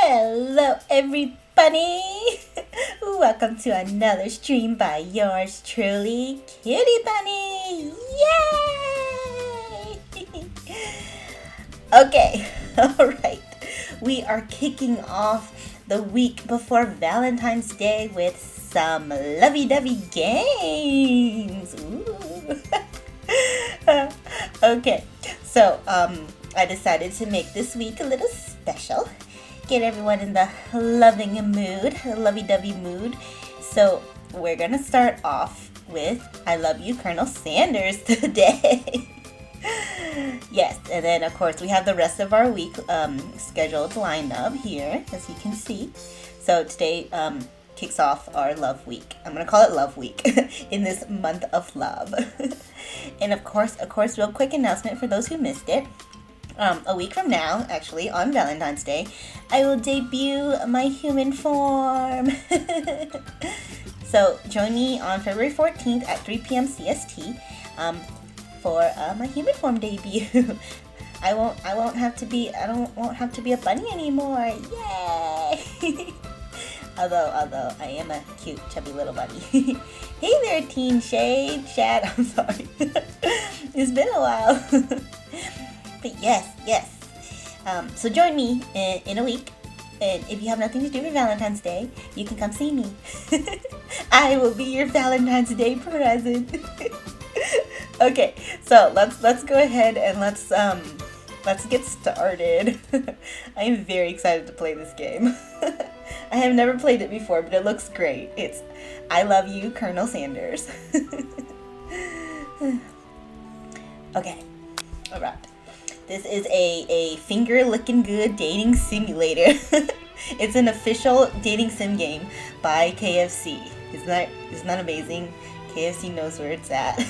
Hello everybody! Welcome to another stream by yours truly, Kitty Bunny! Yay! Okay, alright. We are kicking off the week before Valentine's Day with some lovey-dovey games! Ooh. Okay, so I decided to make this week a little special. Get everyone in the lovey-dovey mood. So we're gonna start off with I Love You, Colonel Sanders today. Yes, and then of course we have the rest of our week scheduled lined up here, as you can see. So today kicks off our love week. I'm gonna call it Love Week in this month of love. And of course, real quick announcement for those who missed it. A week from now, actually, on Valentine's Day, I will debut my human form. So join me on February 14th at 3 p.m. CST for my human form debut. I won't have to be a bunny anymore. Yay! Although I am a cute, chubby little bunny. Hey there, Teen Shad. I'm sorry. It's been a while. But yes. So join me in a week, and if you have nothing to do for Valentine's Day, you can come see me. I will be your Valentine's Day present. Okay, so let's go ahead and let's get started. I am very excited to play this game. I have never played it before, but it looks great. It's I Love You, Colonel Sanders. Okay, alright. This is a finger-licking good dating simulator. It's an official dating sim game by KFC. Isn't that amazing? KFC knows where it's at.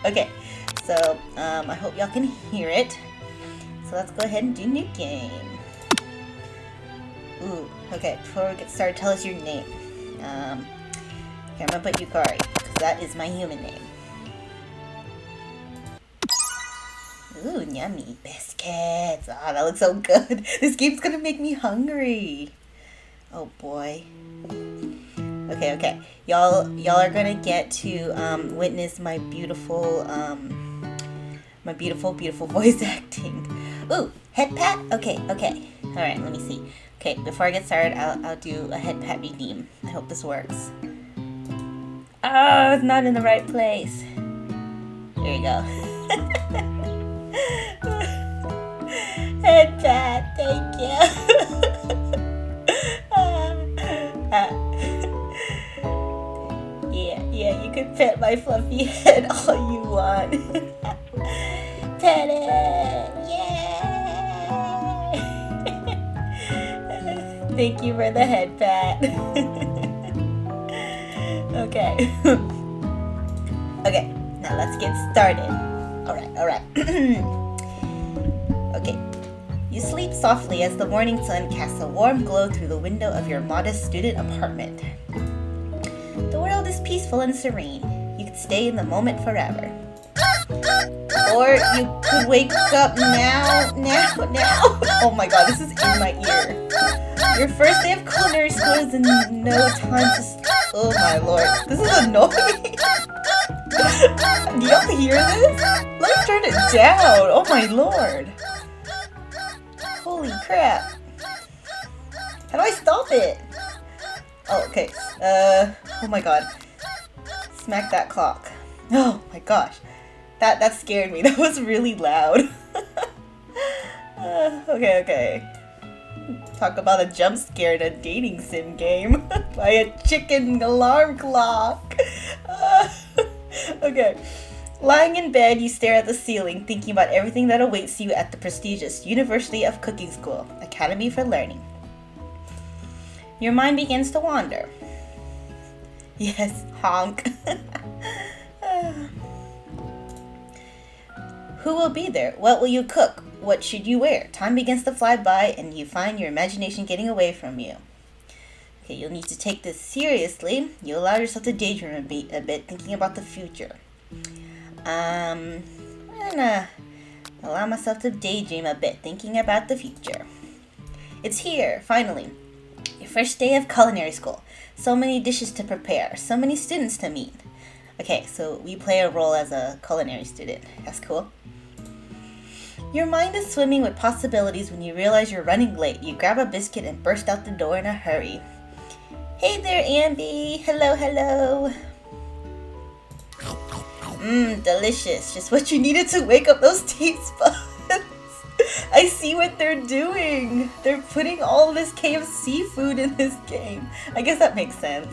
Okay, so I hope y'all can hear it. So let's go ahead and do new game. Ooh, okay, before we get started, tell us your name. Okay, I'm gonna put Yukari, because that is my human name. Ooh, yummy biscuits. Ah, that looks so good. This game's gonna make me hungry. Oh boy. Okay. Y'all are gonna get to witness my beautiful voice acting. Ooh, head pat? Okay. Alright, let me see. Okay, before I get started, I'll do a head pat redeem. I hope this works. Oh, it's not in the right place. There you go. Head pat, thank you. Pet my fluffy head all you want. Pet it! Yay! Thank you for the head pat. Okay. Okay, now let's get started. Alright. Okay. You sleep softly as the morning sun casts a warm glow through the window of your modest student apartment. The world is peaceful and serene. You could stay in the moment forever. Or you could wake up now. Oh my god, this is in my ear. Your first day of culinary school is in no time to... Oh my lord, this is annoying. Do y'all hear this? Let me turn it down. Oh my lord. Holy crap. How do I stop it? Oh, okay. Oh my god. Smack that clock. Oh my gosh. That scared me. That was really loud. Okay. Talk about a jump scare in a dating sim game by a chicken alarm clock. Okay. Lying in bed, you stare at the ceiling, thinking about everything that awaits you at the prestigious University of Cooking School, Academy for Learning. Your mind begins to wander. Yes, honk. Who will be there? What will you cook? What should you wear? Time begins to fly by and you find your imagination getting away from you. Okay, you'll need to take this seriously. You allow yourself to daydream a bit, thinking about the future. I'm gonna allow myself to daydream a bit, thinking about the future. It's here, finally. Your first day of culinary school. So many dishes to prepare, so many students to meet. Okay, so we play a role as a culinary student. That's cool. Your mind is swimming with possibilities when you realize you're running late. You grab a biscuit and burst out the door in a hurry. Hey there, Ambi. Hello. Delicious. Just what you needed to wake up those taste buds. I see what they're doing. They're putting all this KFC food in this game. I guess that makes sense.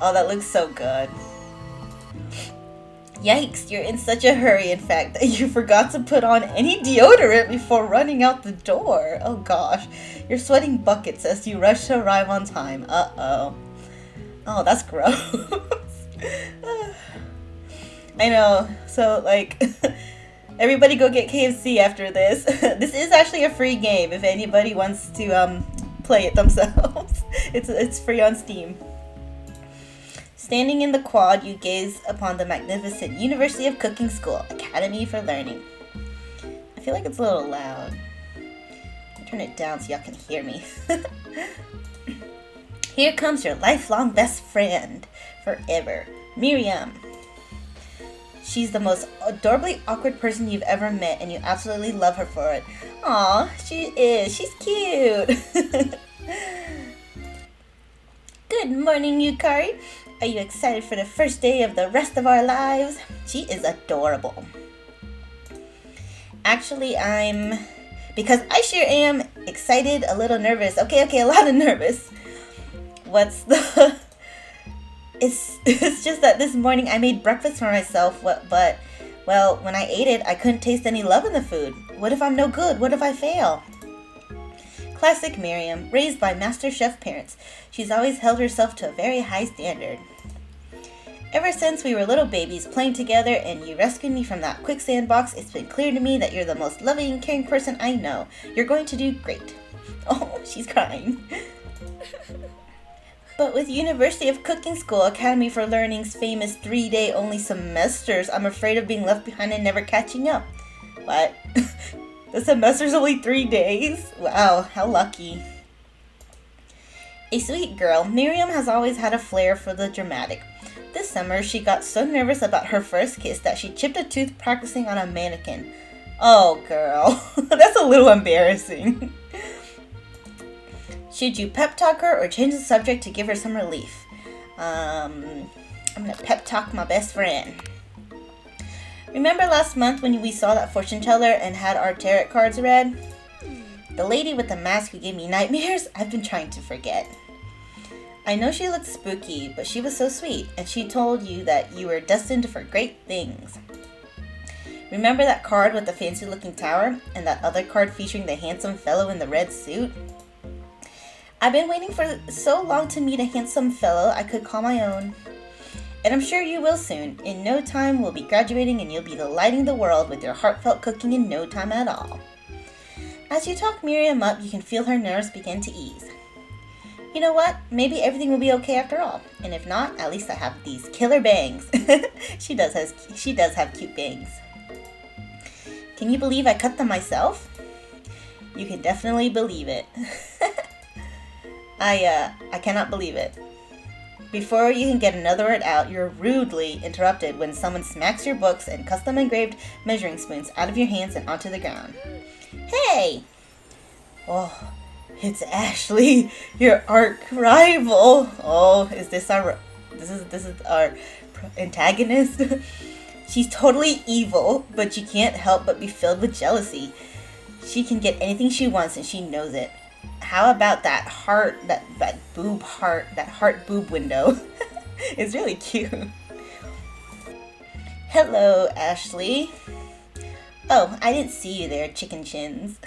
Oh, that looks so good. Yikes, you're in such a hurry, in fact, that you forgot to put on any deodorant before running out the door. Oh gosh, you're sweating buckets as you rush to arrive on time. Uh-oh. Oh, that's gross. I know, so like, everybody go get KFC after this. This is actually a free game if anybody wants to play it themselves. It's free on Steam. Standing in the quad, you gaze upon the magnificent University of Cooking School, Academy for Learning. I feel like it's a little loud. I'll turn it down so y'all can hear me. Here comes your lifelong best friend, forever, Miriam. She's the most adorably awkward person you've ever met, and you absolutely love her for it. Aw, she is. She's cute. Good morning, Yukari. Are you excited for the first day of the rest of our lives? She is adorable. Actually, because I sure am excited, a little nervous. Okay, a lot of nervous. It's just that this morning I made breakfast for myself, but when I ate it, I couldn't taste any love in the food. What if I'm no good? What if I fail? Classic Miriam, raised by master chef parents. She's always held herself to a very high standard. Ever since we were little babies playing together and you rescued me from that quicksand box, it's been clear to me that you're the most loving and caring person I know. You're going to do great. Oh, she's crying. But with University of Cooking School Academy for Learning's famous 3-day only semesters, I'm afraid of being left behind and never catching up. What? The semester's only 3 days? Wow, how lucky. A sweet girl, Miriam has always had a flair for the dramatic. This summer, she got so nervous about her first kiss that she chipped a tooth practicing on a mannequin. Oh, girl. That's a little embarrassing. Should you pep talk her or change the subject to give her some relief? I'm gonna pep talk my best friend. Remember last month when we saw that fortune teller and had our tarot cards read? The lady with the mask who gave me nightmares? I've been trying to forget. I know she looked spooky, but she was so sweet, and she told you that you were destined for great things. Remember that card with the fancy-looking tower, and that other card featuring the handsome fellow in the red suit? I've been waiting for so long to meet a handsome fellow I could call my own. And I'm sure you will soon. In no time, we'll be graduating and you'll be delighting the world with your heartfelt cooking in no time at all. As you talk Miriam up, you can feel her nerves begin to ease. You know what? Maybe everything will be okay after all. And if not, at least I have these killer bangs. She does have cute bangs. Can you believe I cut them myself? You can definitely believe it. I cannot believe it. Before you can get another word out, you're rudely interrupted when someone smacks your books and custom engraved measuring spoons out of your hands and onto the ground. Hey! Oh, it's Ashley, your arch rival. Oh, is this our antagonist? She's totally evil, but you can't help but be filled with jealousy. She can get anything she wants and she knows it. How about that heart, that heart boob window? It's really cute. Hello, Ashley. Oh, I didn't see you there, chicken chins.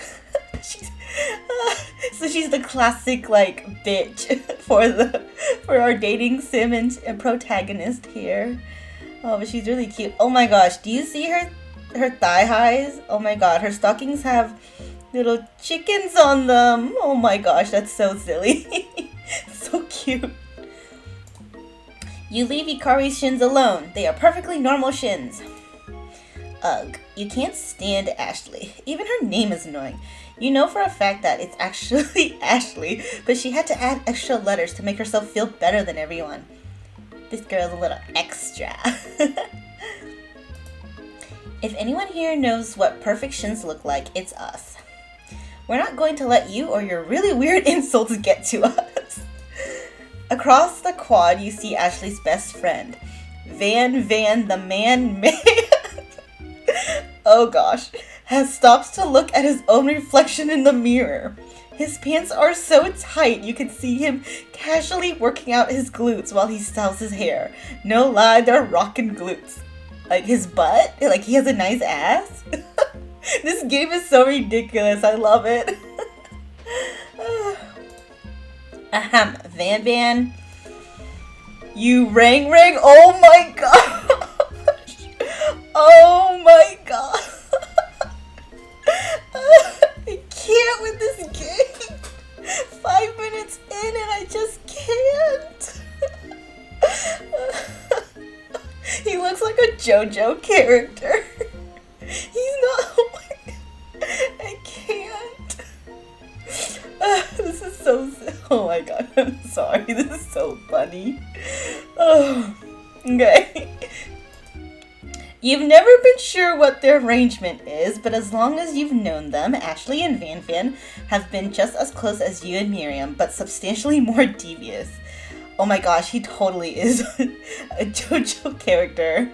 So she's the classic, like, bitch for our dating sim and protagonist here. Oh, but she's really cute. Oh my gosh, do you see her thigh highs? Oh my god, her stockings have little chickens on them. Oh my gosh, that's so silly. So cute. You leave Ikari's shins alone. They are perfectly normal shins. Ugh, you can't stand Ashley. Even her name is annoying. You know for a fact that it's actually Ashley, but she had to add extra letters to make herself feel better than everyone. This girl's a little extra. If anyone here knows what perfect shins look like, it's us. We're not going to let you or your really weird insults get to us. Across the quad, you see Ashley's best friend, Van the man. Oh gosh, has stopped to look at his own reflection in the mirror. His pants are so tight you can see him casually working out his glutes while he styles his hair. No lie, they're rockin' glutes. Like his butt, like he has a nice ass. This game is so ridiculous, I love it. Van. You rang, oh my gosh. Oh my god. I can't with this game. 5 minutes in and I just can't. He looks like a JoJo character. He's not. Oh my god. I can't. This is so. Oh my god. I'm sorry. This is so funny. Oh. Okay. You've never been sure what their arrangement is, but as long as you've known them, Ashley and Van have been just as close as you and Miriam, but substantially more devious. Oh my gosh, he totally is a JoJo character.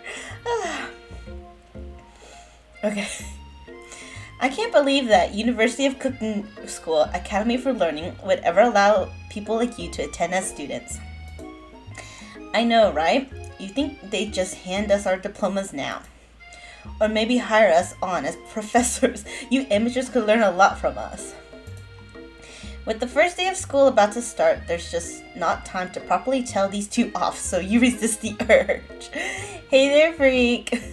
Okay. I can't believe that University of Cooking School Academy for Learning would ever allow people like you to attend as students. I know, right? You think they'd just hand us our diplomas now. Or maybe hire us on as professors. You amateurs could learn a lot from us. With the first day of school about to start, there's just not time to properly tell these two off, so you resist the urge. Hey there, freak.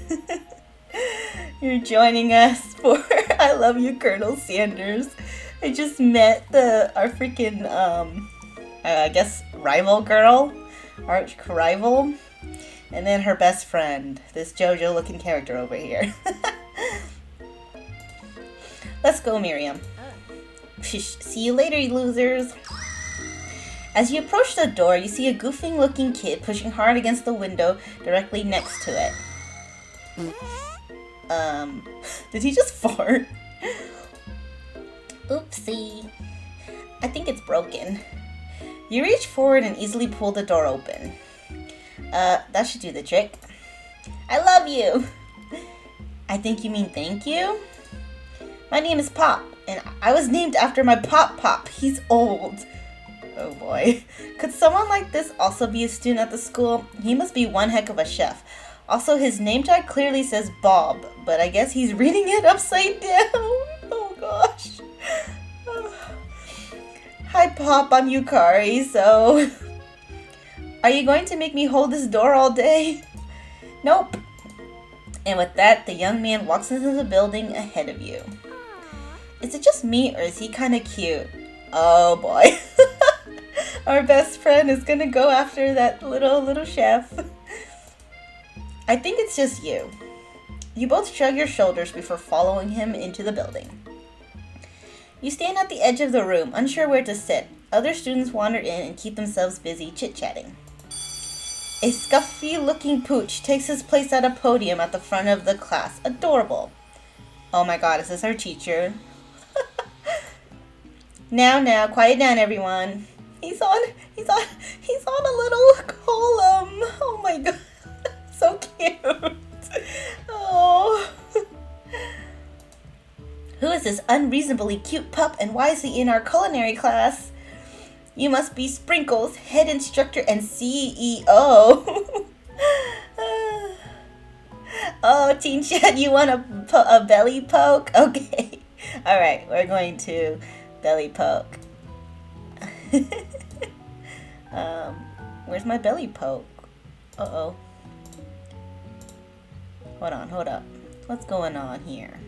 You're joining us for I Love You, Colonel Sanders. I just met our freaking, I guess, rival girl. Arch rival. And then her best friend, this JoJo looking character over here. Let's go, Miriam. See you later, you losers. As you approach the door, you see a goofing looking kid pushing hard against the window directly next to it. Did he just fart? Oopsie. I think it's broken. You reach forward and easily pull the door open. That should do the trick. I love you! I think you mean thank you? My name is Pop, and I was named after my Pop. He's old. Oh boy. Could someone like this also be a student at the school? He must be one heck of a chef. Also, his name tag clearly says Bob, but I guess he's reading it upside down. Oh gosh. Hi Pop, I'm Yukari, so... Are you going to make me hold this door all day? Nope. And with that, the young man walks into the building ahead of you. Is it just me, or is he kind of cute? Oh boy. Our best friend is gonna go after that little chef. I think it's just you. You both shrug your shoulders before following him into the building. You stand at the edge of the room, unsure where to sit. Other students wander in and keep themselves busy chit-chatting. A scuffy-looking pooch takes his place at a podium at the front of the class. Adorable. Oh my god, is this our teacher? Now, quiet down, everyone. He's on a little column. Oh my god, so cute. Oh. Who is this unreasonably cute pup, and why is he in our culinary class? You must be Sprinkles, head instructor and CEO. Oh, Teen Chat, you want a belly poke? Okay. Alright, we're going to belly poke. Where's my belly poke? Uh-oh. Hold up. What's going on here?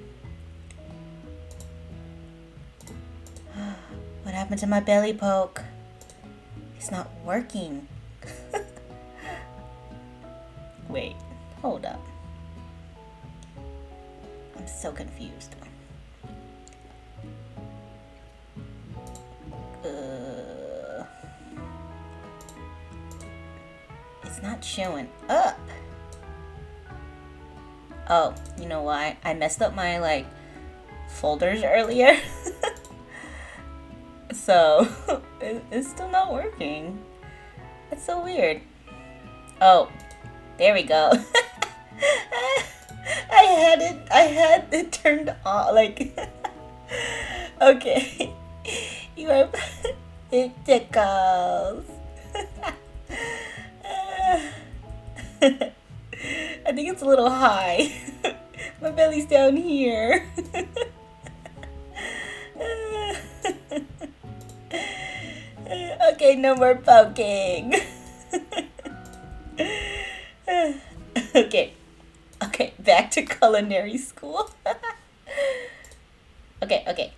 What happened to my belly poke? It's not working. Wait, hold up. I'm so confused. It's not showing up. Oh, you know why? I messed up my, folders earlier. So, it's still not working. That's so weird. Oh, there we go. I had it turned on, okay. You are, it tickles. I think it's a little high. My belly's down here. Okay, no more poking. Okay, back to culinary school. Okay.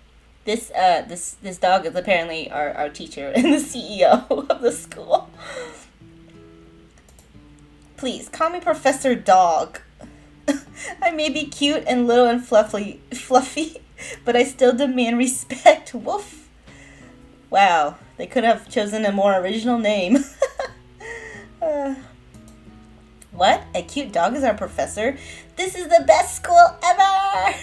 This dog is apparently our teacher and the CEO of the school. Please, call me Professor Dog. I may be cute and little and fluffy, but I still demand respect. Woof. Wow, they could have chosen a more original name. What? A cute dog is our professor? This is the best school ever!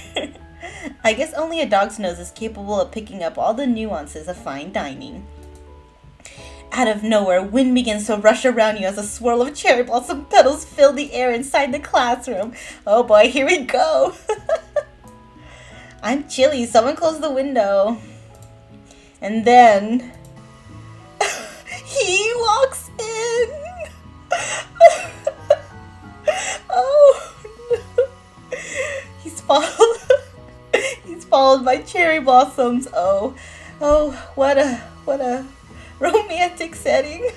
I guess only a dog's nose is capable of picking up all the nuances of fine dining. Out of nowhere, wind begins to rush around you as a swirl of cherry blossom petals fill the air inside the classroom. Oh boy, here we go. I'm chilly. Someone close the window. And then he walks in. Oh no. He's followed by cherry blossoms. Oh, what a romantic setting.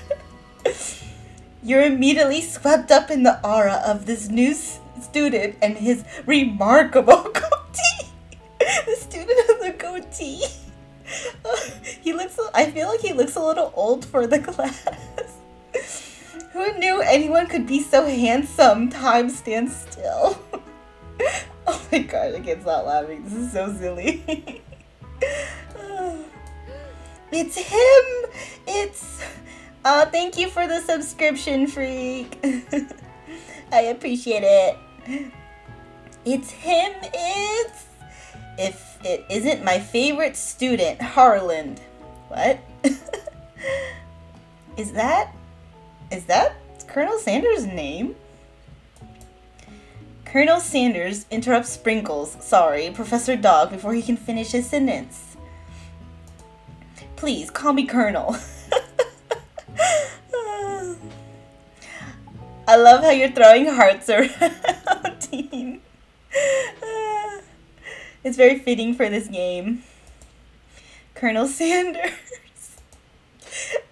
You're immediately swept up in the aura of this new student and his remarkable goatee. The student has a goatee. I feel like he looks a little old for the class. Who knew anyone could be so handsome? Time stands still. Oh my god, I can't stop laughing. This is so silly. It's him! Thank you for the subscription, Freak. I appreciate it. It's him, if it isn't my favorite student, Harland. What? Is that Colonel Sanders' name? Colonel Sanders interrupts Sprinkles, Professor Dog, before he can finish his sentence. Please, call me Colonel. I love how you're throwing hearts around, Teen. It's very fitting for this game. Colonel Sanders.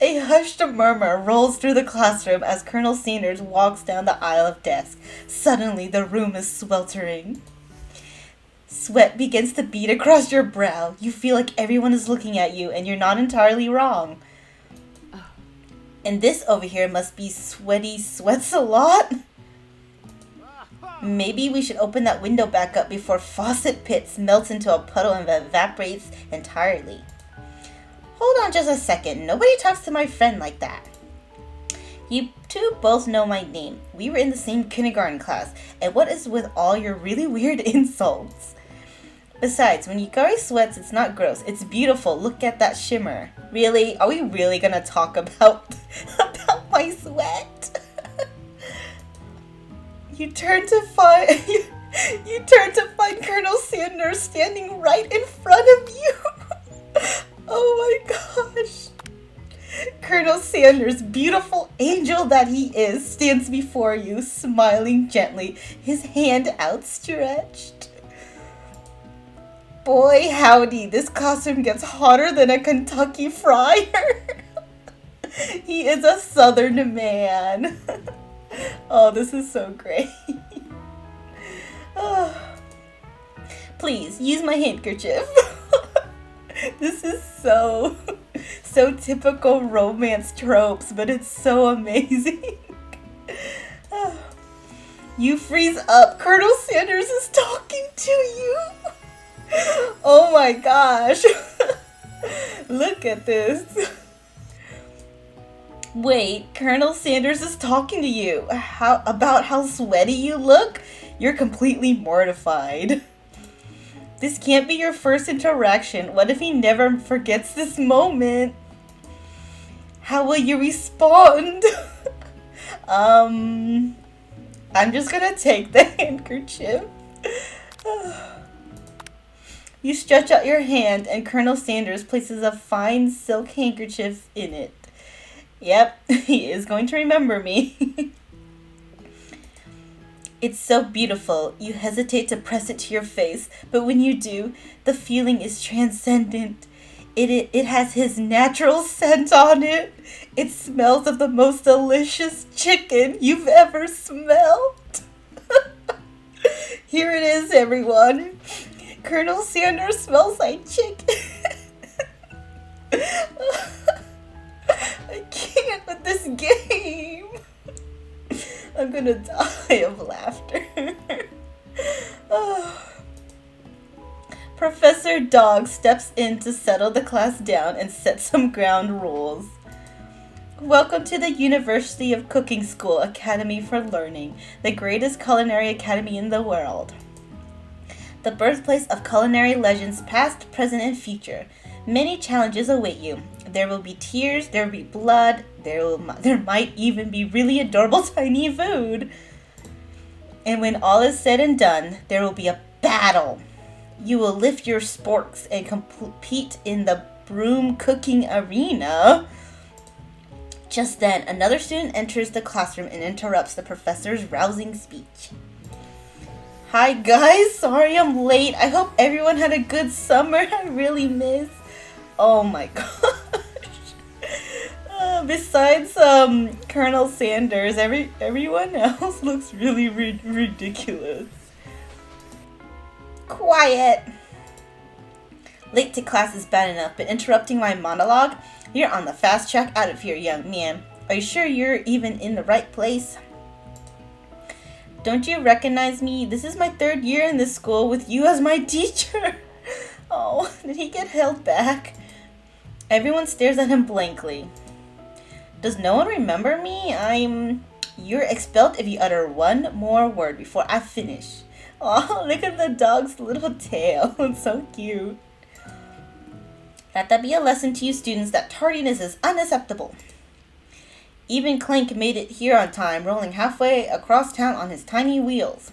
A hushed murmur rolls through the classroom as Colonel Sanders walks down the aisle of desks. Suddenly, the room is sweltering. Sweat begins to bead across your brow. You feel like everyone is looking at you, and you're not entirely wrong. And this over here must be Sweaty Sweats a Lot? Maybe we should open that window back up before Faucet Pits melts into a puddle and evaporates entirely. Hold on just a second. Nobody talks to my friend like that. You two both know my name. We were in the same kindergarten class. And what is with all your really weird insults? Besides, when Yukari sweats, it's not gross. It's beautiful. Look at that shimmer. Really? Are we really gonna talk about my sweat? You turn to find Colonel Sanders standing right in front of you. Oh my gosh. Colonel Sanders, beautiful angel that he is, stands before you, smiling gently, his hand outstretched. Boy, howdy, this costume gets hotter than a Kentucky fryer. He is a southern man. Oh, this is so great. Oh. Please, use my handkerchief. This is so typical romance tropes, but it's so amazing. Oh. You freeze up. Colonel Sanders is talking to you. Oh my gosh. Look at this. Wait, Colonel Sanders is talking to you. About how sweaty you look? You're completely mortified. This can't be your first interaction. What if he never forgets this moment? How will you respond? I'm just gonna take the handkerchief. You stretch out your hand and Colonel Sanders places a fine silk handkerchief in it. Yep, he is going to remember me. It's so beautiful. You hesitate to press it to your face, but when you do, the feeling is transcendent. It has his natural scent on it. It smells of the most delicious chicken you've ever smelled. Here it is, everyone. Colonel Sanders smells like chicken. I can't with this game. I'm gonna die of laughter. Oh. Professor Dog steps in to settle the class down and set some ground rules. Welcome to the University of Cooking School Academy for Learning, the greatest culinary academy in the world. The birthplace of culinary legends past, present, and future. Many challenges await you. There will be tears, there will be blood, there might even be really adorable tiny food. And when all is said and done, there will be a battle. You will lift your sporks and compete in the broom cooking arena. Just then, another student enters the classroom and interrupts the professor's rousing speech. Hi guys, sorry I'm late. I hope everyone had a good summer. I really miss. Oh my gosh. Besides Colonel Sanders, everyone else looks really ridiculous. Quiet. Late to class is bad enough, but interrupting my monologue? You're on the fast track out of here, young man. Are you sure you're even in the right place? Don't you recognize me? This is my 3rd year in this school with you as my teacher. Oh, did he get held back? Everyone stares at him blankly. Does no one remember me? You're expelled if you utter one more word before I finish. Oh, look at the dog's little tail. It's so cute. Let that be a lesson to you students that tardiness is unacceptable. Even Clank made it here on time, rolling halfway across town on his tiny wheels.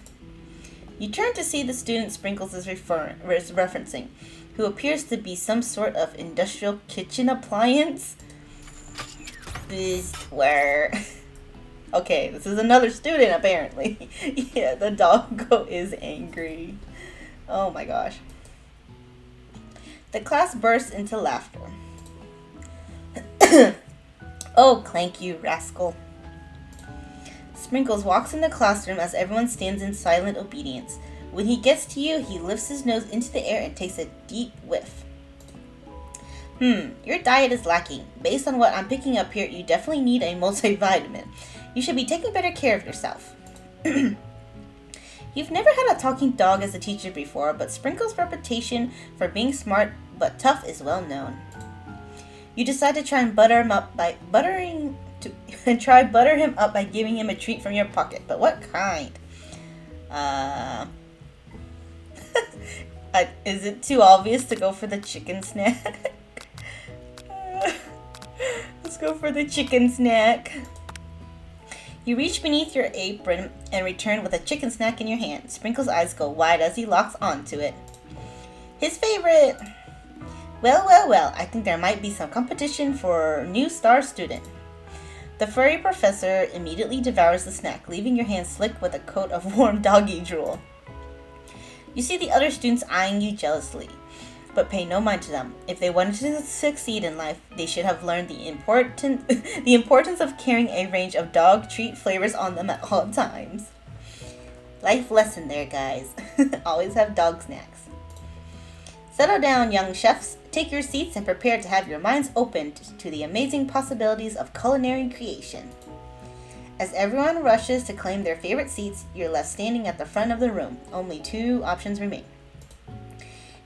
You turn to see the student Sprinkles is referencing, who appears to be some sort of industrial kitchen appliance. Where Okay, this is another student apparently. Yeah, the doggo is angry. Oh my gosh. The class bursts into laughter. Oh, Clank, you rascal. Sprinkles walks in the classroom as everyone stands in silent obedience. When he gets to you, he lifts his nose into the air and takes a deep whiff. Your diet is lacking. Based on what I'm picking up here, you definitely need a multivitamin. You should be taking better care of yourself. You've never had a talking dog as a teacher before, but Sprinkles' reputation for being smart but tough is well known. You decide to try and butter him up by giving him a treat from your pocket. But what kind? Is it too obvious to go for the chicken snack? Let's go for the chicken snack. You reach beneath your apron and return with a chicken snack in your hand. Sprinkle's eyes go wide as he locks onto it. His favorite! Well, I think there might be some competition for new star student. The furry professor immediately devours the snack, leaving your hand slick with a coat of warm doggy drool. You see the other students eyeing you jealously, but pay no mind to them. If they wanted to succeed in life, they should have learned the importance of carrying a range of dog treat flavors on them at all times. Life lesson there, guys. Always have dog snacks. Settle down, young chefs. Take your seats and prepare to have your minds opened to the amazing possibilities of culinary creation. As everyone rushes to claim their favorite seats, you're left standing at the front of the room. Only 2 options remain.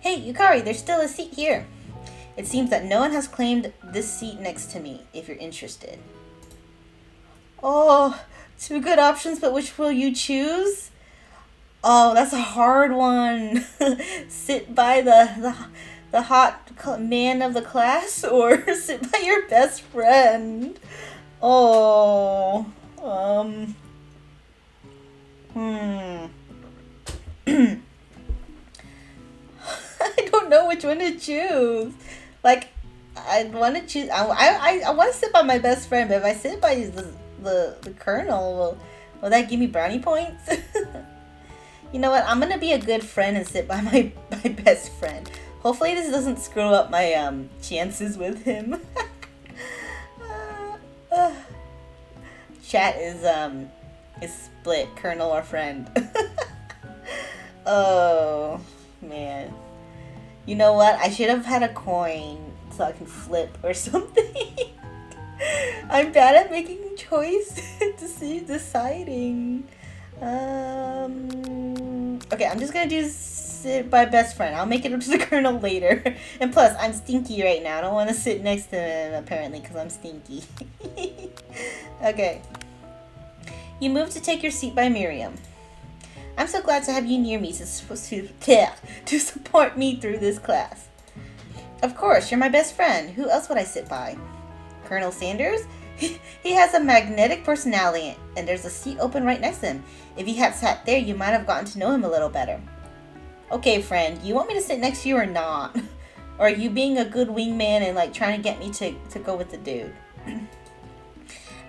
Hey, Yukari, there's still a seat here. It seems that no one has claimed this seat next to me, if you're interested. Oh, 2 good options, but which will you choose? Oh, that's a hard one. Sit by the hot man of the class or sit by your best friend? Oh, I don't know which one to choose. Like, I want to choose. I want to sit by my best friend, but if I sit by the colonel, will that give me brownie points? You know what? I'm gonna be a good friend and sit by my best friend. Hopefully, this doesn't screw up my chances with him. Chat is split, colonel or friend. Oh man. You know what? I should have had a coin so I can flip or something. I'm bad at making choice deciding. Okay, I'm just gonna do sit by best friend. I'll make it up to the colonel later. And plus, I'm stinky right now. I don't want to sit next to him apparently because I'm stinky. Okay. You move to take your seat by Miriam. I'm so glad to have you near me to support me through this class. Of course, you're my best friend. Who else would I sit by? Colonel Sanders? He has a magnetic personality, and there's a seat open right next to him. If he had sat there, you might have gotten to know him a little better. Okay, friend, you want me to sit next to you or not? Or are you being a good wingman and like trying to get me to go with the dude?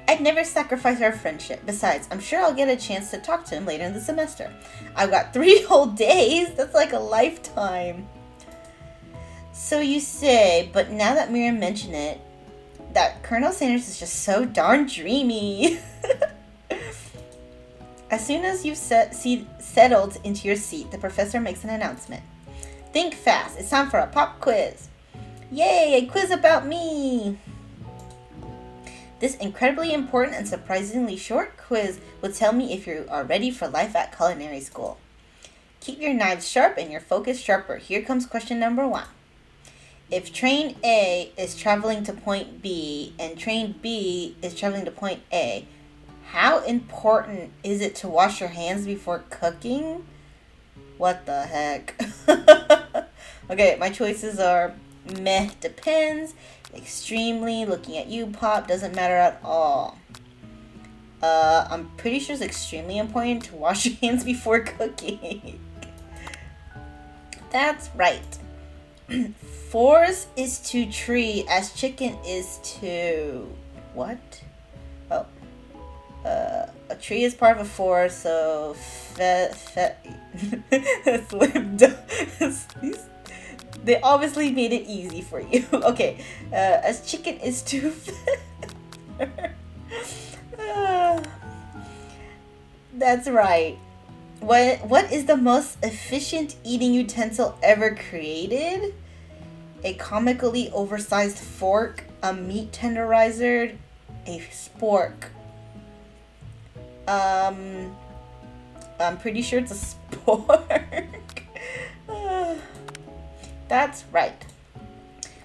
I'd never sacrifice our friendship. Besides, I'm sure I'll get a chance to talk to him later in the semester. I've got 3 whole days. That's like a lifetime. So you say, but now that Miriam mentioned it, that Colonel Sanders is just so darn dreamy. As soon as you've settled into your seat, the professor makes an announcement. Think fast. It's time for a pop quiz. Yay, a quiz about me. This incredibly important and surprisingly short quiz will tell me if you are ready for life at culinary school. Keep your knives sharp and your focus sharper. Here comes question number 1. If train A is traveling to point B and train B is traveling to point A, how important is it to wash your hands before cooking? What the heck? Okay, my choices are meh, depends, extremely, looking at you, Pop, doesn't matter at all. I'm pretty sure it's extremely important to wash your hands before cooking. That's right. 4 is to tree as chicken is to... What? Oh. tree is part of a forest, so they obviously made it easy for you. Okay, a chicken is too fat. That's right. What is the most efficient eating utensil ever created? A comically oversized fork, a meat tenderizer, a spork. I'm pretty sure it's a spork. That's right.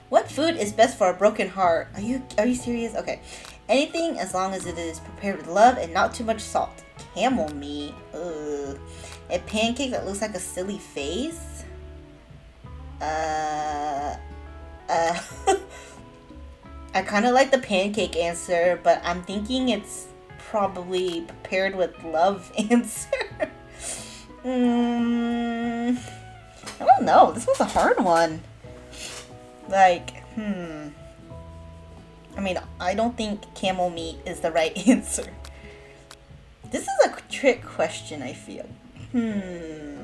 What food is best for a broken heart? Are you serious? Okay. Anything as long as it is prepared with love and not too much salt. Camel meat. Ugh. A pancake that looks like a silly face. I kind of like the pancake answer, but I'm thinking it's probably prepared with love answer. I don't know. This was a hard one. Like, I mean, I don't think camel meat is the right answer. This is a trick question, I feel. You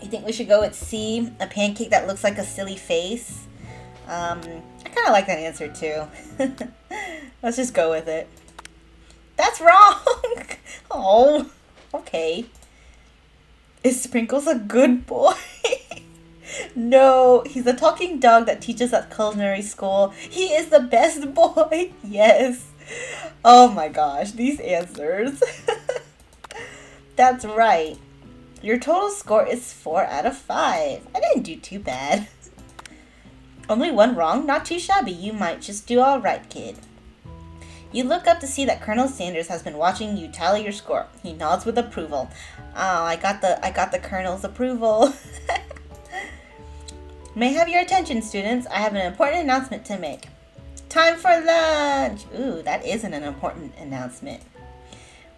think we should go with C, a pancake that looks like a silly face? I kind of like that answer too. Let's just go with it. That's wrong! Oh, okay. Is Sprinkles a good boy? No, he's a talking dog that teaches at culinary school. He is the best boy. Yes. Oh my gosh, these answers. That's right. Your total score is 4 out of 5. I didn't do too bad. Only one wrong? Not too shabby. You might just do alright, kid. You look up to see that Colonel Sanders has been watching you tally your score. He nods with approval. Oh, I got the Colonel's approval. May I have your attention, students? I have an important announcement to make. Time for lunch! Ooh, that isn't an important announcement.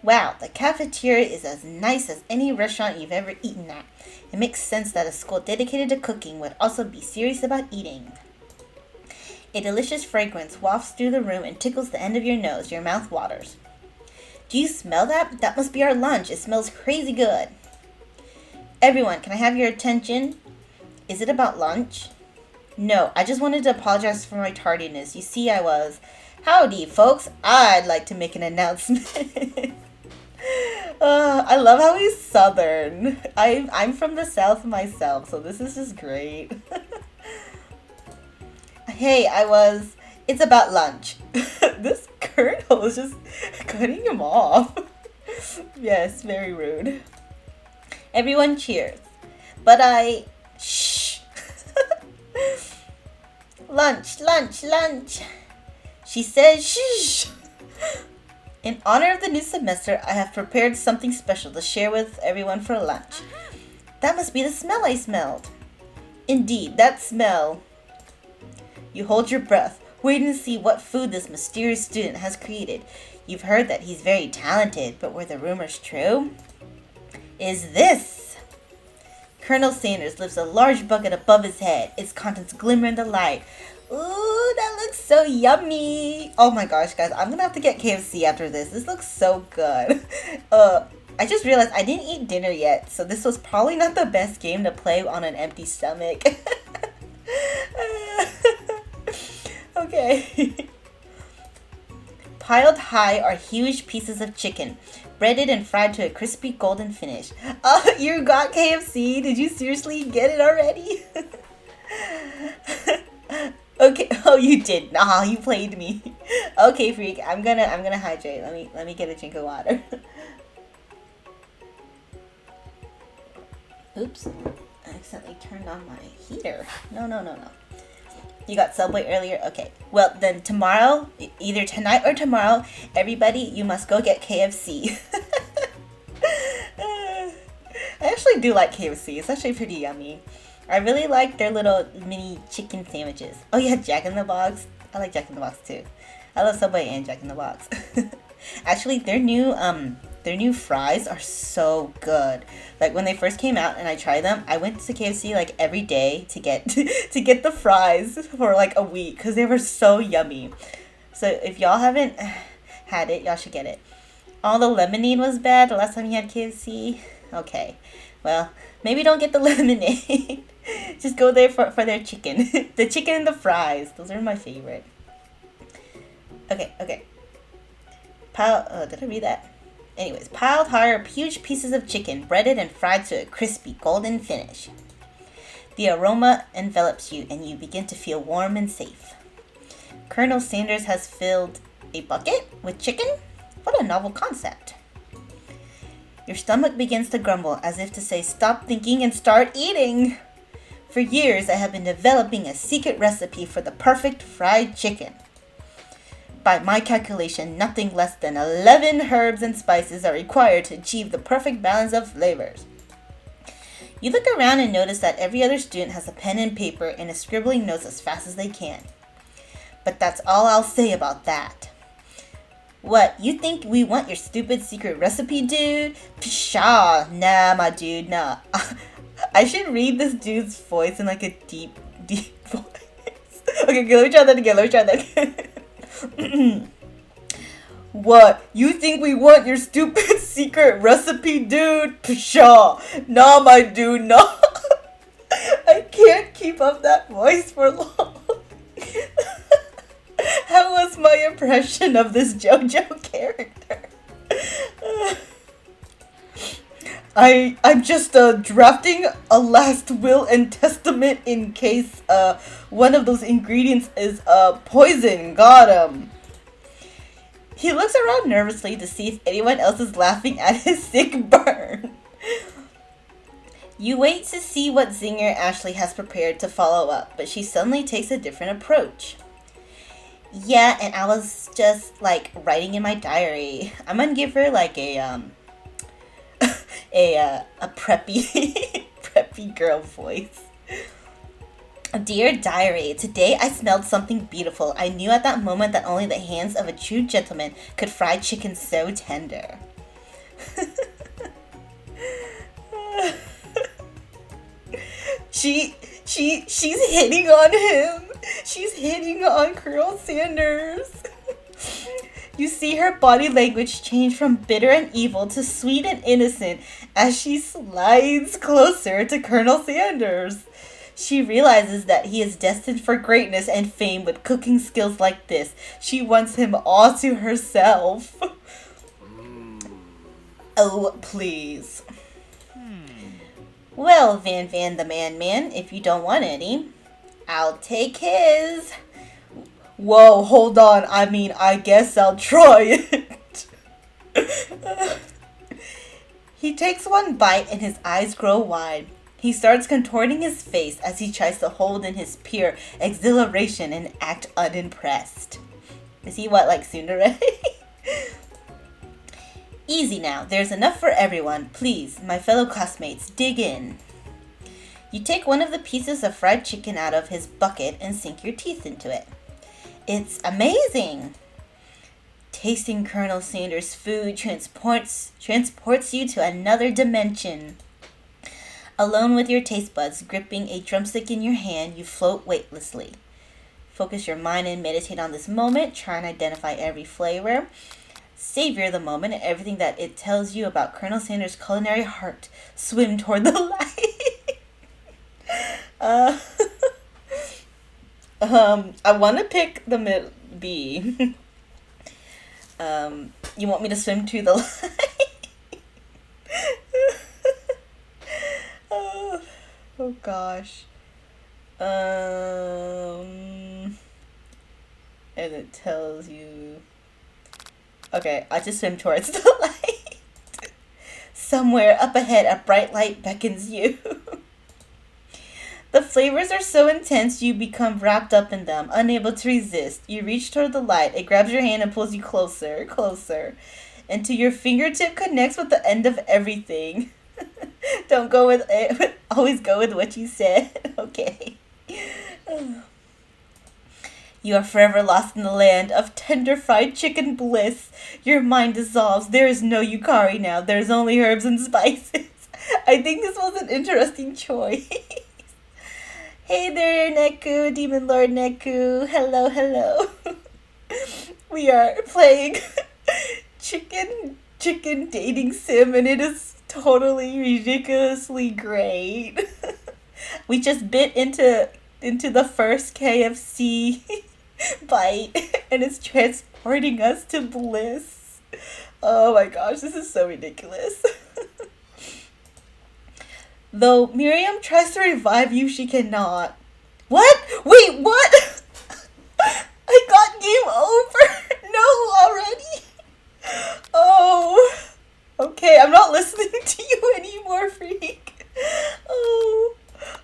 Wow, the cafeteria is as nice as any restaurant you've ever eaten at. It makes sense that a school dedicated to cooking would also be serious about eating. A delicious fragrance wafts through the room and tickles the end of your nose. Your mouth waters. Do you smell that? That must be our lunch. It smells crazy good. Everyone, can I have your attention? Is it about lunch? No, I just wanted to apologize for my tardiness. You see, I was... Howdy, folks. I'd like to make an announcement. I love how he's Southern. I'm from the South myself, so this is just great. Hey, it's about lunch. This Colonel is just cutting him off. Yes, very rude. Everyone cheers. But shh. Lunch, lunch, lunch. She says shh. In honor of the new semester, I have prepared something special to share with everyone for lunch. That must be the smell I smelled. Indeed, that smell. You hold your breath, waiting to see what food this mysterious student has created. You've heard that he's very talented, but were the rumors true? Is this? Colonel Sanders lifts a large bucket above his head. Its contents glimmer in the light. Ooh, that looks so yummy. Oh my gosh, guys, I'm gonna have to get KFC after this. This looks so good. I just realized I didn't eat dinner yet, so this was probably not the best game to play on an empty stomach. Okay. Piled high are huge pieces of chicken, breaded and fried to a crispy golden finish. Oh, you got KFC? Did you seriously get it already? Okay. Oh, you did. Nah, you played me. Okay, freak. I'm gonna hydrate. Let me get a drink of water. Oops. I accidentally turned on my heater. No. You got Subway earlier? Okay. Well, then tomorrow, either tonight or tomorrow, everybody, you must go get KFC. I actually do like KFC. It's actually pretty yummy. I really like their little mini chicken sandwiches. Oh yeah, Jack in the Box. I like Jack in the Box too. I love Subway and Jack in the Box. Actually, their new Their new fries are so good. Like when they first came out and I tried them, I went to KFC like every day to get to get the fries for like a week because they were so yummy. So if y'all haven't had it, y'all should get it. All the lemonade was bad the last time you had KFC. Okay, well maybe don't get the lemonade. Just go there for their chicken. The chicken and the fries. Those are my favorite. Okay. Did I read that? Anyways, piled higher, huge pieces of chicken, breaded and fried to a crispy golden finish. The aroma envelops you, and you begin to feel warm and safe. Colonel Sanders has filled a bucket with chicken? What a novel concept. Your stomach begins to grumble, as if to say, stop thinking and start eating. For years, I have been developing a secret recipe for the perfect fried chicken. By my calculation, nothing less than 11 herbs and spices are required to achieve the perfect balance of flavors. You look around and notice that every other student has a pen and paper and is scribbling notes as fast as they can. But that's all I'll say about that. What, you think we want your stupid secret recipe, dude? Pshaw, nah, my dude, nah. I should read this dude's voice in like a deep voice. Okay, let me try that again. What? You think we want your stupid secret recipe, dude? Pshaw. Nah, my dude, nah. I can't keep up that voice for long. How was my impression of this JoJo character? I'm just drafting a last will and testament in case one of those ingredients is poison. Got him. He looks around nervously to see if anyone else is laughing at his sick burn. You wait to see what zinger Ashley has prepared to follow up, but she suddenly takes a different approach. Yeah, and I was just like writing in my diary. I'm gonna give her like a preppy preppy girl voice. Dear diary, today I smelled something beautiful. I knew at that moment that only the hands of a true gentleman could fry chicken so tender. She's hitting on him. She's hitting on Colonel Sanders. You see her body language change from bitter and evil to sweet and innocent as she slides closer to Colonel Sanders. She realizes that he is destined for greatness and fame with cooking skills like this. She wants him all to herself. Oh, please. Well, Van the Man, if you don't want any, I'll take his. Whoa, hold on. I mean, I guess I'll try it. He takes one bite and his eyes grow wide. He starts contorting his face as he tries to hold in his pure exhilaration and act unimpressed. Is he what, like Tsundere? Easy now. There's enough for everyone. Please, my fellow classmates, dig in. You take one of the pieces of fried chicken out of his bucket and sink your teeth into it. It's amazing! Tasting Colonel Sanders' food transports you to another dimension. Alone with your taste buds, gripping a drumstick in your hand, you float weightlessly. Focus your mind and meditate on this moment. Try and identify every flavor. Savor the moment and everything that it tells you about Colonel Sanders' culinary heart. Swim toward the light. I want to pick the B. You want me to swim to the light? Oh gosh. And it tells you. Okay, I just swim towards the light. Somewhere up ahead, a bright light beckons you. The flavors are so intense you become wrapped up in them, unable to resist. You reach toward the light. It grabs your hand and pulls you closer, closer. Until your fingertip connects with the end of everything. Don't go with it. Always go with what you said. Okay. You are forever lost in the land of tender fried chicken bliss. Your mind dissolves. There is no Yukari now. There is only herbs and spices. I think this was an interesting choice. Hey there, Neku, Demon Lord Neku. Hello, hello. We are playing chicken dating sim, and it is totally ridiculously great. We just bit into the first KFC bite, and it's transporting us to bliss. Oh my gosh, this is so ridiculous. Though Miriam tries to revive you, she cannot. What? Wait, what? I got game over. No, already? Oh. Okay, I'm not listening to you anymore, freak. Oh.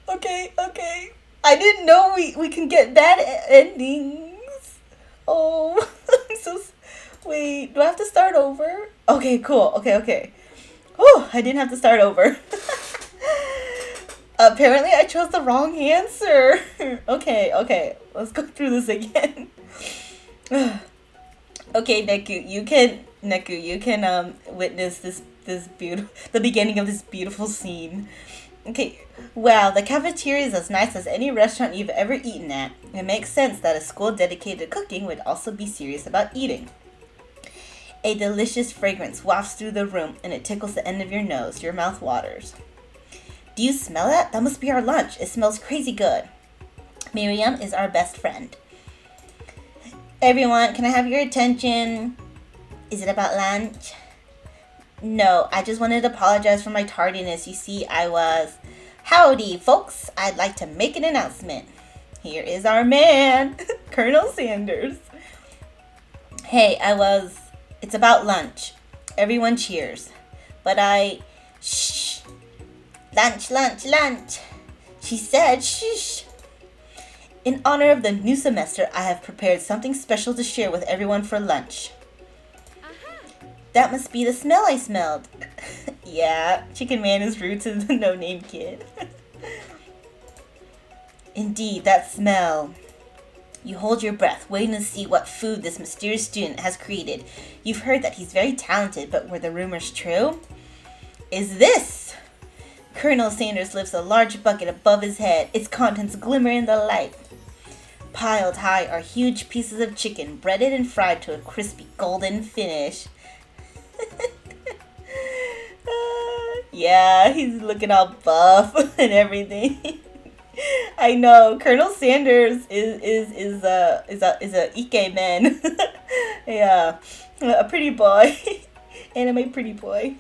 Okay. I didn't know we can get bad endings. Oh. Wait, do I have to start over? Okay, cool. Okay. Oh, I didn't have to start over. Apparently I chose the wrong answer. Okay. Let's go through this again. Okay, Neku, you can witness the beginning of this beautiful scene. Okay, wow, the cafeteria is as nice as any restaurant you've ever eaten at. It makes sense that a school dedicated to cooking would also be serious about eating. A delicious fragrance wafts through the room, and it tickles the end of your nose. Your mouth waters. Do you smell that? That must be our lunch. It smells crazy good. Miriam is our best friend. Everyone, can I have your attention? Is it about lunch? No, I just wanted to apologize for my tardiness. You see, I was... Howdy, folks. I'd like to make an announcement. Here is our man, Colonel Sanders. Hey, It's about lunch. Everyone cheers. But Shh. Lunch. She said, shh. In honor of the new semester, I have prepared something special to share with everyone for lunch. That must be the smell I smelled. Yeah, Chicken Man is rude to the no-name kid. Indeed, that smell. You hold your breath, waiting to see what food this mysterious student has created. You've heard that he's very talented, but were the rumors true? Is this? Colonel Sanders lifts a large bucket above his head, its contents glimmer in the light. Piled high are huge pieces of chicken, breaded and fried to a crispy golden finish. Yeah, he's looking all buff and everything. I know, Colonel Sanders is a Ike man. Yeah, a pretty boy, anime pretty boy.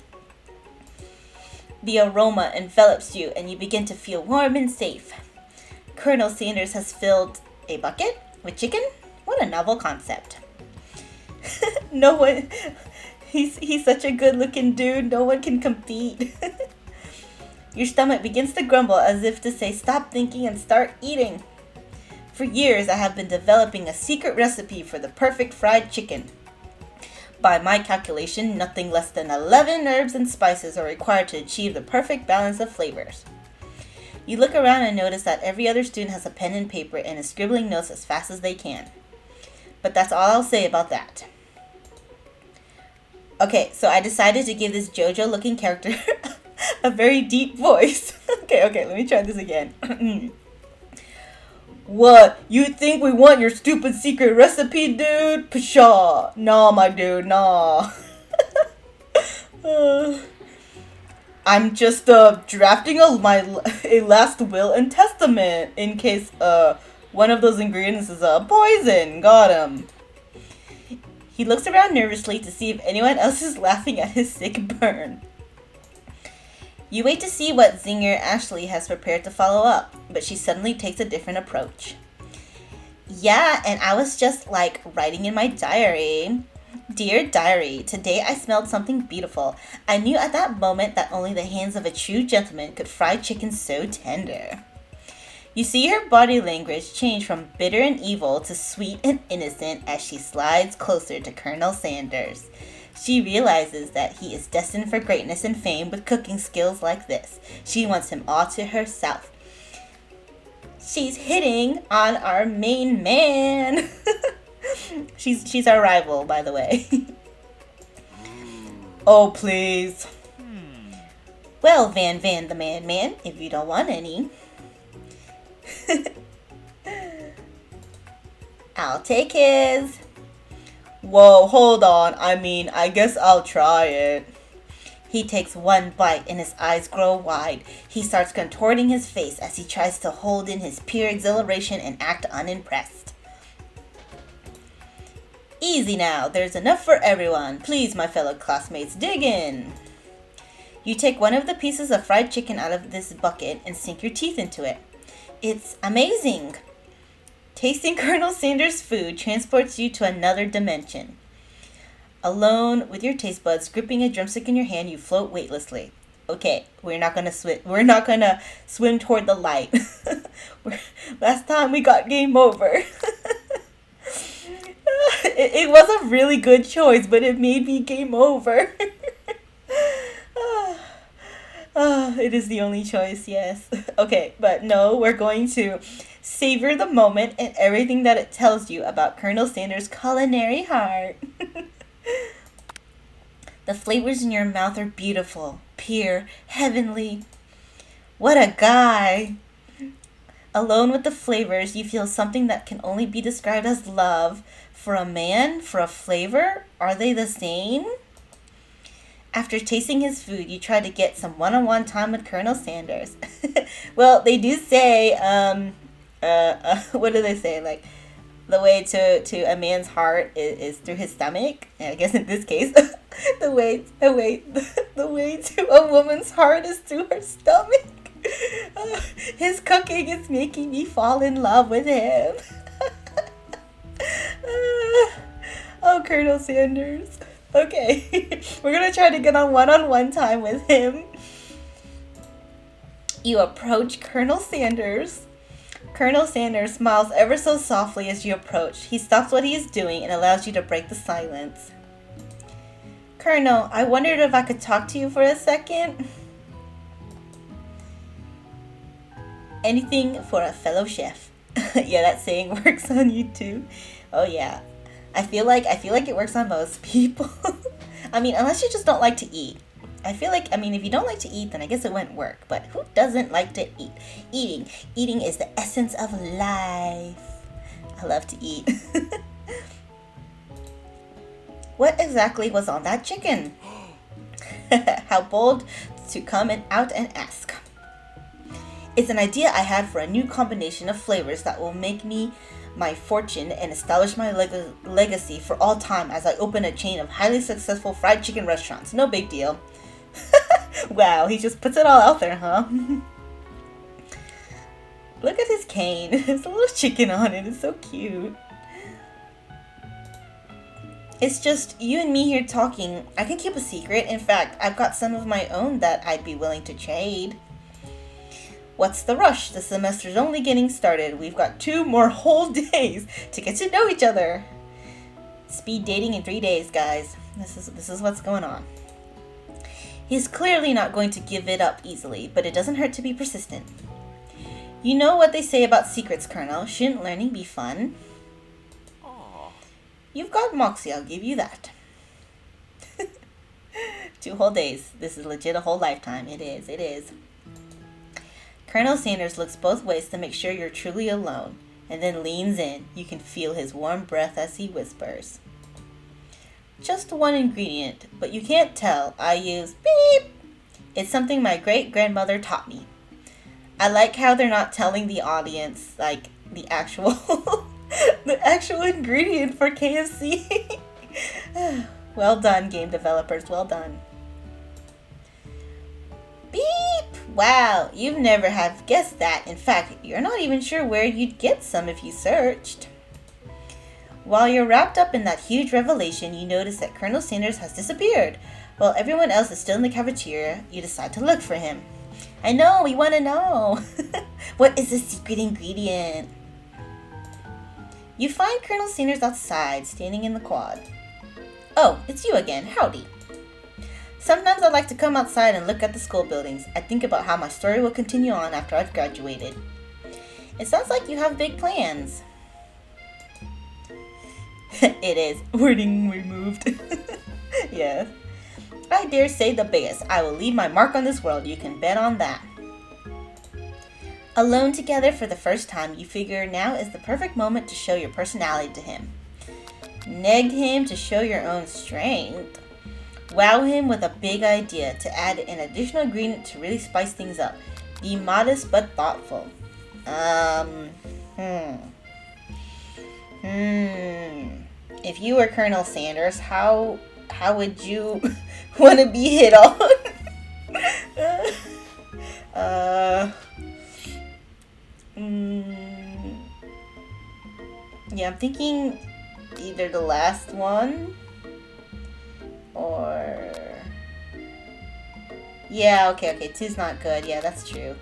The aroma envelops you, and you begin to feel warm and safe. Colonel Sanders has filled a bucket with chicken. What a novel concept. No one... He's such a good-looking dude. No one can compete. Your stomach begins to grumble as if to say, stop thinking and start eating. For years, I have been developing a secret recipe for the perfect fried chicken. By my calculation, nothing less than 11 herbs and spices are required to achieve the perfect balance of flavors. You look around and notice that every other student has a pen and paper and is scribbling notes as fast as they can. But that's all I'll say about that. Okay, so I decided to give this JoJo-looking character a very deep voice. Okay, let me try this again. What? You think we want your stupid secret recipe, dude? Pshaw. Nah, my dude, nah. I'm just drafting a last will and testament in case one of those ingredients is poison. Got him. He looks around nervously to see if anyone else is laughing at his sick burn. You wait to see what Zinger Ashley has prepared to follow up, but she suddenly takes a different approach. Yeah, and I was just writing in my diary. Dear diary, today I smelled something beautiful. I knew at that moment that only the hands of a true gentleman could fry chicken so tender. You see her body language change from bitter and evil to sweet and innocent as she slides closer to Colonel Sanders. She realizes that he is destined for greatness and fame with cooking skills like this. She wants him all to herself. She's hitting on our main man. She's our rival, by the way. Oh, please. Well, Van the man, if you don't want any. I'll take his. Whoa, hold on. I guess I'll try it. He takes one bite and his eyes grow wide. He starts contorting his face as he tries to hold in his pure exhilaration and act unimpressed. Easy now, there's enough for everyone. Please, my fellow classmates, dig in. You take one of the pieces of fried chicken out of this bucket and sink your teeth into it. It's amazing. Tasting Colonel Sanders' food transports you to another dimension. Alone with your taste buds, gripping a drumstick in your hand, you float weightlessly. Okay, we're not gonna swim toward the light. Last time we got game over. It was a really good choice, but it made me game over. It is the only choice, yes. Okay, but no, we're going to savor the moment and everything that it tells you about Colonel Sanders' culinary heart. The flavors in your mouth are beautiful, pure, heavenly. What a guy! Alone with the flavors, you feel something that can only be described as love. For a man, for a flavor, are they the same? After tasting his food, you try to get some one-on-one time with Colonel Sanders. Well, they do say, what do they say? Like, the way to a man's heart is through his stomach. And I guess in this case, the way to a woman's heart is through her stomach. His cooking is making me fall in love with him. Oh, Colonel Sanders. Okay, we're gonna try to get on one-on-one time with him. You approach Colonel Sanders. Colonel Sanders smiles ever so softly as you approach. He stops what he is doing and allows you to break the silence. Colonel, I wondered if I could talk to you for a second. Anything for a fellow chef. Yeah, that saying works on you too. Oh yeah. I feel like it works on most people. Unless you just don't like to eat. If you don't like to eat, then I guess it wouldn't work. But who doesn't like to eat? Eating is the essence of life. I love to eat. What exactly was on that chicken? How bold to come out and ask. It's an idea I had for a new combination of flavors that will make me my fortune and establish my legacy for all time as I open a chain of highly successful fried chicken restaurants. No big deal. Wow, he just puts it all out there, huh? Look at his cane. There's a little chicken on it. It's so cute. It's just you and me here talking. I can keep a secret. In fact, I've got some of my own that I'd be willing to trade. What's the rush? The semester's only getting started. We've got 2 more whole days to get to know each other. Speed dating in 3 days, guys. This is what's going on. He's clearly not going to give it up easily, but it doesn't hurt to be persistent. You know what they say about secrets, Colonel. Shouldn't learning be fun? Aww. You've got moxie, I'll give you that. 2 whole days. This is legit a whole lifetime. It is. Colonel Sanders looks both ways to make sure you're truly alone, and then leans in. You can feel his warm breath as he whispers. Just 1 ingredient, but you can't tell. I use beep. It's something my great-grandmother taught me. I like how they're not telling the audience, like, the actual the actual ingredient for KFC. Well done, game developers. Well done. Beep! Wow, you've never have guessed that. In fact, you're not even sure where you'd get some if you searched. While you're wrapped up in that huge revelation, you notice that Colonel Sanders has disappeared. While everyone else is still in the cafeteria, you decide to look for him. I know, we want to know. What is the secret ingredient? You find Colonel Sanders outside, standing in the quad. Oh, it's you again. Howdy. Sometimes I like to come outside and look at the school buildings. I think about how my story will continue on after I've graduated. It sounds like you have big plans. It is. Wording removed. Yes. I dare say the biggest. I will leave my mark on this world. You can bet on that. Alone together for the first time, you figure now is the perfect moment to show your personality to him. Neg him to show your own strength. Wow him with a big idea to add an additional ingredient to really spice things up. Be modest but thoughtful. If you were Colonel Sanders, how would you want to be hit on? Yeah, I'm thinking either the last one or... Yeah, okay, two's not good. Yeah, that's true.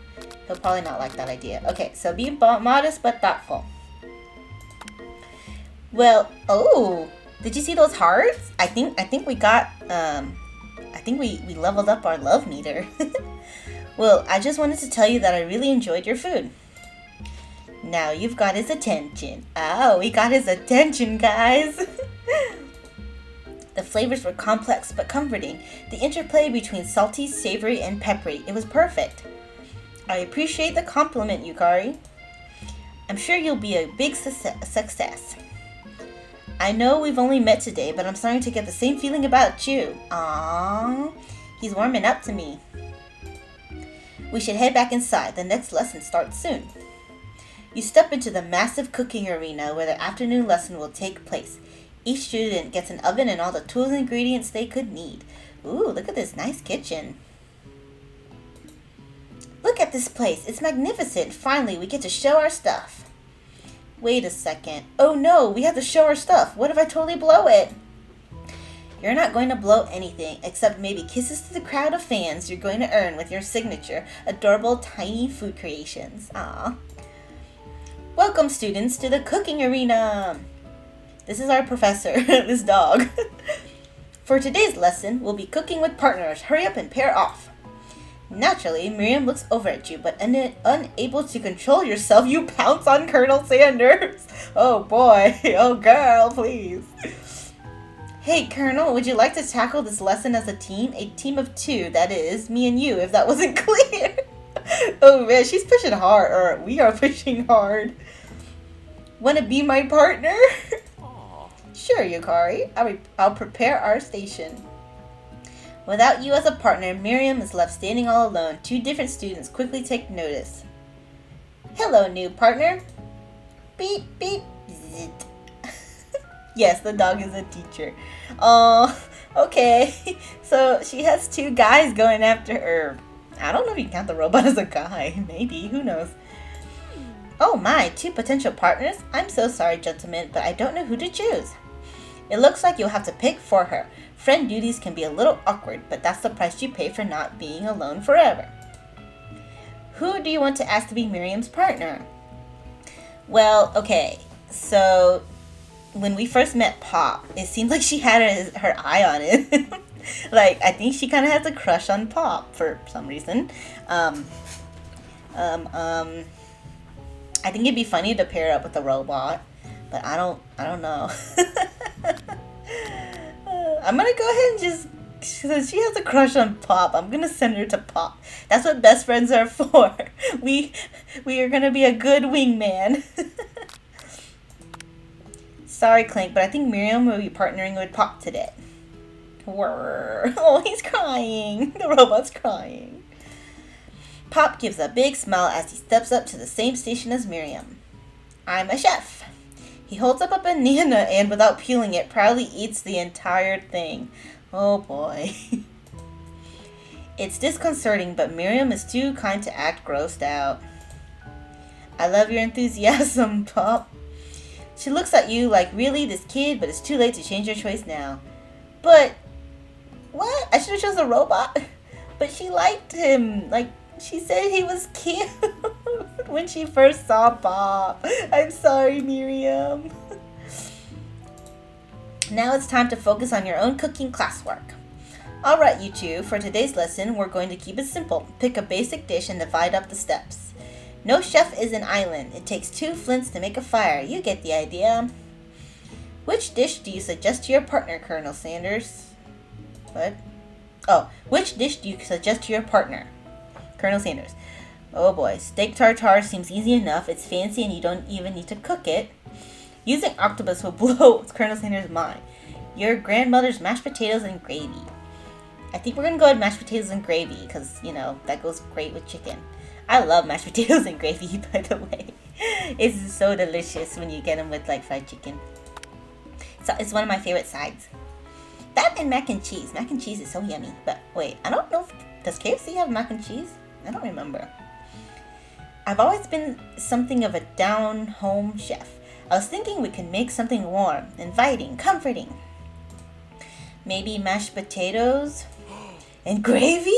He'll probably not like that idea. Okay, so be modest but thoughtful. Well, oh, did you see those hearts? I think we got, I think we leveled up our love meter. Well, I just wanted to tell you that I really enjoyed your food. Now you've got his attention. Oh, we got his attention, guys. The flavors were complex but comforting. The interplay between salty, savory, and peppery. It was perfect. I appreciate the compliment, Yukari. I'm sure you'll be a big success. I know we've only met today, but I'm starting to get the same feeling about you. Aww, he's warming up to me. We should head back inside. The next lesson starts soon. You step into the massive cooking arena where the afternoon lesson will take place. Each student gets an oven and all the tools and ingredients they could need. Ooh, look at this nice kitchen. Look at this place. It's magnificent. Finally, we get to show our stuff. Wait a second. Oh no, we have to show our stuff. What if I totally blow it? You're not going to blow anything except maybe kisses to the crowd of fans you're going to earn with your signature, adorable tiny food creations. Aww. Welcome, students, to the cooking arena. This is our professor, this dog. For today's lesson, we'll be cooking with partners. Hurry up and pair off. Naturally, Miriam looks over at you, but unable to control yourself, you pounce on Colonel Sanders. Oh boy, oh girl, please. Hey, Colonel, would you like to tackle this lesson as a team? A team of two, that is, me and you, if that wasn't clear. Oh man, she's pushing hard, or we are pushing hard. Want to be my partner? Sure, Yukari. I'll prepare our station. Without you as a partner, Miriam is left standing all alone. Two different students quickly take notice. Hello, new partner. Beep, beep, zit. Yes, the dog is a teacher. Oh, okay. So she has two guys going after her. I don't know if you can count the robot as a guy. Maybe. Who knows? Oh my, two potential partners? I'm so sorry, gentlemen, but I don't know who to choose. It looks like you'll have to pick for her. Friend duties can be a little awkward, but that's the price you pay for not being alone forever. Who do you want to ask to be Miriam's partner? Well, okay, so when we first met Pop, it seemed like she had her eye on it. Like, I think she kind of has a crush on Pop for some reason. I think it'd be funny to pair up with a robot, but I don't know. I'm gonna go ahead and just, since she has a crush on Pop, I'm gonna send her to Pop. That's what best friends are for. We are gonna be a good wingman. Sorry, Clink, but I think Miriam will be partnering with Pop today. Whirr. Oh, he's crying. The robot's crying. Pop gives a big smile as he steps up to the same station as Miriam. I'm a chef. He holds up a banana and, without peeling it, proudly eats the entire thing. Oh boy. It's disconcerting, but Miriam is too kind to act grossed out. I love your enthusiasm, Pop. She looks at you like, really, this kid? But it's too late to change your choice now. But, what? I should have chosen a robot? But she liked him. Like, she said he was cute when she first saw Pop. I'm sorry, Miriam. Now it's time to focus on your own cooking classwork. Alright, you two, for today's lesson, we're going to keep it simple. Pick a basic dish and divide up the steps. No chef is an island. It takes 2 flints to make a fire. You get the idea. Which dish do you suggest to your partner, Colonel Sanders? What? Oh, which dish do you suggest to your partner? Colonel Sanders. Oh boy, steak tartare seems easy enough. It's fancy and you don't even need to cook it. Using octopus will blow Colonel Sanders' mind. Your grandmother's mashed potatoes and gravy. I think we're going to go with mashed potatoes and gravy because, you know, that goes great with chicken. I love mashed potatoes and gravy, by the way. It's so delicious when you get them with, like, fried chicken. So it's one of my favorite sides. That and mac and cheese. Mac and cheese is so yummy. But wait, I don't know does KFC have mac and cheese? I don't remember. I've always been something of a down-home chef. I was thinking we could make something warm, inviting, comforting. Maybe mashed potatoes and gravy?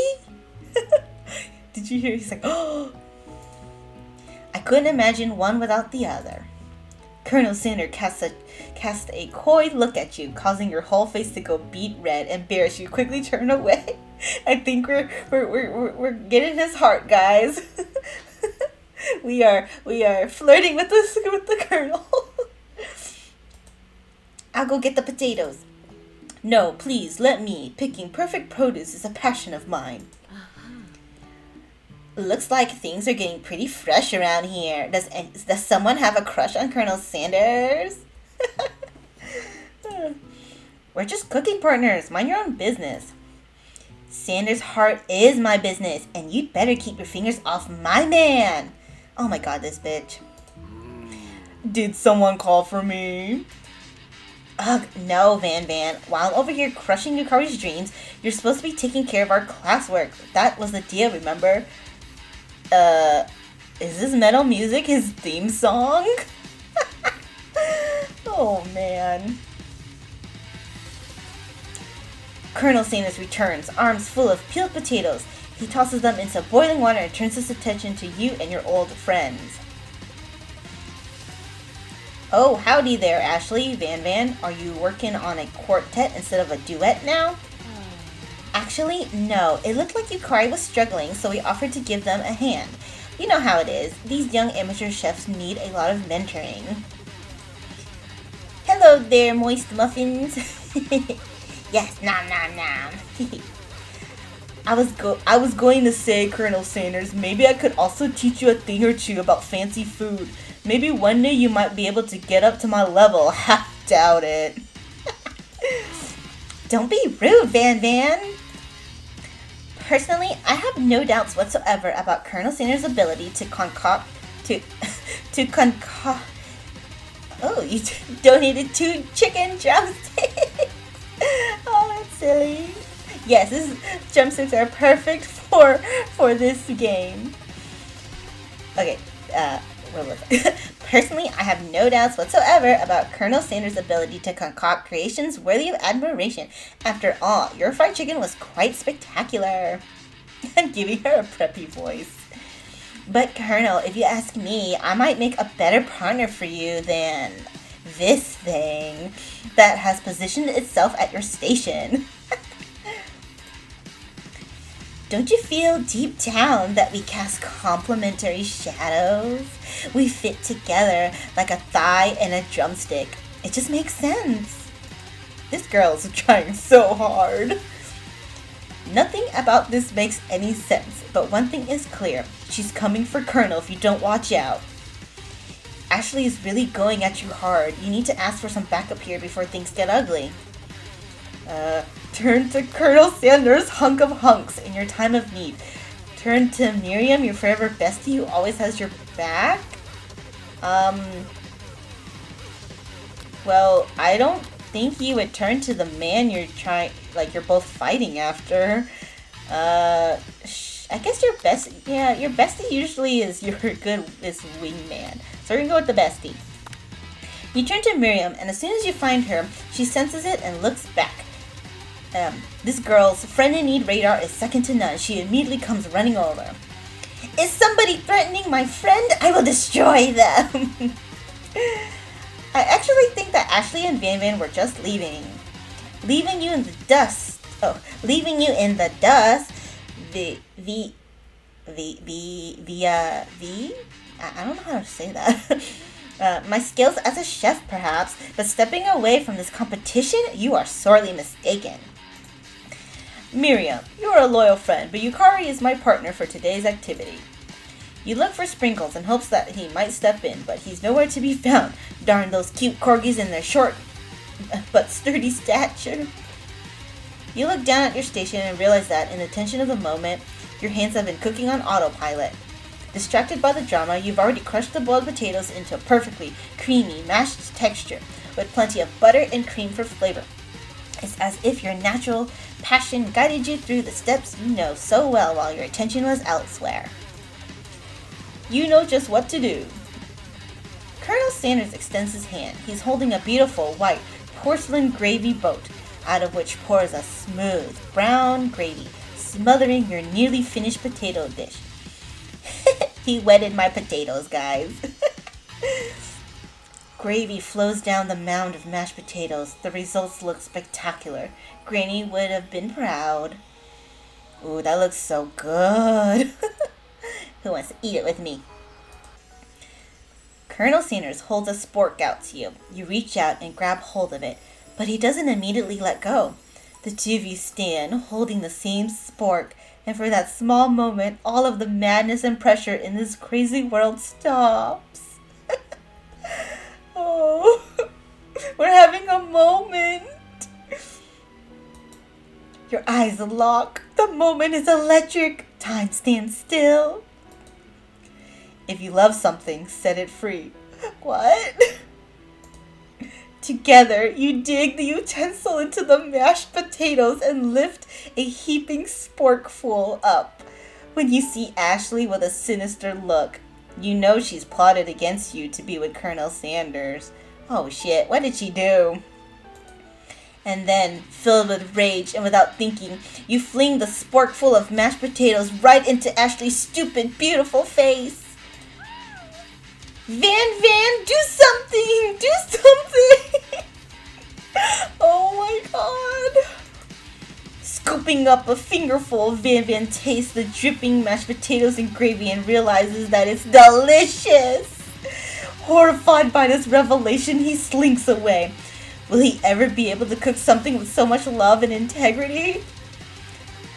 Did you hear? He's like, oh. I couldn't imagine one without the other. Colonel Sanders cast a coy look at you, causing your whole face to go beet red. Embarrassed, you quickly turn away. I think we're getting his heart, guys. we are flirting with the Colonel. I'll go get the potatoes. No, please, let me. Picking perfect produce is a passion of mine. Looks like things are getting pretty fresh around here. Does someone have a crush on Colonel Sanders? We're just cooking partners. Mind your own business. Sanders' heart is my business, and you'd better keep your fingers off my man. Oh my god, this bitch. Did someone call for me? Ugh, no, Van. While I'm over here crushing Yukari's dreams, you're supposed to be taking care of our classwork. That was the deal, remember? Is this metal music his theme song? Oh, man. Colonel Sanders returns, arms full of peeled potatoes. He tosses them into boiling water and turns his attention to you and your old friends. Oh, howdy there, Ashley. Van. Are you working on a quartet instead of a duet now? Actually, no. It looked like Yukari was struggling, so we offered to give them a hand. You know how it is. These young amateur chefs need a lot of mentoring. Hello there, moist muffins. Yes, nom. I was going to say, Colonel Sanders, maybe I could also teach you a thing or two about fancy food. Maybe one day you might be able to get up to my level. Ha, doubt it. Don't be rude, Van. Personally, I have no doubts whatsoever about Colonel Sanders' ability to concoct. Oh, you donated 2 chicken drumsticks. Oh, that's silly. Yes, these drumsticks are perfect for this game. Okay, where was I? Personally, I have no doubts whatsoever about Colonel Sanders' ability to concoct creations worthy of admiration. After all, your fried chicken was quite spectacular. I'm giving her a preppy voice. But Colonel, if you ask me, I might make a better partner for you than this thing that has positioned itself at your station. Don't you feel deep down that we cast complementary shadows? We fit together like a thigh and a drumstick. It just makes sense. This girl's trying so hard. Nothing about this makes any sense, but one thing is clear. She's coming for Colonel if you don't watch out. Ashley is really going at you hard. You need to ask for some backup here before things get ugly. Turn to Colonel Sanders, hunk of hunks, in your time of need. Turn to Miriam, your forever bestie who always has your back. Well, I don't think you would turn to the man you're you're both fighting after. I guess your bestie usually is wingman. So we're gonna go with the bestie. You turn to Miriam, and as soon as you find her, she senses it and looks back. This girl's friend in need radar is second to none. She immediately comes running over. Is somebody threatening my friend? I will destroy them. I actually think that Ashley and Van were just leaving you in the dust. Oh, leaving you in the dust. I don't know how to say that. My skills as a chef, perhaps, but stepping away from this competition, you are sorely mistaken. Miriam, you are a loyal friend, but Yukari is my partner for today's activity. You look for Sprinkles in hopes that he might step in, but he's nowhere to be found. Darn those cute corgis and their short but sturdy stature. You look down at your station and realize that, in the tension of the moment, your hands have been cooking on autopilot. Distracted by the drama, you've already crushed the boiled potatoes into a perfectly creamy, mashed texture, with plenty of butter and cream for flavor. It's as if your natural passion guided you through the steps you know so well while your attention was elsewhere. You know just what to do. Colonel Sanders extends his hand. He's holding a beautiful white porcelain gravy boat, out of which pours a smooth brown gravy, smothering your nearly finished potato dish. He wetted my potatoes, guys. Gravy flows down the mound of mashed potatoes. The results look spectacular. Granny would have been proud. Ooh, that looks so good. Who wants to eat it with me? Colonel Sanders holds a spork out to you. You reach out and grab hold of it, but he doesn't immediately let go. The two of you stand, holding the same spork, and for that small moment, all of the madness and pressure in this crazy world stops. Oh, we're having a moment. Your eyes lock. The moment is electric. Time stands still. If you love something, set it free. What? Together, you dig the utensil into the mashed potatoes and lift a heaping sporkful up. When you see Ashley with a sinister look, you know she's plotted against you to be with Colonel Sanders. Oh shit, what did she do? And then, filled with rage and without thinking, you fling the sporkful of mashed potatoes right into Ashley's stupid, beautiful face. Van, do something! Do something! Oh my god! Scooping up a fingerful, Van tastes the dripping mashed potatoes and gravy and realizes that it's delicious! Horrified by this revelation, he slinks away. Will he ever be able to cook something with so much love and integrity?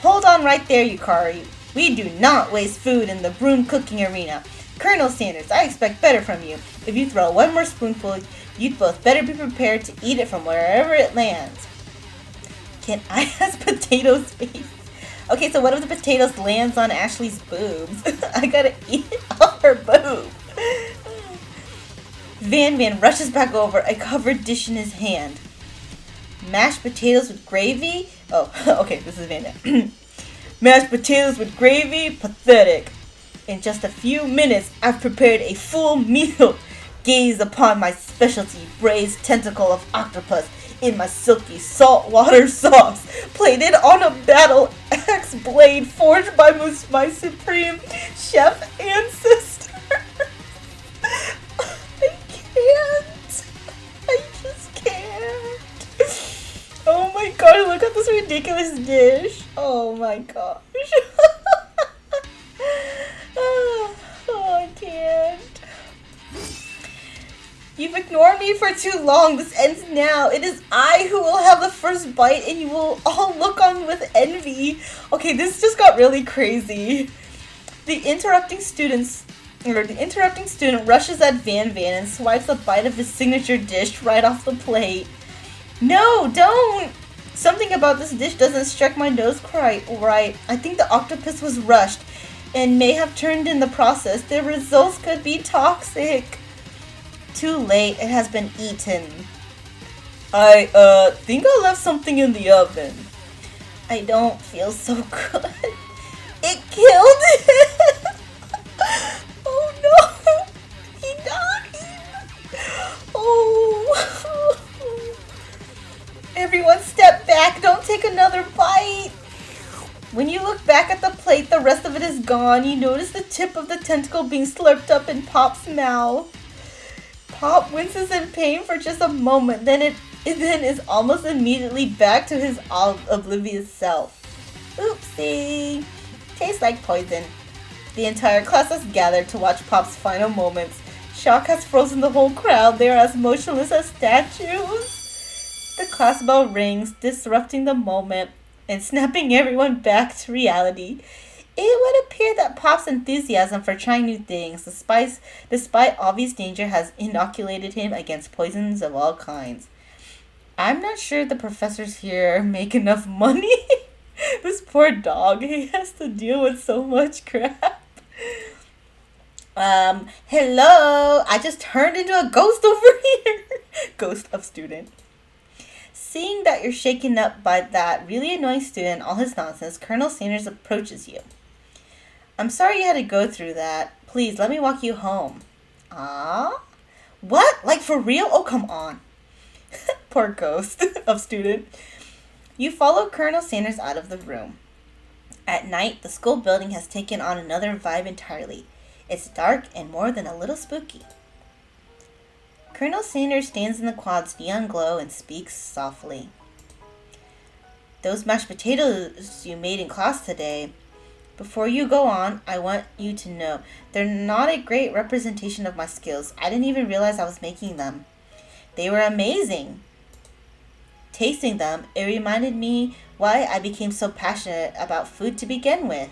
Hold on right there, Yukari. We do not waste food in the broom cooking arena. Colonel Sanders, I expect better from you. If you throw one more spoonful, you'd both better be prepared to eat it from wherever it lands. Can I ask potatoes face? Okay, so what if the potatoes lands on Ashley's boobs? I gotta eat it off her boob. Van rushes back over, a covered dish in his hand. Mashed potatoes with gravy? Oh, okay, this is Van. Mashed potatoes with gravy? Pathetic. In just a few minutes, I've prepared a full meal. Gaze upon my specialty braised tentacle of octopus in my silky saltwater sauce, plated on a battle axe blade forged by my supreme chef ancestor. I can't. I just can't. Oh my god, look at this ridiculous dish. Oh my gosh. Oh, I can't. You've ignored me for too long. This ends now. It is I who will have the first bite and you will all look on with envy. Okay, this just got really crazy. The interrupting student rushes at Van and swipes a bite of his signature dish right off the plate. No, don't! Something about this dish doesn't strike my nose quite right. I think the octopus was rushed and may have turned in the process. The results could be toxic. Too late, it has been eaten. I think I left something in the oven. I don't feel so good. It killed him! Oh no! He died! Oh! Everyone step back, don't take another bite! When you look back at the plate, the rest of it is gone. You notice the tip of the tentacle being slurped up in Pop's mouth. Pop winces in pain for just a moment, then is almost immediately back to his oblivious self. Oopsie. Tastes like poison. The entire class has gathered to watch Pop's final moments. Shock has frozen the whole crowd. They are as motionless as statues. The class bell rings, disrupting the moment and snapping everyone back to reality. It would appear that Pop's enthusiasm for trying new things, despite obvious danger, has inoculated him against poisons of all kinds. I'm not sure the professors here make enough money. This poor dog, he has to deal with so much crap. Hello, I just turned into a ghost over here. Ghost of student. Seeing that you're shaken up by that really annoying student and all his nonsense, Colonel Sanders approaches you. I'm sorry you had to go through that. Please, let me walk you home. Ah? What? Like for real? Oh, come on. Poor ghost of student. You follow Colonel Sanders out of the room. At night, the school building has taken on another vibe entirely. It's dark and more than a little spooky. Colonel Sanders stands in the quad's neon glow and speaks softly. Those mashed potatoes you made in class today, before you go on, I want you to know they're not a great representation of my skills. I didn't even realize I was making them. They were amazing. Tasting them, it reminded me why I became so passionate about food to begin with.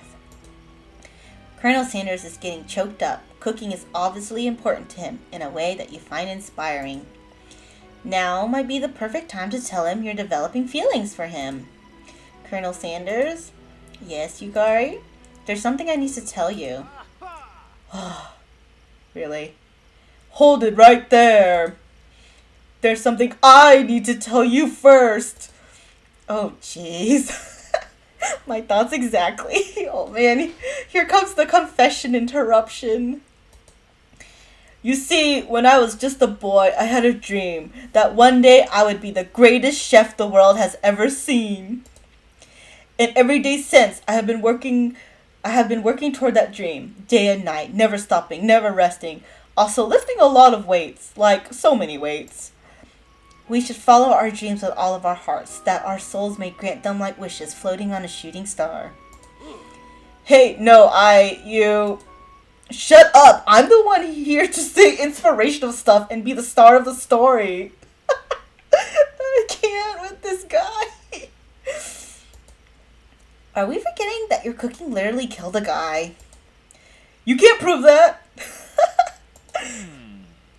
Colonel Sanders is getting choked up. Cooking is obviously important to him in a way that you find inspiring. Now might be the perfect time to tell him you're developing feelings for him. Colonel Sanders? Yes, Yugari? There's something I need to tell you. Really? Hold it right there. There's something I need to tell you first. Oh, jeez. My thoughts exactly. Oh, man. Here comes the confession interruption. You see, when I was just a boy, I had a dream that one day I would be the greatest chef the world has ever seen. And every day since, I have been working toward that dream, day and night, never stopping, never resting. Also lifting a lot of weights, like so many weights. We should follow our dreams with all of our hearts, that our souls may grant them like wishes floating on a shooting star. Hey, no, you... Shut up! I'm the one here to say inspirational stuff and be the star of the story. I can't with this guy. Are we forgetting that your cooking literally killed a guy? You can't prove that!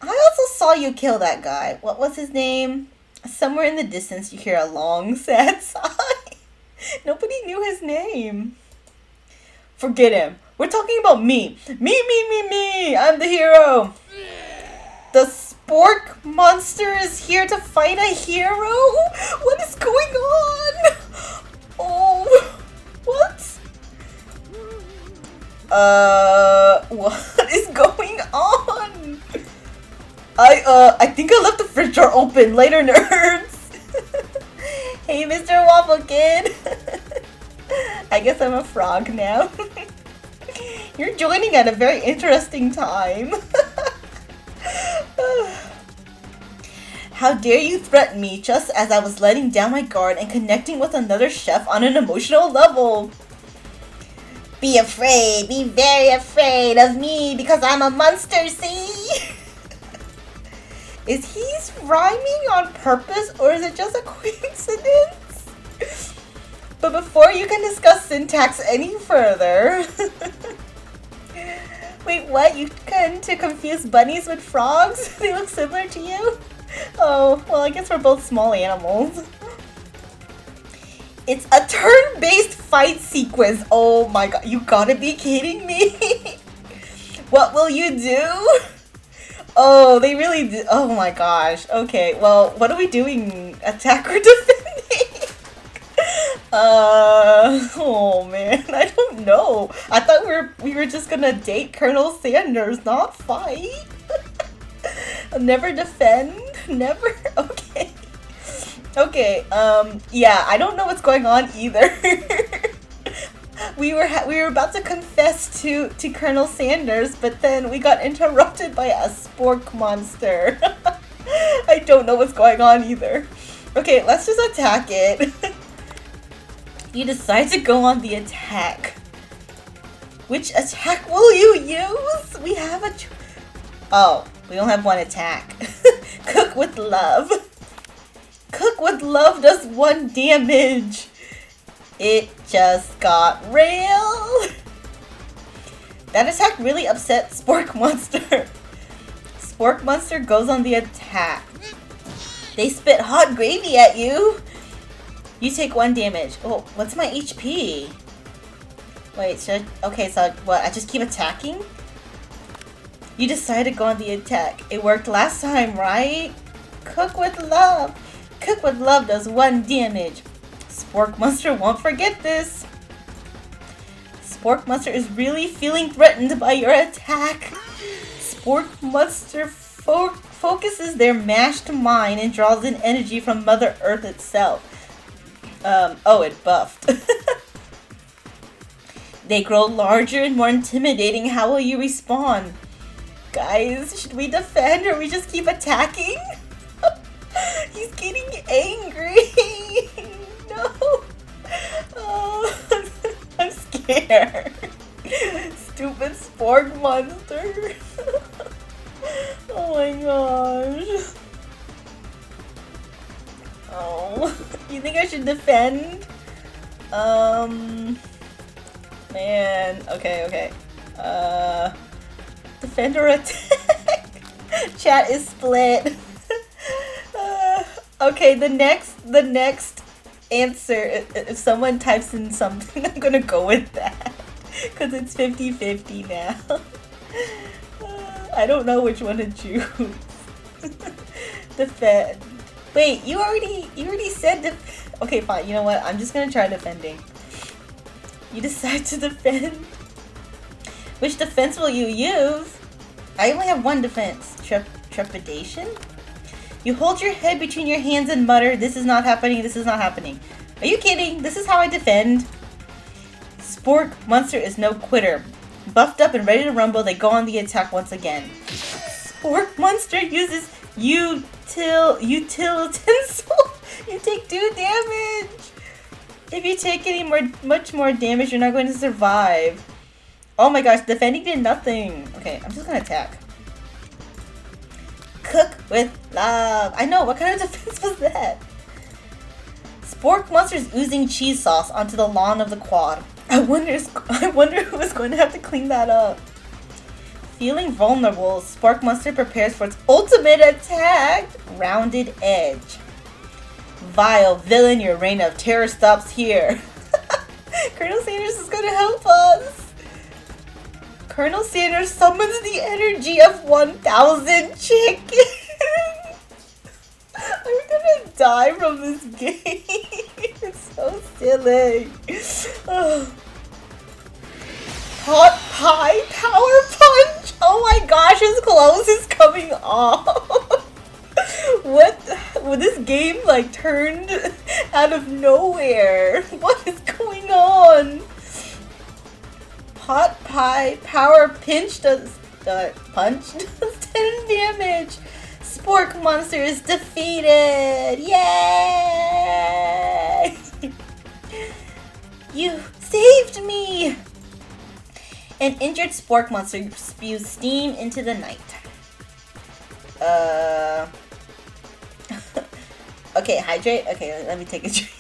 I also saw you kill that guy. What was his name? Somewhere in the distance you hear a long, sad sigh. Nobody knew his name. Forget him. We're talking about me. Me. I'm the hero. The spork monster is here to fight a hero? What is going on? Oh, what? What is going on? I think I left the fridge door open. Later, nerds. Hey, Mr. Waffle Kid. I guess I'm a frog now. You're joining at a very interesting time. How dare you threaten me just as I was letting down my guard and connecting with another chef on an emotional level. Be afraid, be very afraid of me because I'm a monster, see? Is he rhyming on purpose or is it just a coincidence? But before you can discuss syntax any further... Wait, what? You tend to confuse bunnies with frogs? They look similar to you? Oh, well, I guess we're both small animals. It's a turn-based fight sequence. Oh my god, you gotta be kidding me. What will you do? Oh, they really do. Oh my gosh. Okay, well, what are we doing? Attack or defending? Oh man, I don't know. I thought we were just gonna date Colonel Sanders, not fight. Never defend? Never? Okay. Okay, yeah, I don't know what's going on either. We were about to confess to Colonel Sanders, but then we got interrupted by a spork monster. I don't know what's going on either. Okay, let's just attack it. You decide to go on the attack. Which attack will you use? We have a oh, we only have one attack. Cook with love. Cook with love does 1 damage. It just got real. That attack really upset Spork Monster. Spork Monster goes on the attack. They spit hot gravy at you. You take 1 damage. Oh, what's my HP? Wait, should I, okay, so what? I just keep attacking? You decided to go on the attack. It worked last time, right? Cook with love. Cook with love does 1 damage. Spork Monster won't forget this. Spork Monster is really feeling threatened by your attack. Spork Monster focuses their mashed mind and draws in energy from Mother Earth itself. Oh, it buffed. They grow larger and more intimidating. How will you respond? Guys, should we defend or we just keep attacking? He's getting angry. No. Oh, I'm scared. Stupid Spork Monster. Oh my gosh. Oh, you think I should defend? Man, okay. Defend or attack? Chat is split. Okay, the next answer, if someone types in something, I'm gonna go with that. Because it's 50-50 now. I don't know which one to choose. Defend. Wait, you already said okay, fine, you know what? I'm just gonna try defending. You decide to defend. Which defense will you use? I only have 1 defense. Trepidation? You hold your head between your hands and mutter, "This is not happening, this is not happening." Are you kidding? This is how I defend. Spork Monster is no quitter. Buffed up and ready to rumble, they go on the attack once again. Spork Monster uses utensil. You take 2 damage. If you take much more damage, you're not going to survive. Oh my gosh, defending did nothing. Okay, I'm just gonna attack. Cook with love. I know, what kind of defense was that? Spork Monster's oozing cheese sauce onto the lawn of the quad. I wonder who is going to have to clean that up. Feeling vulnerable, Spork Monster prepares for its ultimate attack, Rounded Edge. Vile villain, your reign of terror stops here. Colonel Sanders is going to help us. Colonel Sanders summons the energy of 1,000 chickens. I'm gonna die from this game. It's so silly. Hot pie power punch. Oh my gosh, his clothes is coming off. What? Well, this game like turned out of nowhere. What is going on? Hot pie power pinch does punch does 10 damage. Spork Monster is defeated. Yay! You saved me. An injured Spork Monster spews steam into the night. Okay, hydrate. Okay, let me take a drink.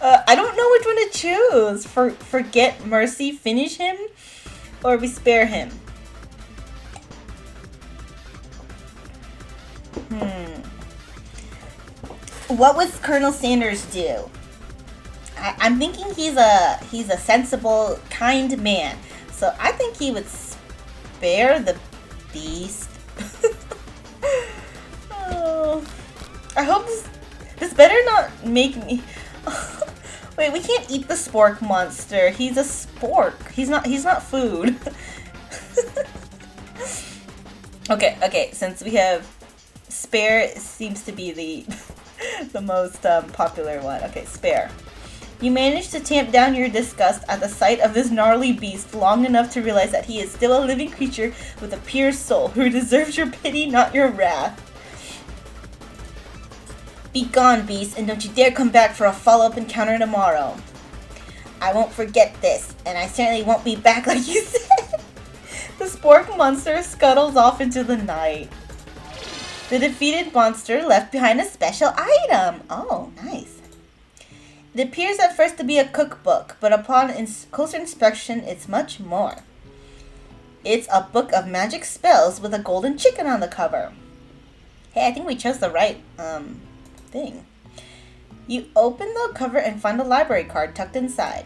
I don't know which one to choose. Forget mercy, finish him, or we spare him. What would Colonel Sanders do? I'm thinking he's a sensible, kind man. So I think he would spare the beast. Oh, I hope this better not make me. Wait, we can't eat the Spork Monster. He's a spork. He's not food. Okay. Since we have spare, it seems to be the most popular one. Okay, spare. You manage to tamp down your disgust at the sight of this gnarly beast long enough to realize that he is still a living creature with a pure soul who deserves your pity, not your wrath. Be gone, beast, and don't you dare come back for a follow-up encounter tomorrow. I won't forget this, and I certainly won't be back like you said. The spork monster scuttles off into the night. The defeated monster left behind a special item. Oh, nice. It appears at first to be a cookbook, but upon closer inspection, it's much more. It's a book of magic spells with a golden chicken on the cover. Hey, I think we chose the right, thing. You open the cover and find a library card tucked inside.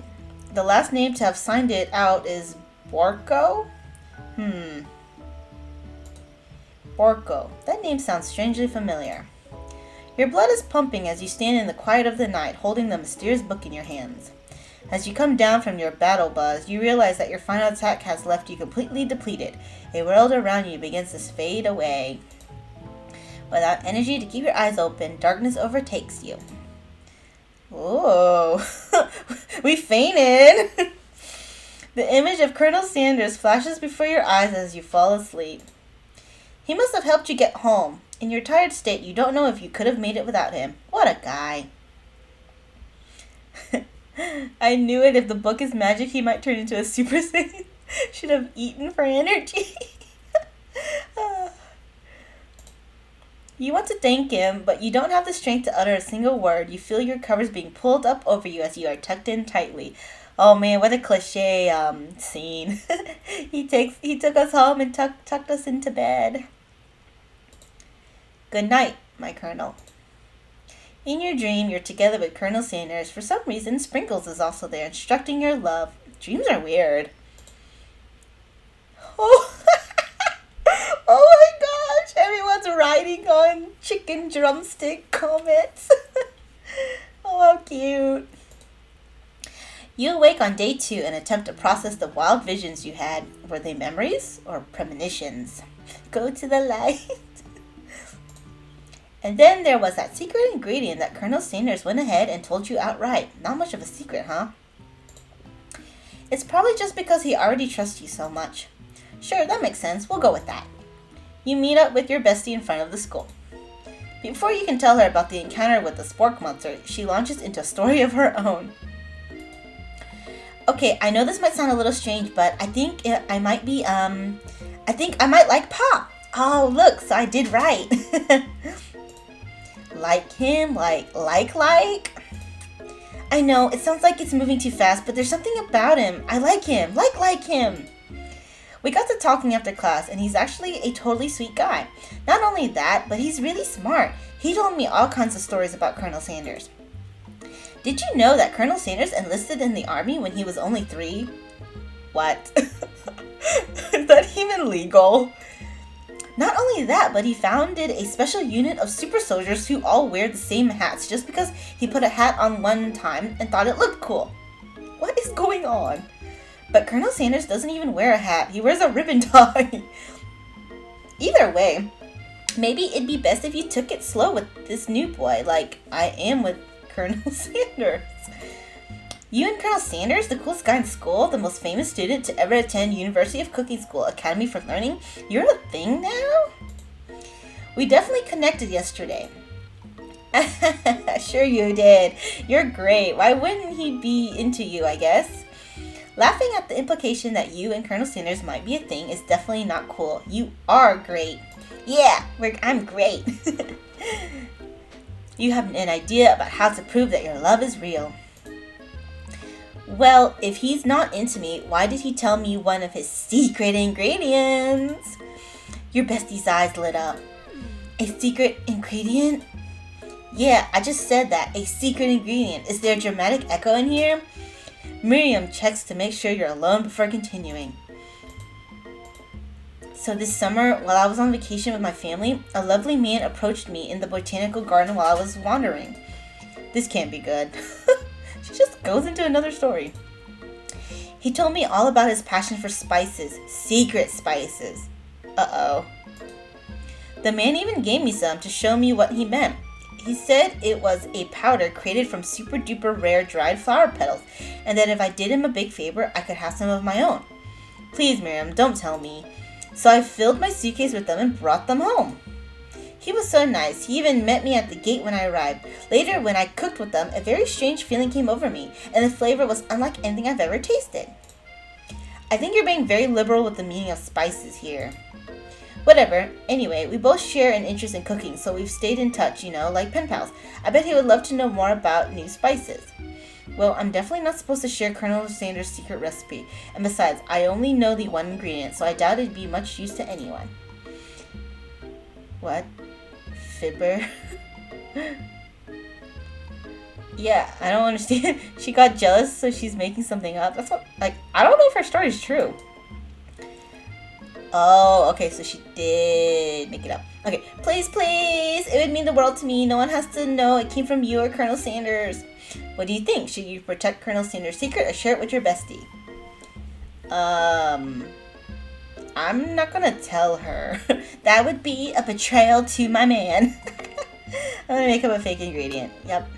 The last name to have signed it out is Borko? Borko. That name sounds strangely familiar. Your blood is pumping as you stand in the quiet of the night, holding the mysterious book in your hands. As you come down from your battle buzz, you realize that your final attack has left you completely depleted. A world around you begins to fade away. Without energy to keep your eyes open, darkness overtakes you. Oh, we fainted! The image of Colonel Sanders flashes before your eyes as you fall asleep. He must have helped you get home. In your tired state, you don't know if you could have made it without him. What a guy. I knew it. If the book is magic, he might turn into a Super Saiyan. Should have eaten for energy. You want to thank him, but you don't have the strength to utter a single word. You feel your covers being pulled up over you as you are tucked in tightly. Oh man, what a cliche scene. He took us home and tucked us into bed. Good night, my Colonel. In your dream, you're together with Colonel Sanders. For some reason, Sprinkles is also there, instructing your love. Dreams are weird. Oh, oh my gosh! Everyone's riding on chicken drumstick comments. Oh, how cute. You awake on day 2 and attempt to process the wild visions you had. Were they memories or premonitions? Go to the light. And then there was that secret ingredient that Colonel Sanders went ahead and told you outright. Not much of a secret, huh? It's probably just because he already trusts you so much. Sure, that makes sense. We'll go with that. You meet up with your bestie in front of the school. Before you can tell her about the encounter with the spork monster, she launches into a story of her own. Okay, I know this might sound a little strange, but I think I might like Pop. Oh, look, so I did right. Like him, like. I know, it sounds like it's moving too fast, but there's something about him. I like him, like him. We got to talking after class, and he's actually a totally sweet guy. Not only that, but he's really smart. He told me all kinds of stories about Colonel Sanders. Did you know that Colonel Sanders enlisted in the army when he was only 3? What? Is that even legal? Not only that, but he founded a special unit of super soldiers who all wear the same hats just because he put a hat on one time and thought it looked cool. What is going on? But Colonel Sanders doesn't even wear a hat. He wears a ribbon tie. Either way, maybe it'd be best if you took it slow with this new boy, like I am with Colonel Sanders. You and Colonel Sanders, the coolest guy in school, the most famous student to ever attend University of Cooking School Academy for Learning, you're a thing now? We definitely connected yesterday. Sure you did. You're great. Why wouldn't he be into you, I guess? Laughing at the implication that you and Colonel Sanders might be a thing is definitely not cool. You are great. Yeah, I'm great. You have an idea about how to prove that your love is real. Well, if he's not into me, why did he tell me one of his secret ingredients? Your bestie's eyes lit up. A secret ingredient? Yeah, I just said that. A secret ingredient. Is there a dramatic echo in here? Miriam checks to make sure you're alone before continuing. So this summer, while I was on vacation with my family, a lovely man approached me in the botanical garden while I was wandering. This can't be good. She just goes into another story. He told me all about his passion for spices. Secret spices. Uh-oh. The man even gave me some to show me what he meant. He said it was a powder created from super duper rare dried flower petals, and that if I did him a big favor, I could have some of my own. Please, Miriam, don't tell me. So I filled my suitcase with them and brought them home. He was so nice. He even met me at the gate when I arrived. Later, when I cooked with them, a very strange feeling came over me, and the flavor was unlike anything I've ever tasted. I think you're being very liberal with the meaning of spices here. Whatever. Anyway, we both share an interest in cooking, so we've stayed in touch, like pen pals. I bet he would love to know more about new spices. Well, I'm definitely not supposed to share Colonel Sanders' secret recipe. And besides, I only know the one ingredient, so I doubt it'd be much use to anyone. What? Fibber? Yeah, I don't understand. She got jealous, so she's making something up. That's what, I don't know if her story is true. Oh, okay, so she did make it up. Okay, please, please. It would mean the world to me. No one has to know it came from you or Colonel Sanders. What do you think? Should you protect Colonel Sanders' secret or share it with your bestie? I'm not gonna tell her. That would be a betrayal to my man. I'm gonna make up a fake ingredient. Yep.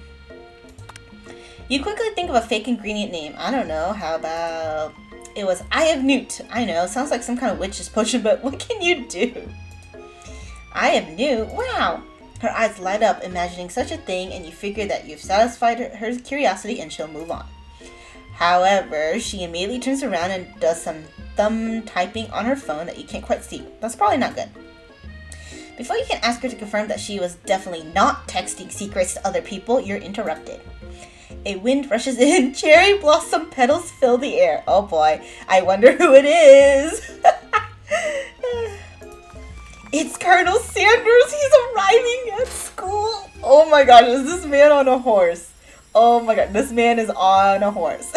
You quickly think of a fake ingredient name. I don't know. How about... It was Eye of Newt. I know, sounds like some kind of witch's potion, but what can you do? Eye of Newt? Wow! Her eyes light up imagining such a thing, and you figure that you've satisfied her curiosity and she'll move on. However, she immediately turns around and does some thumb typing on her phone that you can't quite see. That's probably not good. Before you can ask her to confirm that she was definitely not texting secrets to other people, you're interrupted. A wind rushes in, cherry blossom petals fill the air. Oh boy, I wonder who it is. It's Colonel Sanders, he's arriving at school. Oh my gosh, is this man on a horse? Oh my god, this man is on a horse.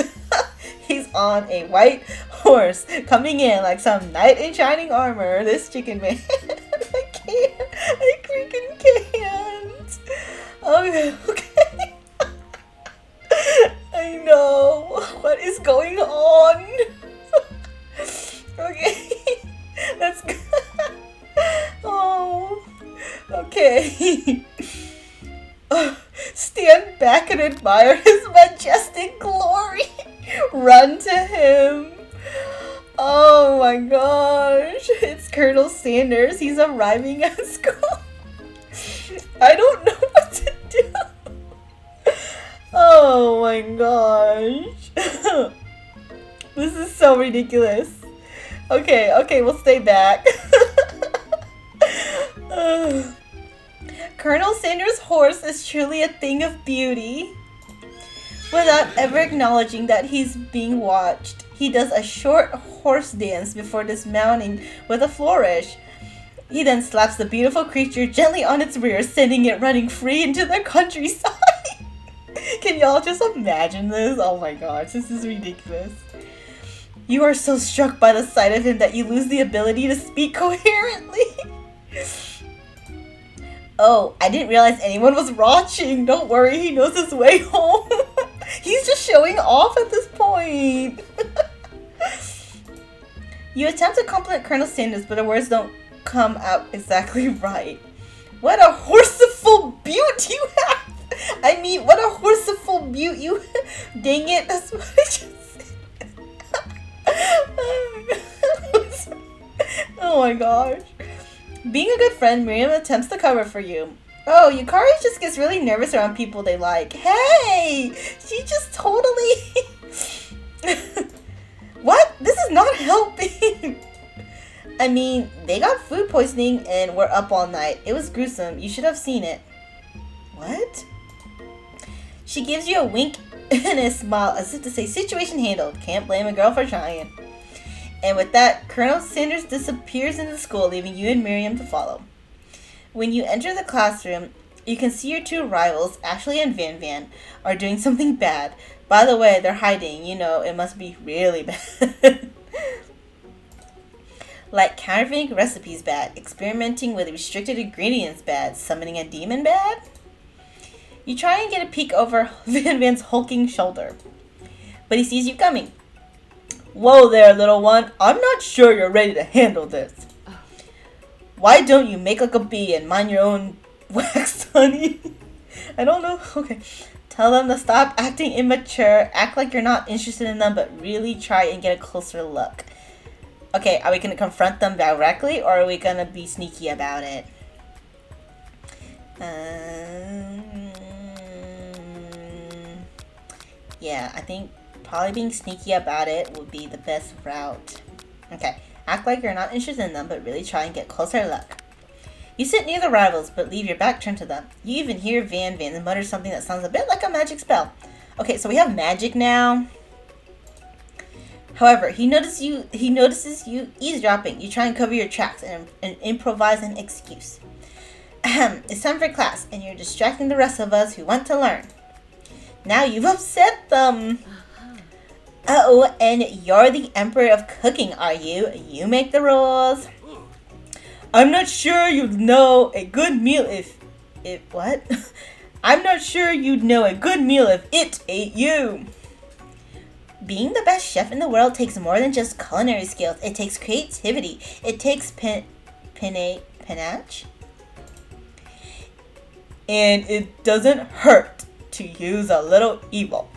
He's on a white horse, coming in like some knight in shining armor. This chicken man. I freaking can't. Okay. I know. What is going on? Okay. Let's go. Oh. Okay. Stand back and admire his majestic glory. Run to him. Oh my gosh. It's Colonel Sanders. He's arriving at school. I don't know what to do. Oh my gosh. This is so ridiculous. Okay, we'll stay back. Colonel Sanders' horse is truly a thing of beauty. Without ever acknowledging that he's being watched, he does a short horse dance before dismounting with a flourish. He then slaps the beautiful creature gently on its rear, sending it running free into the countryside. Can y'all just imagine this? Oh my gosh, this is ridiculous. You are so struck by the sight of him that you lose the ability to speak coherently. Oh, I didn't realize anyone was watching. Don't worry, he knows his way home. He's just showing off at this point. You attempt to compliment Colonel Sanders, but the words don't come out exactly right. What a horseful beaut you have! I mean, what a horseful beaut you have. Dang it, that's what I just said. Oh my gosh. Being a good friend, Miriam attempts to cover for you. Oh, Yukari just gets really nervous around people they like. Hey! She just totally... What? This is not helping. I mean, they got food poisoning and were up all night. It was gruesome. You should have seen it. What? She gives you a wink and a smile as if to say, situation handled. Can't blame a girl for trying. And with that, Colonel Sanders disappears in the school, leaving you and Miriam to follow. When you enter the classroom, you can see your two rivals, Ashley and Van Van, are doing something bad. By the way, they're hiding. You know, it must be really bad. Like counterfeiting recipes bad, experimenting with restricted ingredients bad, summoning a demon bad? You try and get a peek over Van Van's hulking shoulder, but he sees you coming. Whoa there, little one. I'm not sure you're ready to handle this. Why don't you make like a bee and mind your own wax, honey? I don't know. Okay. Tell them to stop acting immature, act like you're not interested in them, but really try and get a closer look. Okay, are we going to confront them directly, or are we going to be sneaky about it? Um, yeah, I think probably being sneaky about it would be the best route. Okay, act like you're not interested in them, but really try and get closer luck. You sit near the rivals, but leave your back turned to them. You even hear Van mutter something that sounds a bit like a magic spell. Okay, so we have magic now. However, he notices you eavesdropping. You try and cover your tracks and improvise an excuse. It's time for class, and you're distracting the rest of us who want to learn. Now you've upset them. Oh, and you're the emperor of cooking, are you? You make the rules. I'm not sure you'd know a good meal if what? I'm not sure you'd know a good meal if it ate you. Being the best chef in the world takes more than just culinary skills. It takes creativity. It takes panache. And it doesn't hurt to use a little evil.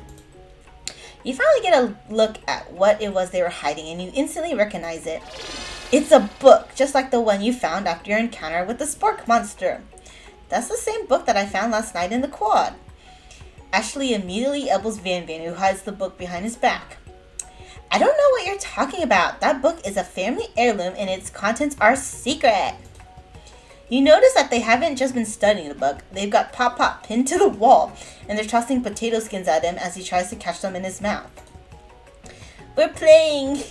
You finally get a look at what it was they were hiding, and you instantly recognize it. It's a book, just like the one you found after your encounter with the spork monster. That's the same book that I found last night in the quad. Ashley immediately elbows Van, who hides the book behind his back. I don't know what you're talking about. That book is a family heirloom and its contents are secret. You notice that they haven't just been studying the book. They've got Pop pinned to the wall, and they're tossing potato skins at him as he tries to catch them in his mouth. We're playing!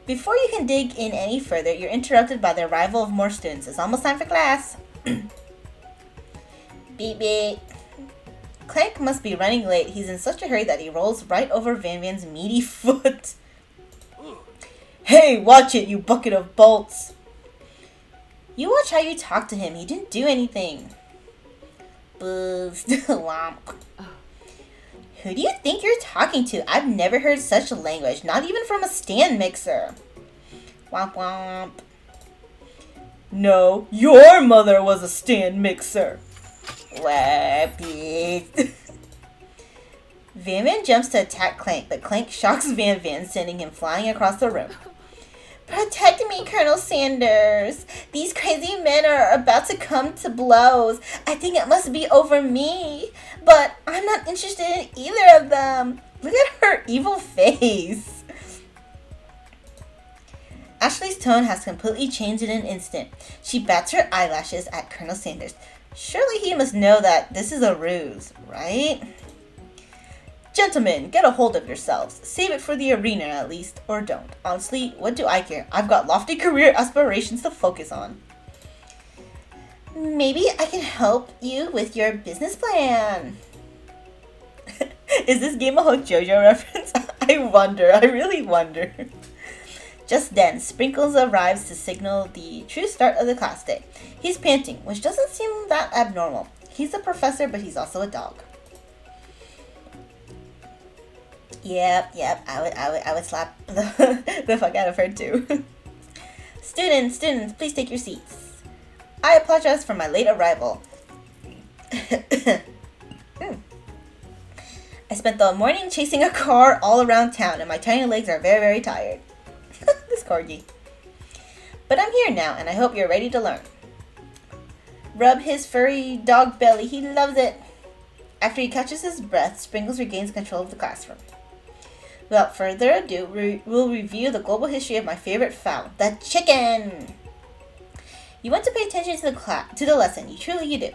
Before you can dig in any further, you're interrupted by the arrival of more students. It's almost time for class. Beep beep. Clank must be running late. He's in such a hurry that he rolls right over Van's meaty foot. Hey, watch it, you bucket of bolts. You watch how you talk to him. He didn't do anything. Boost. Womp. Who do you think you're talking to? I've never heard such language, not even from a stand mixer. Womp womp. No, your mother was a stand mixer. Wappy. Van jumps to attack Clank, but Clank shocks Van, sending him flying across the room. Protect me, Colonel Sanders. These crazy men are about to come to blows. I think it must be over me. But I'm not interested in either of them. Look at her evil face. Ashley's tone has completely changed in an instant. She bats her eyelashes at Colonel Sanders. Surely he must know that this is a ruse, right? Gentlemen, get a hold of yourselves. Save it for the arena at least, or don't. Honestly, what do I care? I've got lofty career aspirations to focus on. Maybe I can help you with your business plan. Is this Game of JoJo reference? I really wonder. Just then, Sprinkles arrives to signal the true start of the class day. He's panting, which doesn't seem that abnormal. He's a professor, but he's also a dog. Yep, I would slap the fuck out of her too. Students, please take your seats. I apologize for my late arrival. I spent the morning chasing a car all around town, and my tiny legs are very, very tired. This corgi. But I'm here now, and I hope you're ready to learn. Rub his furry dog belly. He loves it. After he catches his breath, Sprinkles regains control of the classroom. Without further ado, we'll review the global history of my favorite fowl, the chicken. You want to pay attention to the lesson. You truly do.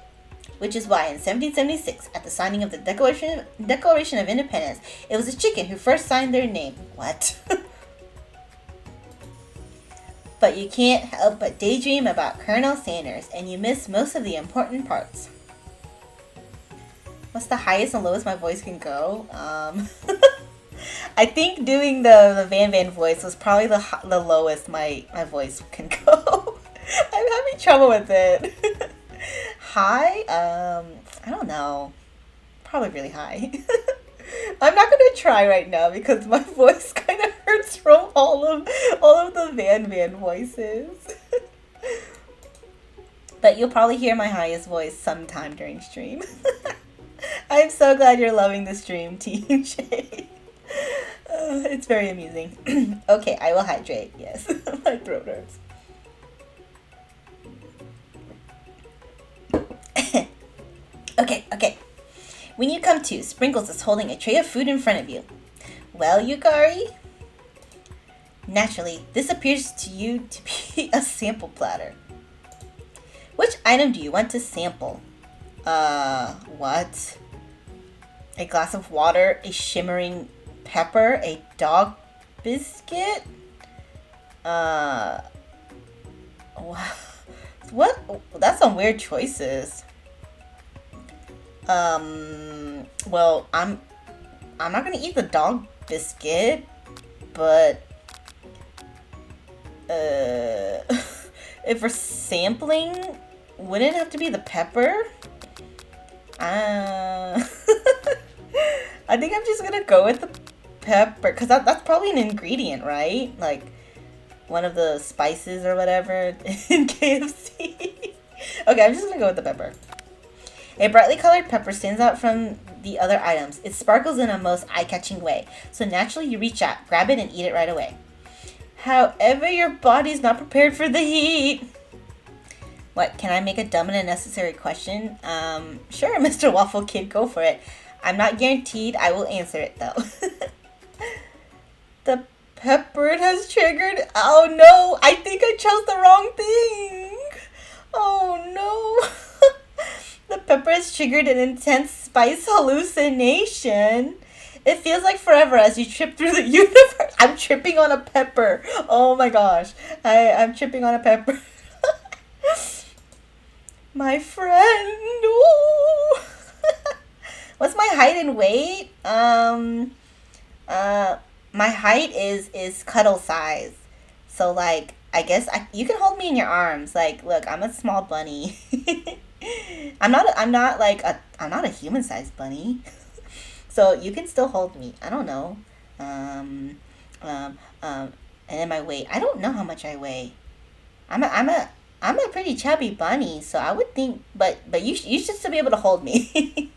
Which is why in 1776, at the signing of the Declaration of Independence, it was a chicken who first signed their name. What? But you can't help but daydream about Colonel Sanders, and you miss most of the important parts. What's the highest and lowest my voice can go? I think doing the Van voice was probably the lowest my voice can go. I'm having trouble with it. High? I don't know. Probably really high. I'm not gonna try right now because my voice kind of hurts from all of the Van voices. But you'll probably hear my highest voice sometime during stream. I'm so glad you're loving the stream, Team Shade. It's very amusing. Okay, I will hydrate. Yes, my throat hurts. Okay. When you come to, Sprinkles is holding a tray of food in front of you. Well, Yukari? Naturally, this appears to you to be a sample platter. Which item do you want to sample? What? A glass of water, a shimmering pepper, a dog biscuit? What? That's some weird choices. Well, I'm not gonna eat the dog biscuit, but if we're sampling, wouldn't it have to be the pepper? I think I'm just gonna go with the pepper, because that's probably an ingredient, right? Like one of the spices or whatever in KFC. Okay, I'm just gonna go with the pepper. A brightly colored pepper stands out from the other items. It sparkles in a most eye-catching way, so naturally you reach out, grab it, and eat it right away. However, your body's not prepared for the heat. What, can I make a dumb and unnecessary question? Sure, Mr. Waffle Kid, go for it. I'm not guaranteed I will answer it, though. The pepper has triggered... Oh, no, I think I chose the wrong thing. Oh, no. The pepper has triggered an intense spice hallucination. It feels like forever as you trip through the universe. I'm tripping on a pepper. Oh my gosh. I'm tripping on a pepper. My friend. Ooh. What's my height and weight? My height is cuddle size. So like, I guess you can hold me in your arms. Like, look, I'm a small bunny. I'm not a human-sized bunny. So you can still hold me. I don't know. And then my weight. I don't know how much I weigh. I'm a pretty chubby bunny, so I would think. But you should still be able to hold me.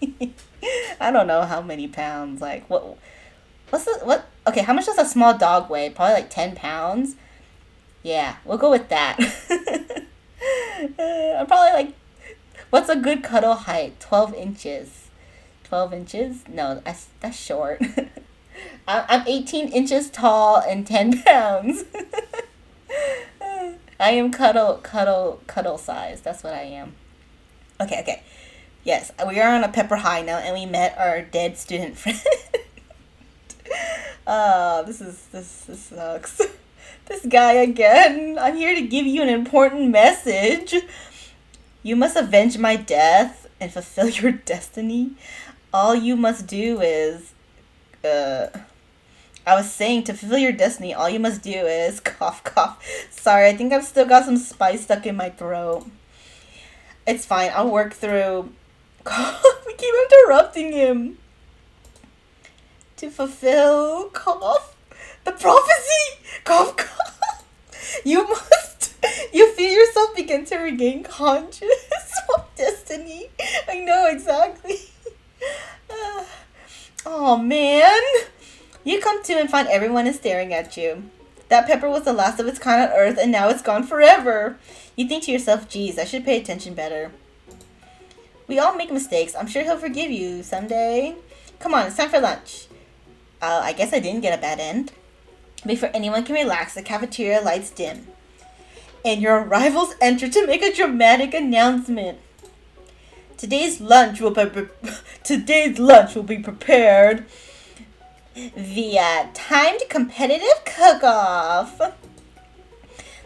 I don't know how many pounds. Like what? Okay, how much does a small dog weigh? Probably like 10 pounds. Yeah, we'll go with that. I'm probably like. What's a good cuddle height? 12 inches. 12 inches? No, that's short. I'm 18 inches tall and 10 pounds. I am cuddle size. That's what I am. Okay. Yes, we are on a pepper high now, and we met our dead student friend. This sucks. This guy again. I'm here to give you an important message. You must avenge my death and fulfill your destiny. All you must do is... I was saying, to fulfill your destiny, all you must do is... Cough. Sorry, I think I've still got some spice stuck in my throat. It's fine, I'll work through... We keep interrupting him. To fulfill... Cough. The prophecy! Cough. You feel yourself begin to regain conscious of destiny. I know, exactly. Oh, man. You come to and find everyone is staring at you. That pepper was the last of its kind on Earth, and now it's gone forever. You think to yourself, geez, I should pay attention better. We all make mistakes. I'm sure he'll forgive you someday. Come on, it's time for lunch. I guess I didn't get a bad end. Before anyone can relax, the cafeteria lights dim. And your arrivals enter to make a dramatic announcement. Today's lunch will be prepared via timed competitive cook-off.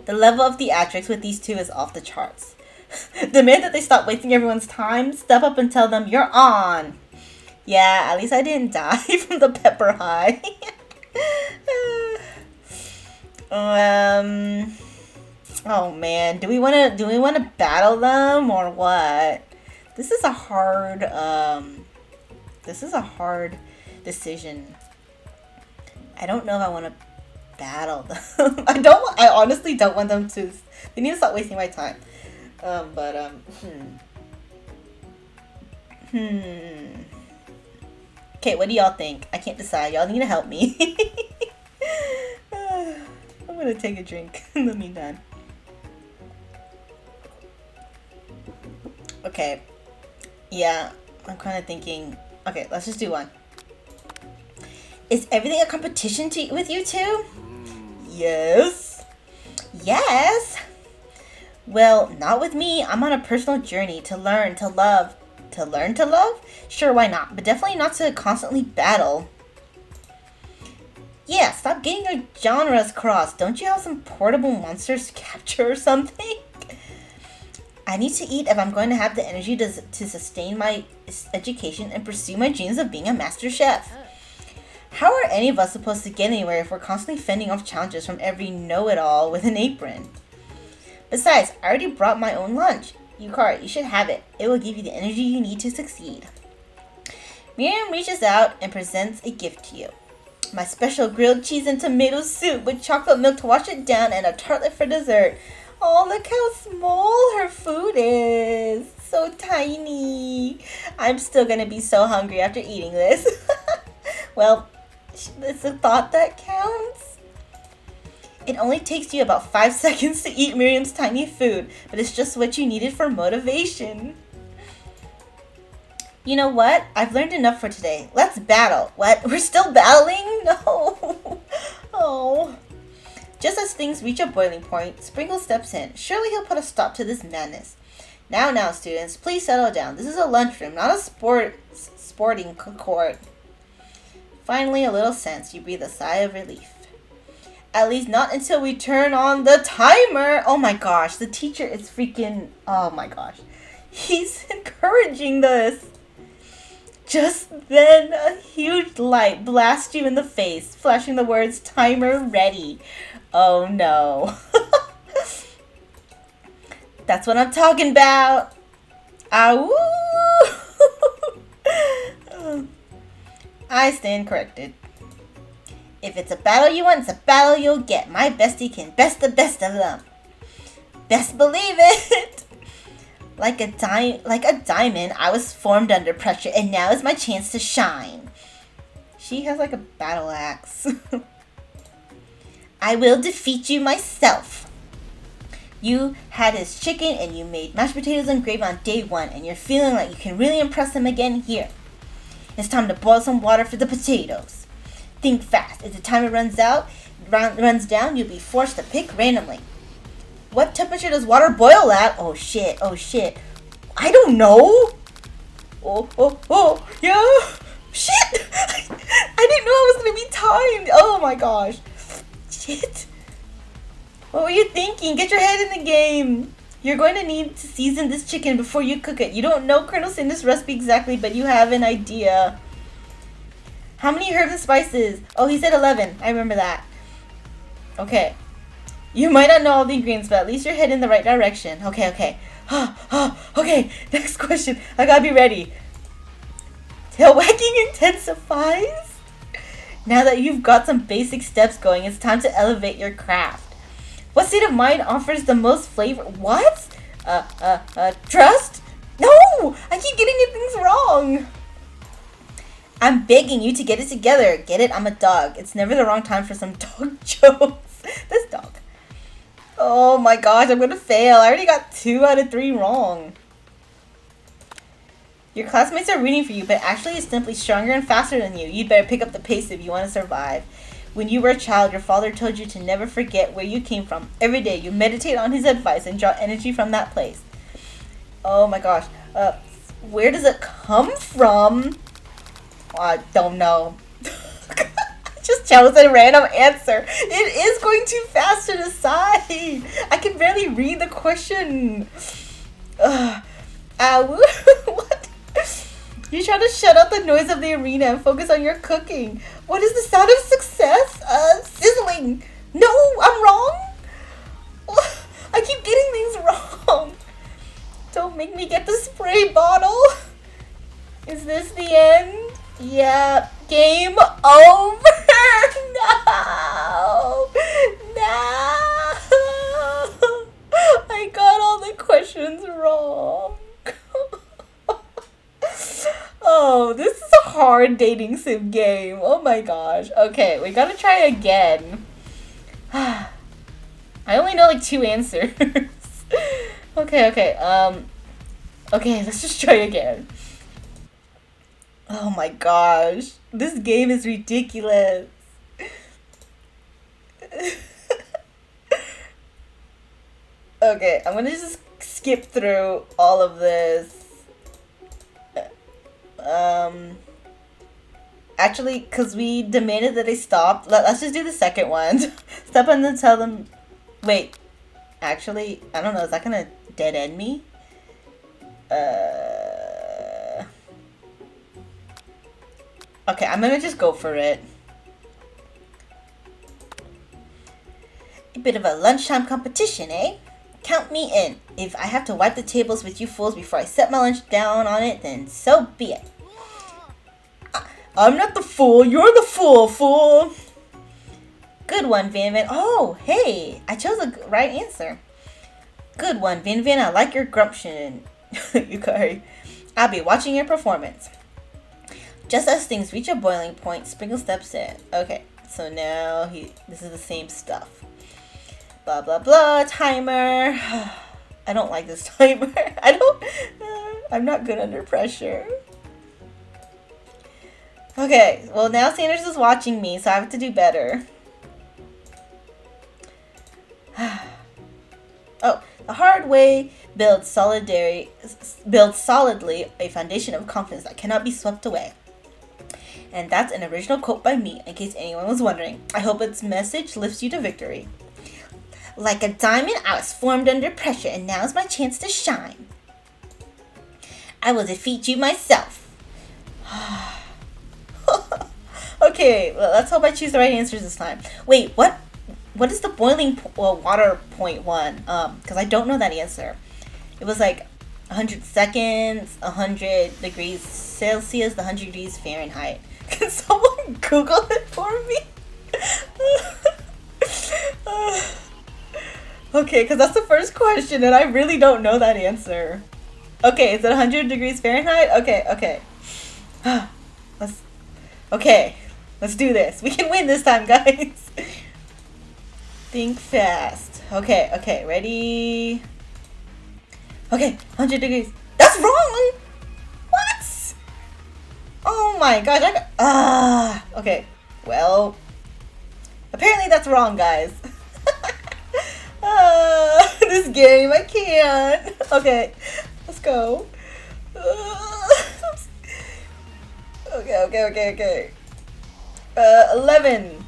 The level of theatrics with these two is off the charts. Demand that they stop wasting everyone's time, step up and tell them you're on. Yeah, at least I didn't die from the pepper high. Oh man, do we want to battle them or what? This is a hard decision. I don't know if I want to battle them. I honestly don't want them to. They need to stop wasting my time. Okay, what do y'all think? I can't decide. Y'all need to help me. I'm gonna take a drink in the meantime. Okay. Yeah, I'm kind of thinking, okay, let's just do one. Is everything a competition with you two? Yes. Yes? Well, not with me. I'm on a personal journey to learn to love. To learn to love? Sure, why not? But definitely not to constantly battle. Yeah, stop getting your genres crossed. Don't you have some portable monsters to capture or something? I need to eat if I'm going to have the energy to sustain my education and pursue my dreams of being a master chef. How are any of us supposed to get anywhere if we're constantly fending off challenges from every know-it-all with an apron? Besides, I already brought my own lunch. Yukari, you should have it. It will give you the energy you need to succeed. Miriam reaches out and presents a gift to you. My special grilled cheese and tomato soup with chocolate milk to wash it down and a tartlet for dessert. Oh, look how small her food is. So tiny. I'm still gonna be so hungry after eating this. Well, it's a thought that counts. It only takes you about 5 seconds to eat Miriam's tiny food, but it's just what you needed for motivation. You know what? I've learned enough for today. Let's battle. What? We're still battling? No. Oh. Just as things reach a boiling point, Sprinkle steps in. Surely he'll put a stop to this madness. Now, students, please settle down. This is a lunchroom, not a sporting court. Finally, a little sense. You breathe a sigh of relief. At least not until we turn on the timer. Oh my gosh, the teacher is freaking... Oh my gosh. He's encouraging this. Just then, a huge light blasts you in the face, flashing the words, timer ready. Oh no. That's what I'm talking about. Ow! I stand corrected. If it's a battle you want, it's a battle you'll get. My bestie can best the best of them. Best believe it. Like a diamond, I was formed under pressure, and now is my chance to shine. She has like a battle axe. I will defeat you myself. You had his chicken, and you made mashed potatoes and gravy on day 1, and you're feeling like you can really impress him again here. It's time to boil some water for the potatoes. Think fast. If the timer runs down, you'll be forced to pick randomly. What temperature does water boil at? Oh shit. I don't know. Oh, yeah. Shit. I didn't know I was going to be timed. Oh my gosh. Shit. What were you thinking? Get your head in the game. You're going to need to season this chicken before you cook it. You don't know Colonel Sanders' recipe exactly, but you have an idea. How many herbs and spices? Oh, he said 11. I remember that. Okay. You might not know all the ingredients, but at least you're heading in the right direction. Okay. Okay, next question. I gotta be ready. Tail wagging intensifies? Now that you've got some basic steps going, it's time to elevate your craft. What state of mind offers the most flavor? What? Trust? No! I keep getting things wrong. I'm begging you to get it together. Get it? I'm a dog. It's never the wrong time for some dog jokes. This dog. Oh my gosh, I'm gonna fail. I already got 2 out of 3 wrong. Your classmates are rooting for you, but actually is simply stronger and faster than you. You'd better pick up the pace if you want to survive. When you were a child, your father told you to never forget where you came from. Every day, you meditate on his advice and draw energy from that place. Oh my gosh. Where does it come from? I don't know. Just chose a random answer. It is going too fast to decide. I can barely read the question. What? You try to shut out the noise of the arena and focus on your cooking. What is the sound of success? Sizzling. No, I'm wrong. I keep getting things wrong. Don't make me get the spray bottle. Is this the end? Yeah. Game over. No. I got all the questions wrong. Oh, this is a hard dating sim game. Oh my gosh. Okay, we gotta try again. I only know like 2 answers. Okay. Okay, let's just try again. Oh my gosh. This game is ridiculous. Okay, I'm gonna just skip through all of this. Actually, because we demanded that they stop, let's just do the second one. Step on and tell them. Wait, actually, I don't know. Is that gonna dead end me? Okay, I'm gonna just go for it. A bit of a lunchtime competition, eh? Count me in. If I have to wipe the tables with you fools before I set my lunch down on it, then so be it. I'm not the fool. You're the fool. Good one, Van Van. Oh, hey. I chose the right answer. Good one, Van Van. I like your gumption. Yukari. I'll be watching your performance. Just as things reach a boiling point, Sprinkle steps in. Okay, so now this is the same stuff. Blah, blah, blah. Timer. I don't like this timer. I'm not good under pressure. Okay, well now Sanders is watching me, so I have to do better. Oh, the hard way builds solidly a foundation of confidence that cannot be swept away. And that's an original quote by me, in case anyone was wondering. I hope its message lifts you to victory. Like a diamond, I was formed under pressure, and now's my chance to shine. I will defeat you myself. Okay, well, let's hope I choose the right answers this time. Wait, what is the boiling water point one? Because I don't know that answer. It was like 100 seconds, 100 degrees Celsius, 100 degrees Fahrenheit. Can someone Google it for me? Okay, because that's the first question, and I really don't know that answer. Okay, is it 100 degrees Fahrenheit? Okay. Let's do this. We can win this time, guys. Think fast. Okay, ready? Okay, 100 degrees. That's wrong! What? Oh my gosh, okay. Well, apparently that's wrong, guys. This game, I can't. Okay, let's go. Okay. 11.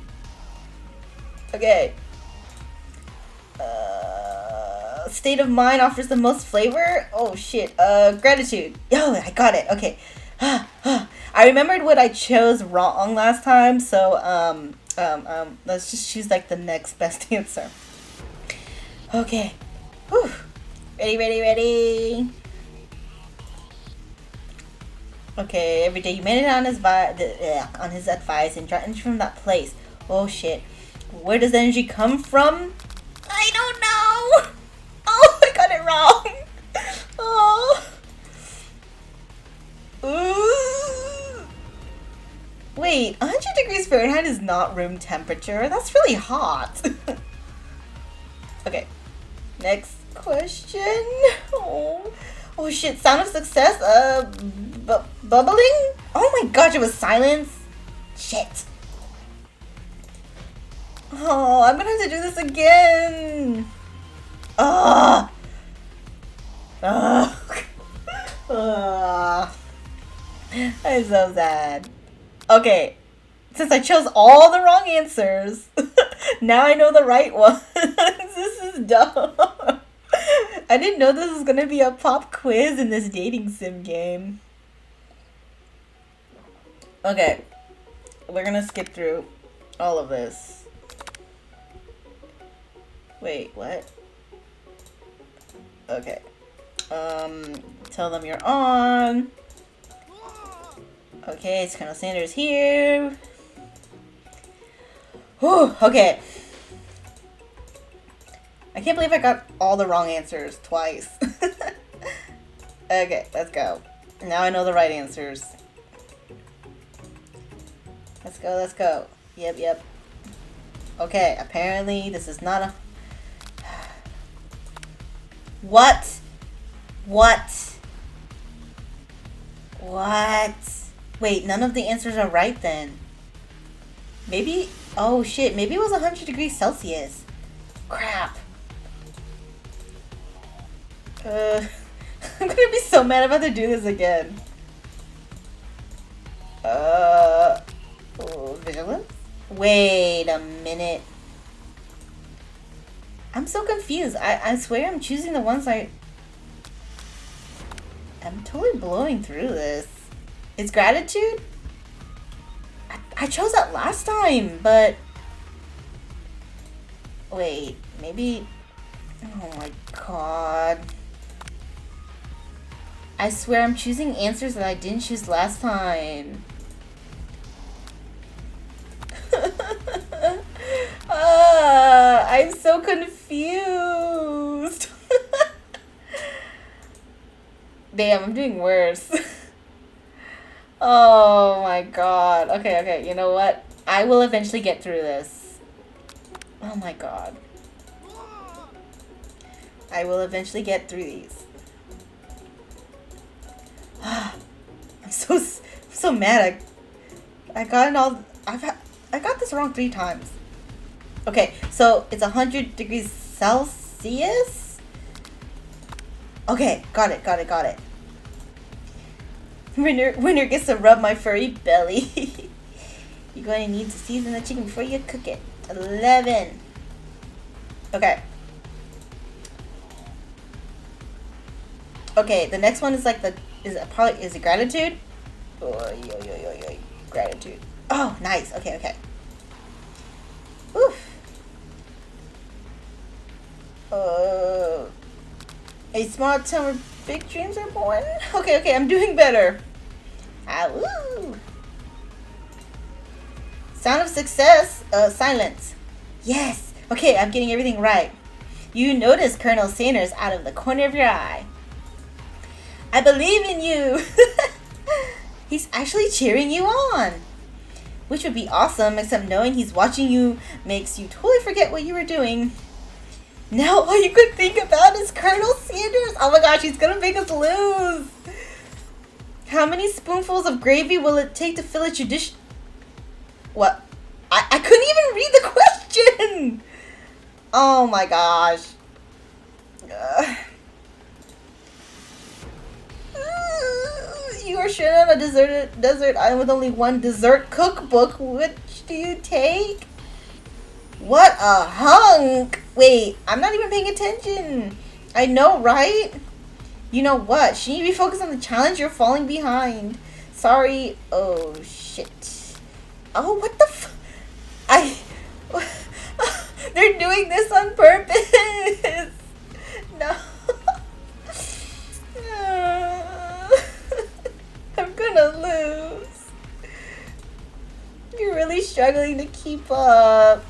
Okay. State of mind offers the most flavor. Oh shit. Gratitude. Oh, I got it. Okay. I remembered what I chose wrong last time, so let's just choose like the next best answer. Okay. Whew. Ready. Okay, every day you made it on his advice and draw energy from that place. Oh shit. Where does the energy come from? I don't know. Oh, I got it wrong. Oh. Ooh. Wait, 100 degrees Fahrenheit is not room temperature. That's really hot. Okay. Next question. Oh shit, sound of success, bubbling? Oh my gosh, it was silence? Shit. Oh, I'm gonna have to do this again. I'm so sad. Okay, since I chose all the wrong answers, now I know the right one. This is dumb. I didn't know this was gonna be a pop quiz in this dating sim game. Okay, we're gonna skip through all of this. Wait, what? Okay. Tell them you're on. Okay, it's Colonel Sanders here. Whew, okay. I can't believe I got all the wrong answers twice. Okay, let's go. Now I know the right answers. Let's go. Yep. Okay, apparently this is not a... What? Wait, none of the answers are right then. Maybe... Oh shit, maybe it was 100 degrees Celsius. Crap. I'm gonna be so mad if I have to do this again. Vigilance? Wait a minute. I'm so confused. I swear I'm choosing the ones I'm totally blowing through this. It's gratitude? I chose that last time, but... Wait, maybe... Oh my god. I swear I'm choosing answers that I didn't choose last time. I'm so confused. Damn, I'm doing worse. Oh my god. Okay, you know what? I will eventually get through this. Oh my god. I will eventually get through these. I'm so mad. I got this wrong 3 times. Okay, so it's 100 degrees Celsius. Okay, got it. Winner gets to rub my furry belly. You're going to need to season the chicken before you cook it. 11. Okay. Okay, the next one is like is it gratitude? Oh, gratitude. Oh, nice. Okay. Oof. A small town where big dreams are born. Okay, I'm doing better. Woo. Sound of success. Silence. Yes. Okay, I'm getting everything right. You notice Colonel Sanders out of the corner of your eye. I believe in you. He's actually cheering you on. Which would be awesome, except knowing he's watching you makes you totally forget what you were doing. Now all you could think about is Colonel Sanders. Oh my gosh, he's gonna make us lose. How many spoonfuls of gravy will it take to fill a tradition? What? I couldn't even read the question. Oh my gosh. You are stranded on a desert island with only one dessert cookbook. Which do you take? What a hunk! Wait, I'm not even paying attention. I know, right? You know what? Shouldn't you be focused on the challenge? You're falling behind. Sorry. Oh, shit. Oh, what the They're doing this on purpose. No. I'm gonna lose. You're really struggling to keep up.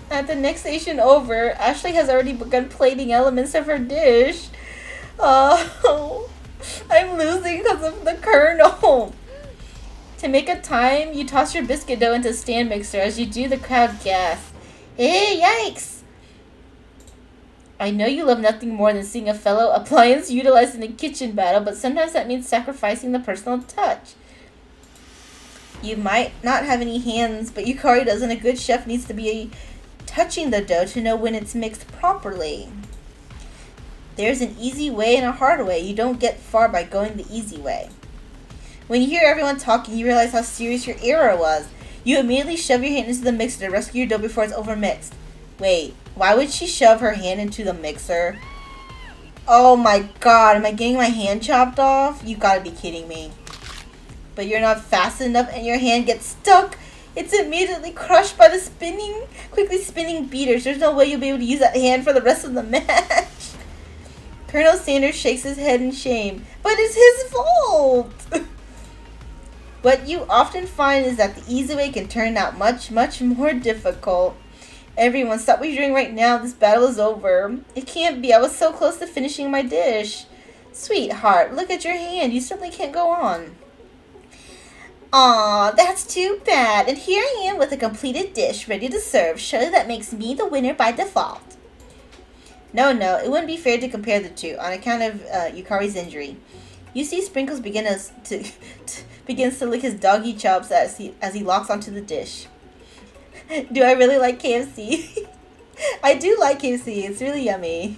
At the next station over, Ashley has already begun plating elements of her dish. Oh, I'm losing because of the Colonel. To make a time, you toss your biscuit dough into a stand mixer. As you do, the crowd gasps. Hey, yikes! I know you love nothing more than seeing a fellow appliance utilized in a kitchen battle, but sometimes that means sacrificing the personal touch. You might not have any hands, but Yukari does, and a good chef needs to be touching the dough to know when it's mixed properly. There's an easy way and a hard way. You don't get far by going the easy way. When you hear everyone talking, you realize how serious your error was. You immediately shove your hand into the mixer to rescue your dough before it's overmixed. Wait, why would she shove her hand into the mixer? Oh my god, am I getting my hand chopped off? You gotta be kidding me. But you're not fast enough and your hand gets stuck. It's immediately crushed by the quickly spinning beaters. There's no way you'll be able to use that hand for the rest of the match. Colonel Sanders shakes his head in shame. But it's his fault. What you often find is that the easy way can turn out much, much more difficult. Everyone, stop what you're doing right now. This battle is over. It can't be. I was so close to finishing my dish. Sweetheart, look at your hand. You simply can't go on. Aw, that's too bad. And here I am with a completed dish ready to serve. Surely that makes me the winner by default. No, it wouldn't be fair to compare the two on account of Yukari's injury. You see sprinkles begin to begins to lick his doggy chops as he locks onto the dish. Do I really like KFC? I do like KFC. It's really yummy.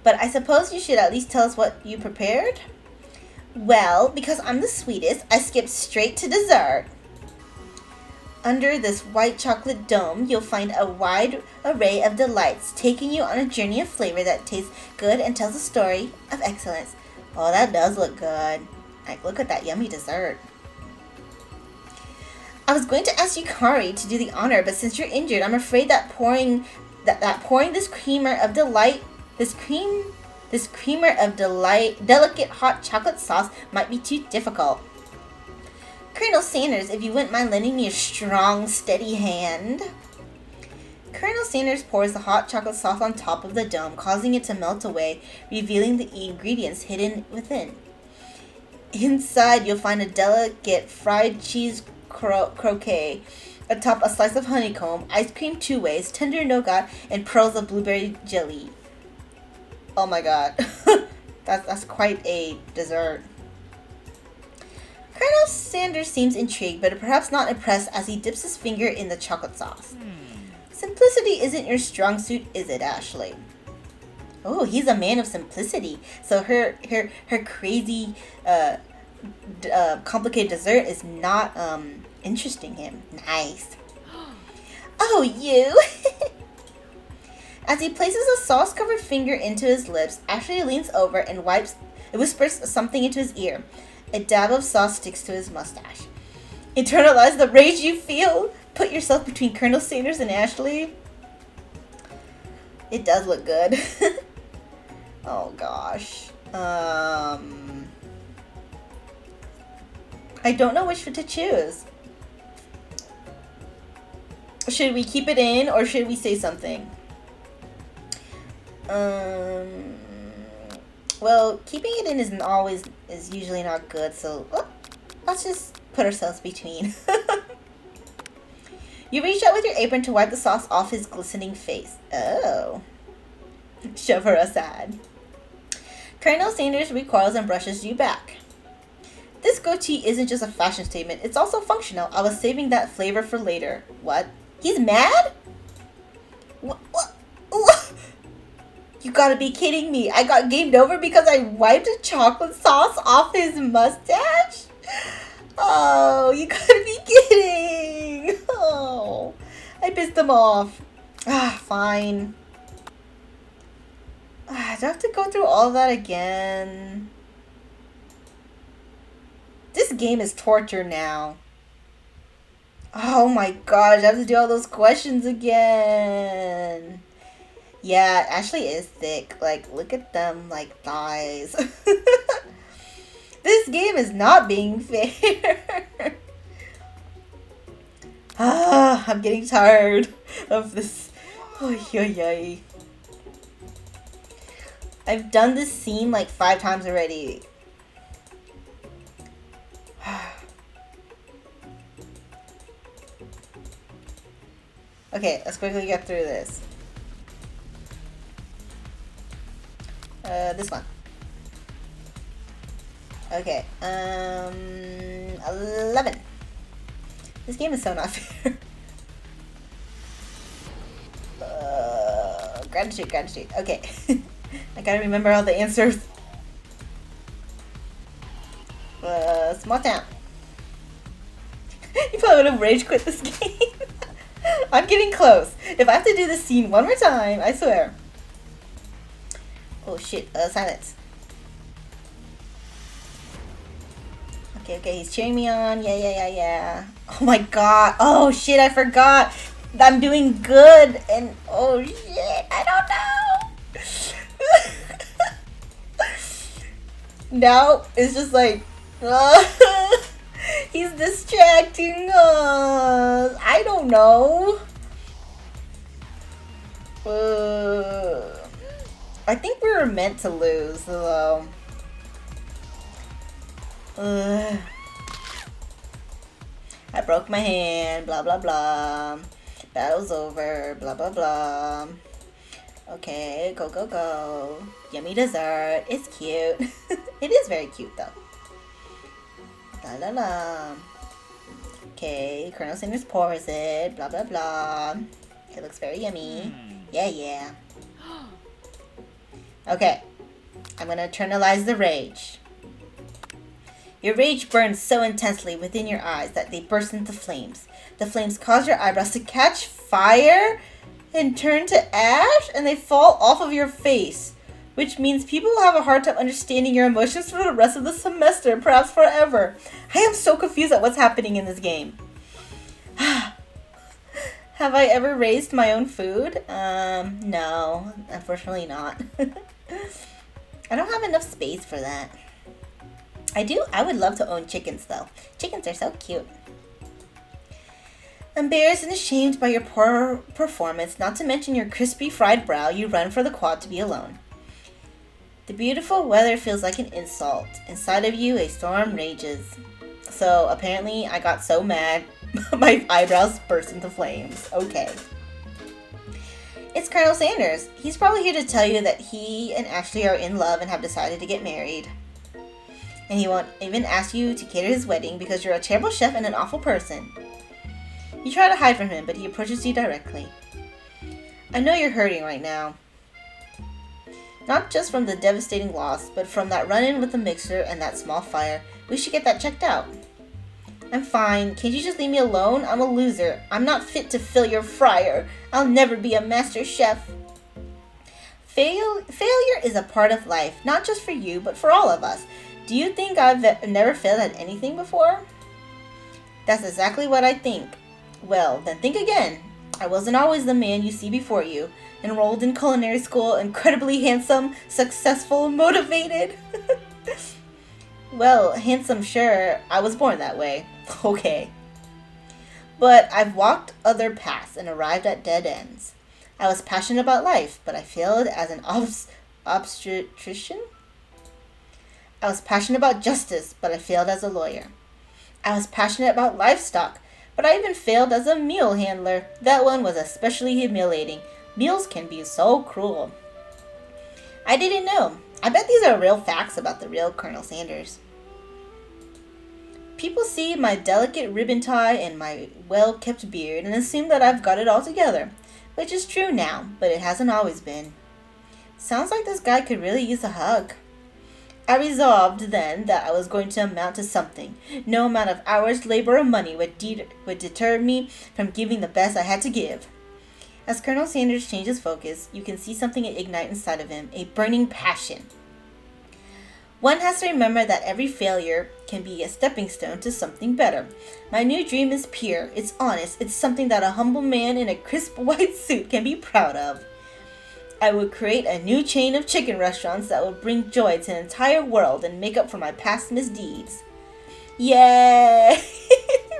But I suppose you should at least tell us what you prepared? Well, because I'm the sweetest, I skipped straight to dessert. Under this white chocolate dome, you'll find a wide array of delights, taking you on a journey of flavor that tastes good and tells a story of excellence. Oh, that does look good. Like, look at that yummy dessert. I was going to ask you, Kari, to do the honor, but since you're injured, I'm afraid that pouring this creamer of delicate hot chocolate sauce might be too difficult. Colonel Sanders, if you wouldn't mind lending me a strong, steady hand. Colonel Sanders pours the hot chocolate sauce on top of the dome, causing it to melt away, revealing the ingredients hidden within. Inside, you'll find a delicate fried cheese croquet, atop a slice of honeycomb, ice cream two ways, tender nougat, and pearls of blueberry jelly. Oh my god. That's quite a dessert. Colonel Sanders seems intrigued, but perhaps not impressed as he dips his finger in the chocolate sauce. Simplicity isn't your strong suit, is it, Ashley? Oh, he's a man of simplicity. So her crazy, complicated dessert is not interesting him. Nice. Oh, you! As he places a sauce-covered finger into his lips, Ashley leans over and whispers something into his ear. A dab of sauce sticks to his mustache. Internalize the rage you feel. Put yourself between Colonel Sanders and Ashley. It does look good. Oh gosh. I don't know which to choose. Should we keep it in or should we say something? Well, keeping it in is usually not good, so let's just put ourselves between. You reach out with your apron to wipe the sauce off his glistening face. Oh. Shove her aside. Colonel Sanders recoils and brushes you back. This goatee isn't just a fashion statement, it's also functional. I was saving that flavor for later. What? He's mad? What? You gotta be kidding me. I got gamed over because I wiped a chocolate sauce off his mustache? Oh, you gotta be kidding. Oh, I pissed him off. Fine. Do I have to go through all that again? This game is torture now. Oh my gosh, I have to do all those questions again. Yeah, Ashley is thick. Like, look at them, like, thighs. This game is not being fair. I'm getting tired of this. I've done this scene like 5 times already. Okay, let's quickly get through this. This one. Okay, 11. This game is so not fair. Gratitude. Okay. I gotta remember all the answers. Small town. You probably would have rage quit this game. I'm getting close. If I have to do this scene one more time, I swear. Oh shit, silence. Okay, he's cheering me on. Yeah. Oh my god. Oh shit, I forgot. I'm doing good. And oh shit, I don't know. Now it's just like, he's distracting us. I don't know. I think we were meant to lose, though. I broke my hand, blah blah blah. Battle's over, blah blah blah. Okay, go. Yummy dessert. It's cute. It is very cute though. La la la. Okay, Colonel Sanders pours it. Blah blah blah. It looks very yummy. Yeah, yeah. Okay, I'm gonna internalize the rage. Your rage burns so intensely within your eyes that they burst into flames. The flames cause your eyebrows to catch fire and turn to ash, and they fall off of your face, which means people will have a hard time understanding your emotions for the rest of the semester, perhaps forever. I am so confused at what's happening in this game. Have I ever raised my own food? No, unfortunately not. I don't have enough space for that. I would love to own chickens though. Chickens are so cute. Embarrassed and ashamed by your poor performance, not to mention your crispy fried brow, you run for the quad to be alone. The beautiful weather feels like an insult. Inside of you, a storm rages. So apparently I got so mad, my eyebrows burst into flames. Okay. It's Colonel Sanders. He's probably here to tell you that he and Ashley are in love and have decided to get married. And he won't even ask you to cater his wedding because you're a terrible chef and an awful person. You try to hide from him, but he approaches you directly. I know you're hurting right now. Not just from the devastating loss, but from that run-in with the mixer and that small fire. We should get that checked out. I'm fine. Can't you just leave me alone? I'm a loser. I'm not fit to fill your fryer. I'll never be a master chef. Failure is a part of life, not just for you, but for all of us. Do you think I've never failed at anything before? That's exactly what I think. Well, then think again. I wasn't always the man you see before you. Enrolled in culinary school, incredibly handsome, successful, motivated. Well, handsome, sure. I was born that way. Okay. But I've walked other paths and arrived at dead ends. I was passionate about life, but I failed as an obstetrician. I was passionate about justice, but I failed as a lawyer. I was passionate about livestock, but I even failed as a mule handler. That one was especially humiliating. Mules can be so cruel. I didn't know. I bet these are real facts about the real Colonel Sanders. People see my delicate ribbon tie and my well-kept beard and assume that I've got it all together, which is true now, but it hasn't always been. Sounds like this guy could really use a hug. I resolved then that I was going to amount to something. No amount of hours, labor, or money would deter me from giving the best I had to give. As Colonel Sanders changes focus, you can see something ignite inside of him, a burning passion. One has to remember that every failure can be a stepping stone to something better. My new dream is pure, it's honest, it's something that a humble man in a crisp white suit can be proud of. I would create a new chain of chicken restaurants that would bring joy to the entire world and make up for my past misdeeds. Yay!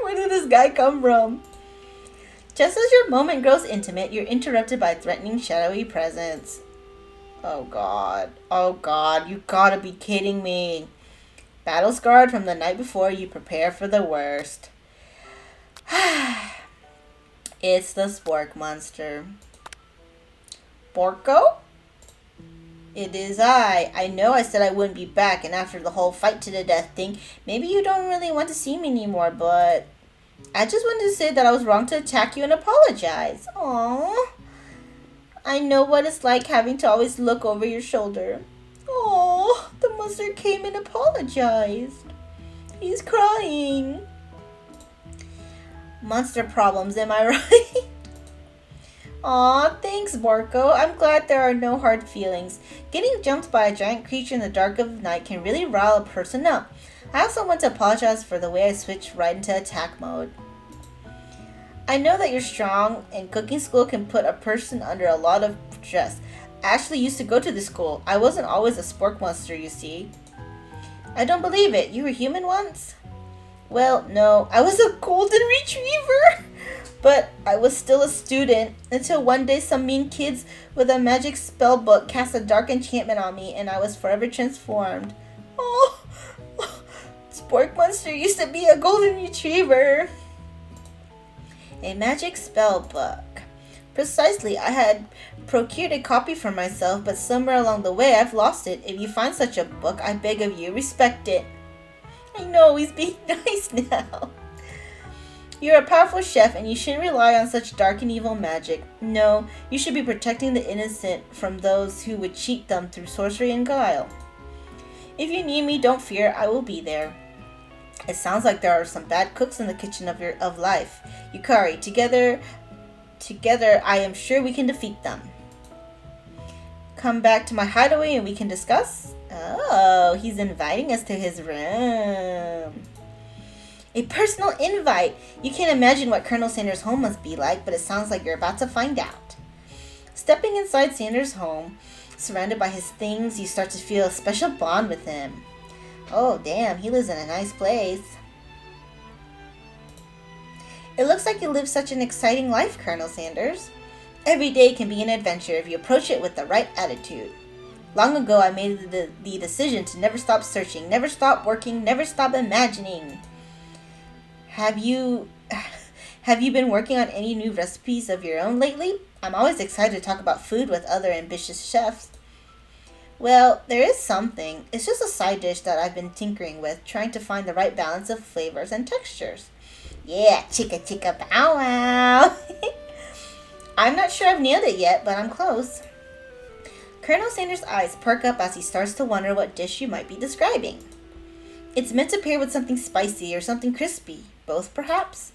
Where did this guy come from? Just as your moment grows intimate, you're interrupted by threatening shadowy presence. Oh god, you gotta be kidding me. Battle scarred from the night before, you prepare for the worst. It's the spork monster. Borko? It is I. I know I said I wouldn't be back, and after the whole fight to the death thing, maybe you don't really want to see me anymore, but I just wanted to say that I was wrong to attack you and apologize. Aww. I know what it's like having to always look over your shoulder. Aww, the monster came and apologized. He's crying. Monster problems, am I right? Aw, thanks, Borko. I'm glad there are no hard feelings. Getting jumped by a giant creature in the dark of night can really rile a person up. I also want to apologize for the way I switched right into attack mode. I know that you're strong, and cooking school can put a person under a lot of stress. Ashley used to go to this school. I wasn't always a spork monster, you see. I don't believe it. You were human once? Well, no. I was a golden retriever! But I was still a student until one day some mean kids with a magic spell book cast a dark enchantment on me and I was forever transformed. Oh, Spork Monster used to be a golden retriever. A magic spell book. Precisely, I had procured a copy for myself, but somewhere along the way I've lost it. If you find such a book, I beg of you, respect it. I know, he's being nice now. You're a powerful chef, and you shouldn't rely on such dark and evil magic. No, you should be protecting the innocent from those who would cheat them through sorcery and guile. If you need me, don't fear, I will be there. It sounds like there are some bad cooks in the kitchen of life. Yukari, together, I am sure we can defeat them. Come back to my hideaway and we can discuss? Oh, he's inviting us to his room. A personal invite! You can't imagine what Colonel Sanders' home must be like, but it sounds like you're about to find out. Stepping inside Sanders' home, surrounded by his things, you start to feel a special bond with him. Oh, damn, he lives in a nice place. It looks like you live such an exciting life, Colonel Sanders. Every day can be an adventure if you approach it with the right attitude. Long ago, I made the decision to never stop searching, never stop working, never stop imagining. Have you been working on any new recipes of your own lately? I'm always excited to talk about food with other ambitious chefs. Well, there is something. It's just a side dish that I've been tinkering with, trying to find the right balance of flavors and textures. Yeah, chicka chicka bow wow. I'm not sure I've nailed it yet, but I'm close. Colonel Sanders' eyes perk up as he starts to wonder what dish you might be describing. It's meant to pair with something spicy or something crispy. Both, perhaps?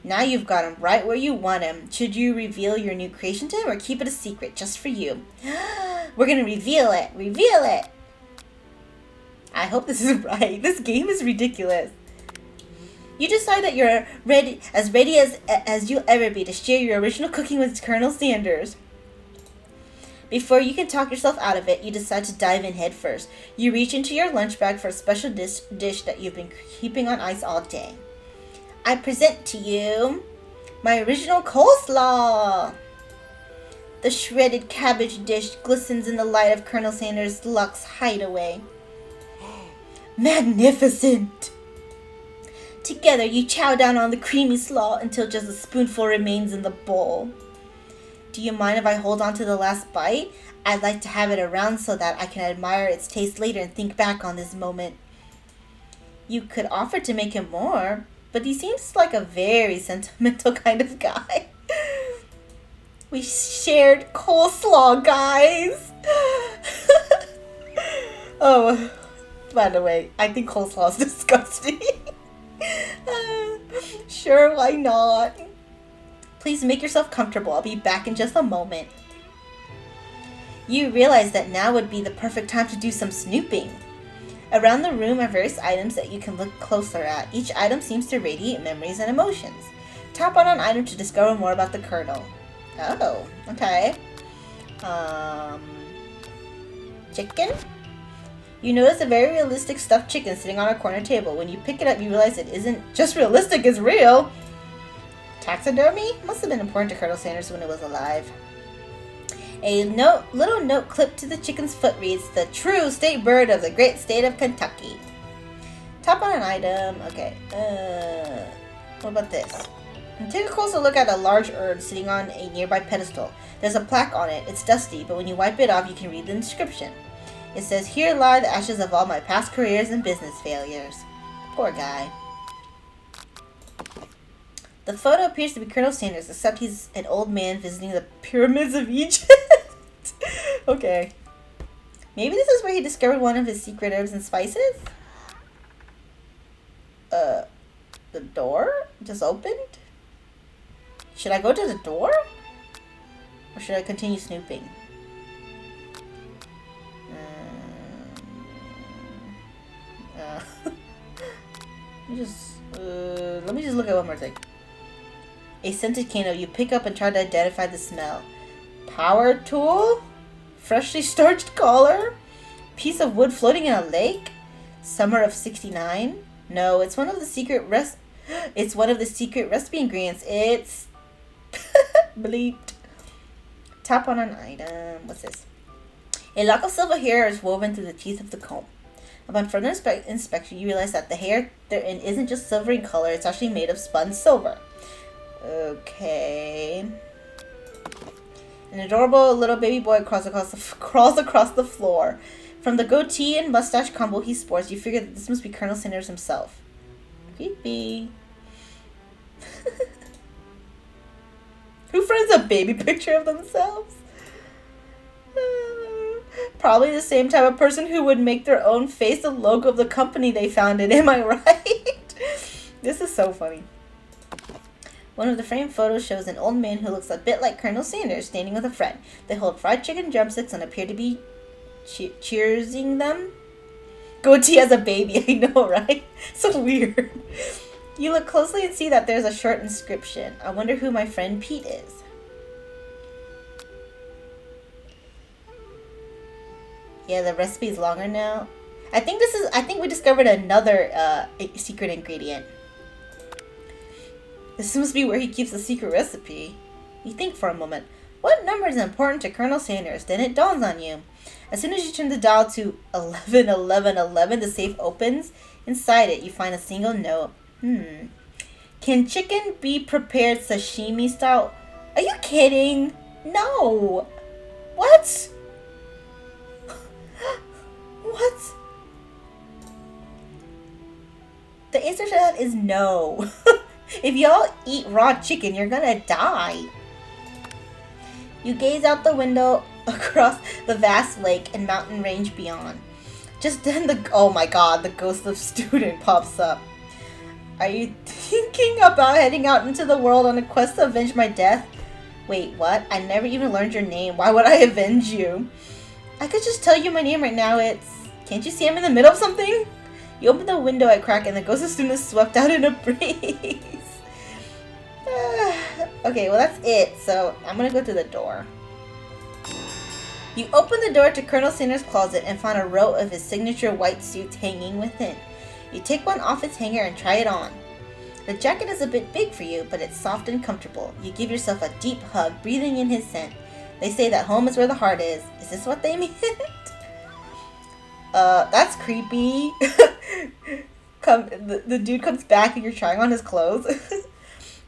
Now you've got him right where you want him. Should you reveal your new creation to him or keep it a secret just for you? We're going to reveal it. Reveal it. I hope this is right. This game is ridiculous. You decide that you're ready as you'll ever be to share your original cooking with Colonel Sanders. Before you can talk yourself out of it, you decide to dive in head first. You reach into your lunch bag for a special dish that you've been keeping on ice all day. I present to you my original coleslaw. The shredded cabbage dish glistens in the light of Colonel Sanders' luxe hideaway. Magnificent! Together, you chow down on the creamy slaw until just a spoonful remains in the bowl. Do you mind if I hold on to the last bite? I'd like to have it around so that I can admire its taste later and think back on this moment. You could offer to make him more, but he seems like a very sentimental kind of guy. We shared coleslaw, guys! Oh, by the way, I think coleslaw is disgusting. Sure, why not? Please make yourself comfortable. I'll be back in just a moment. You realize that now would be the perfect time to do some snooping. Around the room are various items that you can look closer at. Each item seems to radiate memories and emotions. Tap on an item to discover more about the Colonel. Oh, okay. Chicken? You notice a very realistic stuffed chicken sitting on a corner table. When you pick it up, you realize it isn't just realistic, it's real. Taxidermy? Must have been important to Colonel Sanders when it was alive. A little note clipped to the chicken's foot reads, "The true state bird of the great state of Kentucky." Tap on an item. Okay. What about this? Take a closer look at a large urn sitting on a nearby pedestal. There's a plaque on it. It's dusty, but when you wipe it off, you can read the inscription. It says, "Here lie the ashes of all my past careers and business failures." Poor guy. The photo appears to be Colonel Sanders, except he's an old man visiting the pyramids of Egypt. Okay. Maybe this is where he discovered one of his secret herbs and spices? The door just opened? Should I go to the door? Or should I continue snooping? Let me just look at one more thing. A scented candle. You pick up and try to identify the smell. Power tool? Freshly starched collar? Piece of wood floating in a lake? Summer of '69? No, it's one of the secret recipe ingredients. It's bleeped. Tap on an item. What's this? A lock of silver hair is woven through the teeth of the comb. Upon further inspection, you realize that the hair therein isn't just silver in color, it's actually made of spun silver. Okay. An adorable little baby boy crawls across the floor. From the goatee and mustache combo he sports, you figure that this must be Colonel Sanders himself. Creepy. Who frames a baby picture of themselves? Probably the same type of person who would make their own face the logo of the company they founded. Am I right? This is so funny. One of the framed photos shows an old man who looks a bit like Colonel Sanders standing with a friend. They hold fried chicken drumsticks and appear to be cheersing them. Goatee as a baby, I know, right? So weird. You look closely and see that there's a short inscription. I wonder who my friend Pete is. Yeah, the recipe's longer now. I think we discovered another secret ingredient. This must be where he keeps the secret recipe. You think for a moment. What number is important to Colonel Sanders? Then it dawns on you. As soon as you turn the dial to 111111, the safe opens. Inside it, you find a single note. Can chicken be prepared sashimi style? Are you kidding? No. What? What? The answer to that is no. If y'all eat raw chicken, you're gonna die. You gaze out the window across the vast lake and mountain range beyond. Just then oh my god, the ghost of student pops up. Are you thinking about heading out into the world on a quest to avenge my death? Wait, what? I never even learned your name. Why would I avenge you? I could just tell you my name right now. Can't you see I'm in the middle of something? You open the window at crack and the ghost of student is swept out in a breeze. Okay, well that's it. So I'm gonna go to the door. You open the door to Colonel Sanders' closet and find a row of his signature white suits hanging within. You take one off its hanger and try it on. The jacket is a bit big for you, but it's soft and comfortable. You give yourself a deep hug, breathing in his scent. They say that home is where the heart is. Is this what they meant? That's creepy. The dude comes back and you're trying on his clothes.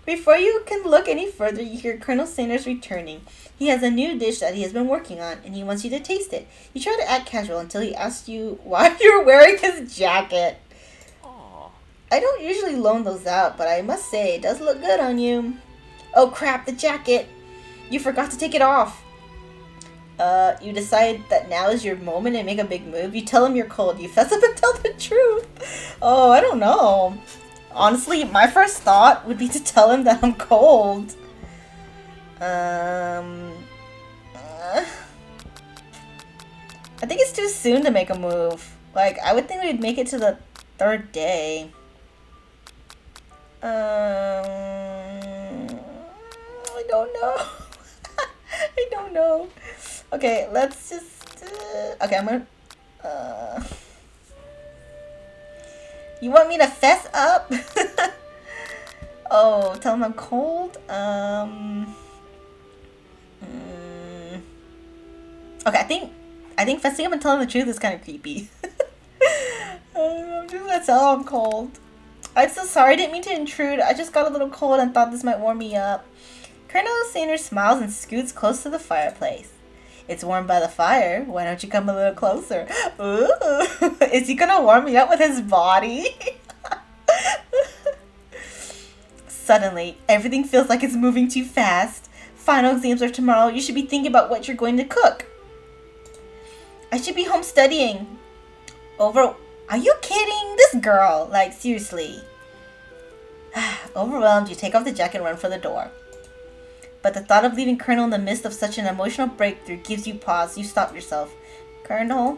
Before you can look any further, you hear Colonel Sanders returning. He has a new dish that he has been working on, and he wants you to taste it. You try to act casual until he asks you why you're wearing his jacket. Aww. I don't usually loan those out, but I must say, it does look good on you. Oh crap, the jacket! You forgot to take it off. You decide that now is your moment and make a big move. You tell him you're cold. You fess up and tell the truth. Oh, I don't know. Honestly, my first thought would be to tell him that I'm cold. I think it's too soon to make a move. Like, I would think we'd make it to the 3rd day. I don't know. I don't know. Okay, let's just... okay, I'm gonna... You want me to fess up? Oh, tell him I'm cold? Okay, I think fessing up and telling the truth is kind of creepy. I'm just gonna tell him I'm cold. I'm so sorry, I didn't mean to intrude. I just got a little cold and thought this might warm me up. Colonel Sanders smiles and scoots close to the fireplace. It's warm by the fire. Why don't you come a little closer? Ooh, is he gonna warm me up with his body? Suddenly, everything feels like it's moving too fast. Final exams are tomorrow. You should be thinking about what you're going to cook. I should be home studying. Are you kidding? This girl, like, seriously. Overwhelmed, you take off the jacket and run for the door. But the thought of leaving Colonel in the midst of such an emotional breakthrough gives you pause. You stop yourself. Colonel?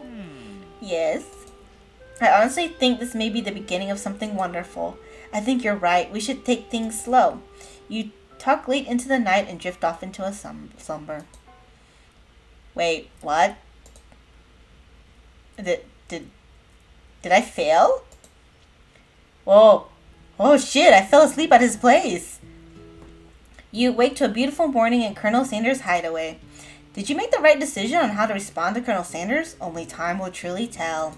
Yes? I honestly think this may be the beginning of something wonderful. I think you're right. We should take things slow. You talk late into the night and drift off into a slumber. Wait, what? Did I fail? Whoa. Oh shit, I fell asleep at his place. You wake to a beautiful morning in Colonel Sanders' hideaway. Did you make the right decision on how to respond to Colonel Sanders? Only time will truly tell.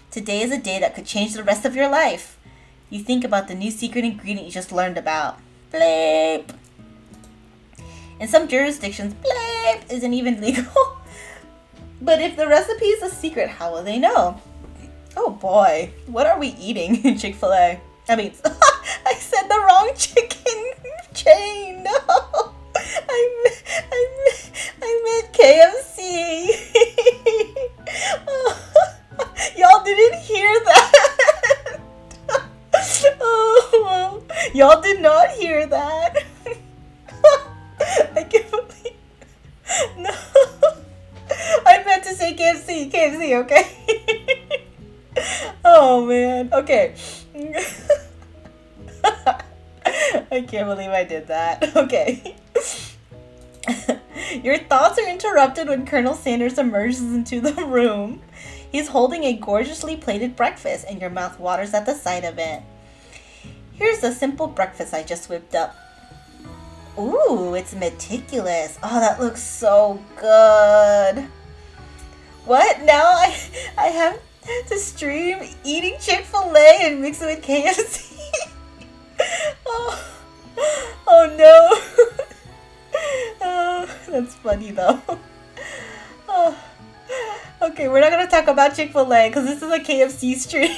Today is a day that could change the rest of your life. You think about the new secret ingredient you just learned about. Bleep. In some jurisdictions, bleep isn't even legal. But if the recipe is a secret, how will they know? Oh boy, what are we eating in Chick-fil-A? I mean, I said the wrong chicken chain. No, I meant KFC. Oh, y'all didn't hear that. Oh, y'all did not hear that. I can't believe. No, I meant to say KFC. KFC, okay? Oh man. Okay. I can't believe I did that. Okay. Your thoughts are interrupted when Colonel Sanders emerges into the room. He's holding a gorgeously plated breakfast, and your mouth waters at the sight of it. Here's a simple breakfast I just whipped up. Ooh, it's meticulous. Oh, that looks so good. What? Now I have to stream eating Chick-fil-A and mix it with KFC? Oh no. Oh, that's funny though. Oh. Okay, we're not gonna talk about Chick-fil-A because this is a KFC stream.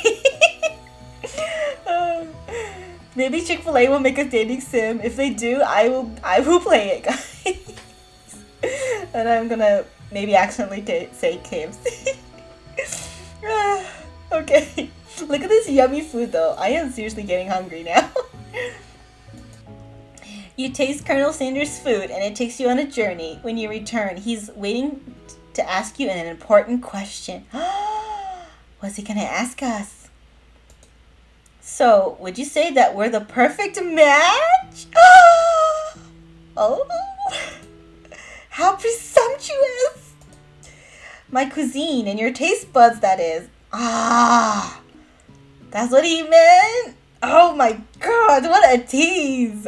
Maybe Chick-fil-A will make a dating sim. If they do, I will play it, guys. And I'm gonna maybe accidentally say KFC. Okay. Look at this yummy food though. I am seriously getting hungry now. You taste Colonel Sanders' food and it takes you on a journey. When you return, he's waiting to ask you an important question. What's he gonna ask us? So, would you say that we're the perfect match? Oh, how presumptuous! My cuisine and your taste buds, that is. Ah, that's what he meant? Oh my god, what a tease!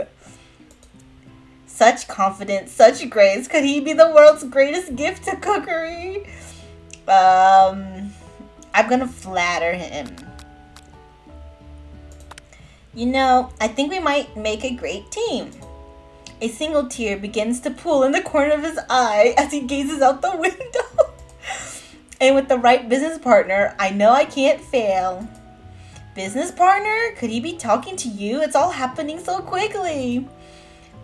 Such confidence, such grace. Could he be the world's greatest gift to cookery? I'm gonna flatter him. You know, I think we might make a great team. A single tear begins to pool in the corner of his eye as he gazes out the window. And with the right business partner, I know I can't fail. Business partner? Could he be talking to you? It's all happening so quickly.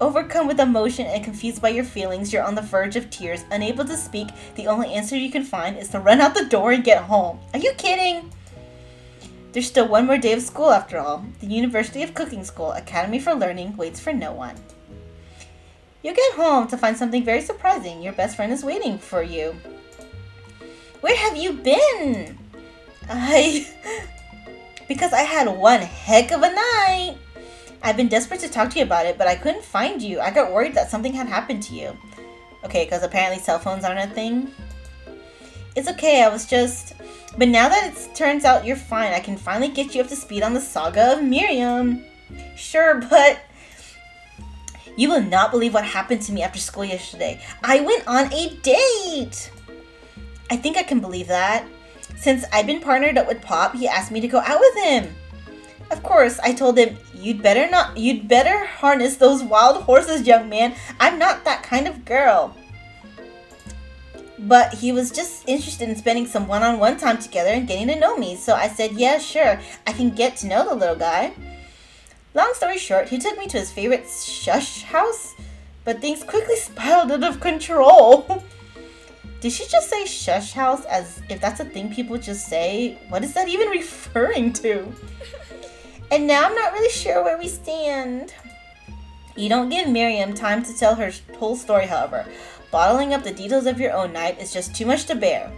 Overcome with emotion and confused by your feelings, you're on the verge of tears, unable to speak. The only answer you can find is to run out the door and get home. Are you kidding? There's still one more day of school after all. The University of Cooking School, Academy for Learning, waits for no one. You get home to find something very surprising. Your best friend is waiting for you. Where have you been? Because I had one heck of a night. I've been desperate to talk to you about it, but I couldn't find you. I got worried that something had happened to you. Okay, because apparently cell phones aren't a thing. It's okay, I was just... But now that it turns out you're fine, I can finally get you up to speed on the saga of Miriam. Sure, but... You will not believe what happened to me after school yesterday. I went on a date! I think I can believe that. Since I've been partnered up with Pop, he asked me to go out with him. Of course, I told him, you'd better harness those wild horses, young man. I'm not that kind of girl. But he was just interested in spending some one-on-one time together and getting to know me. So I said, yeah, sure, I can get to know the little guy. Long story short, he took me to his favorite shush house, but things quickly spiraled out of control. Did she just say shush house as if that's a thing people just say? What is that even referring to? And now I'm not really sure where we stand. You don't give Miriam time to tell her whole story, however. Bottling up the details of your own night is just too much to bear.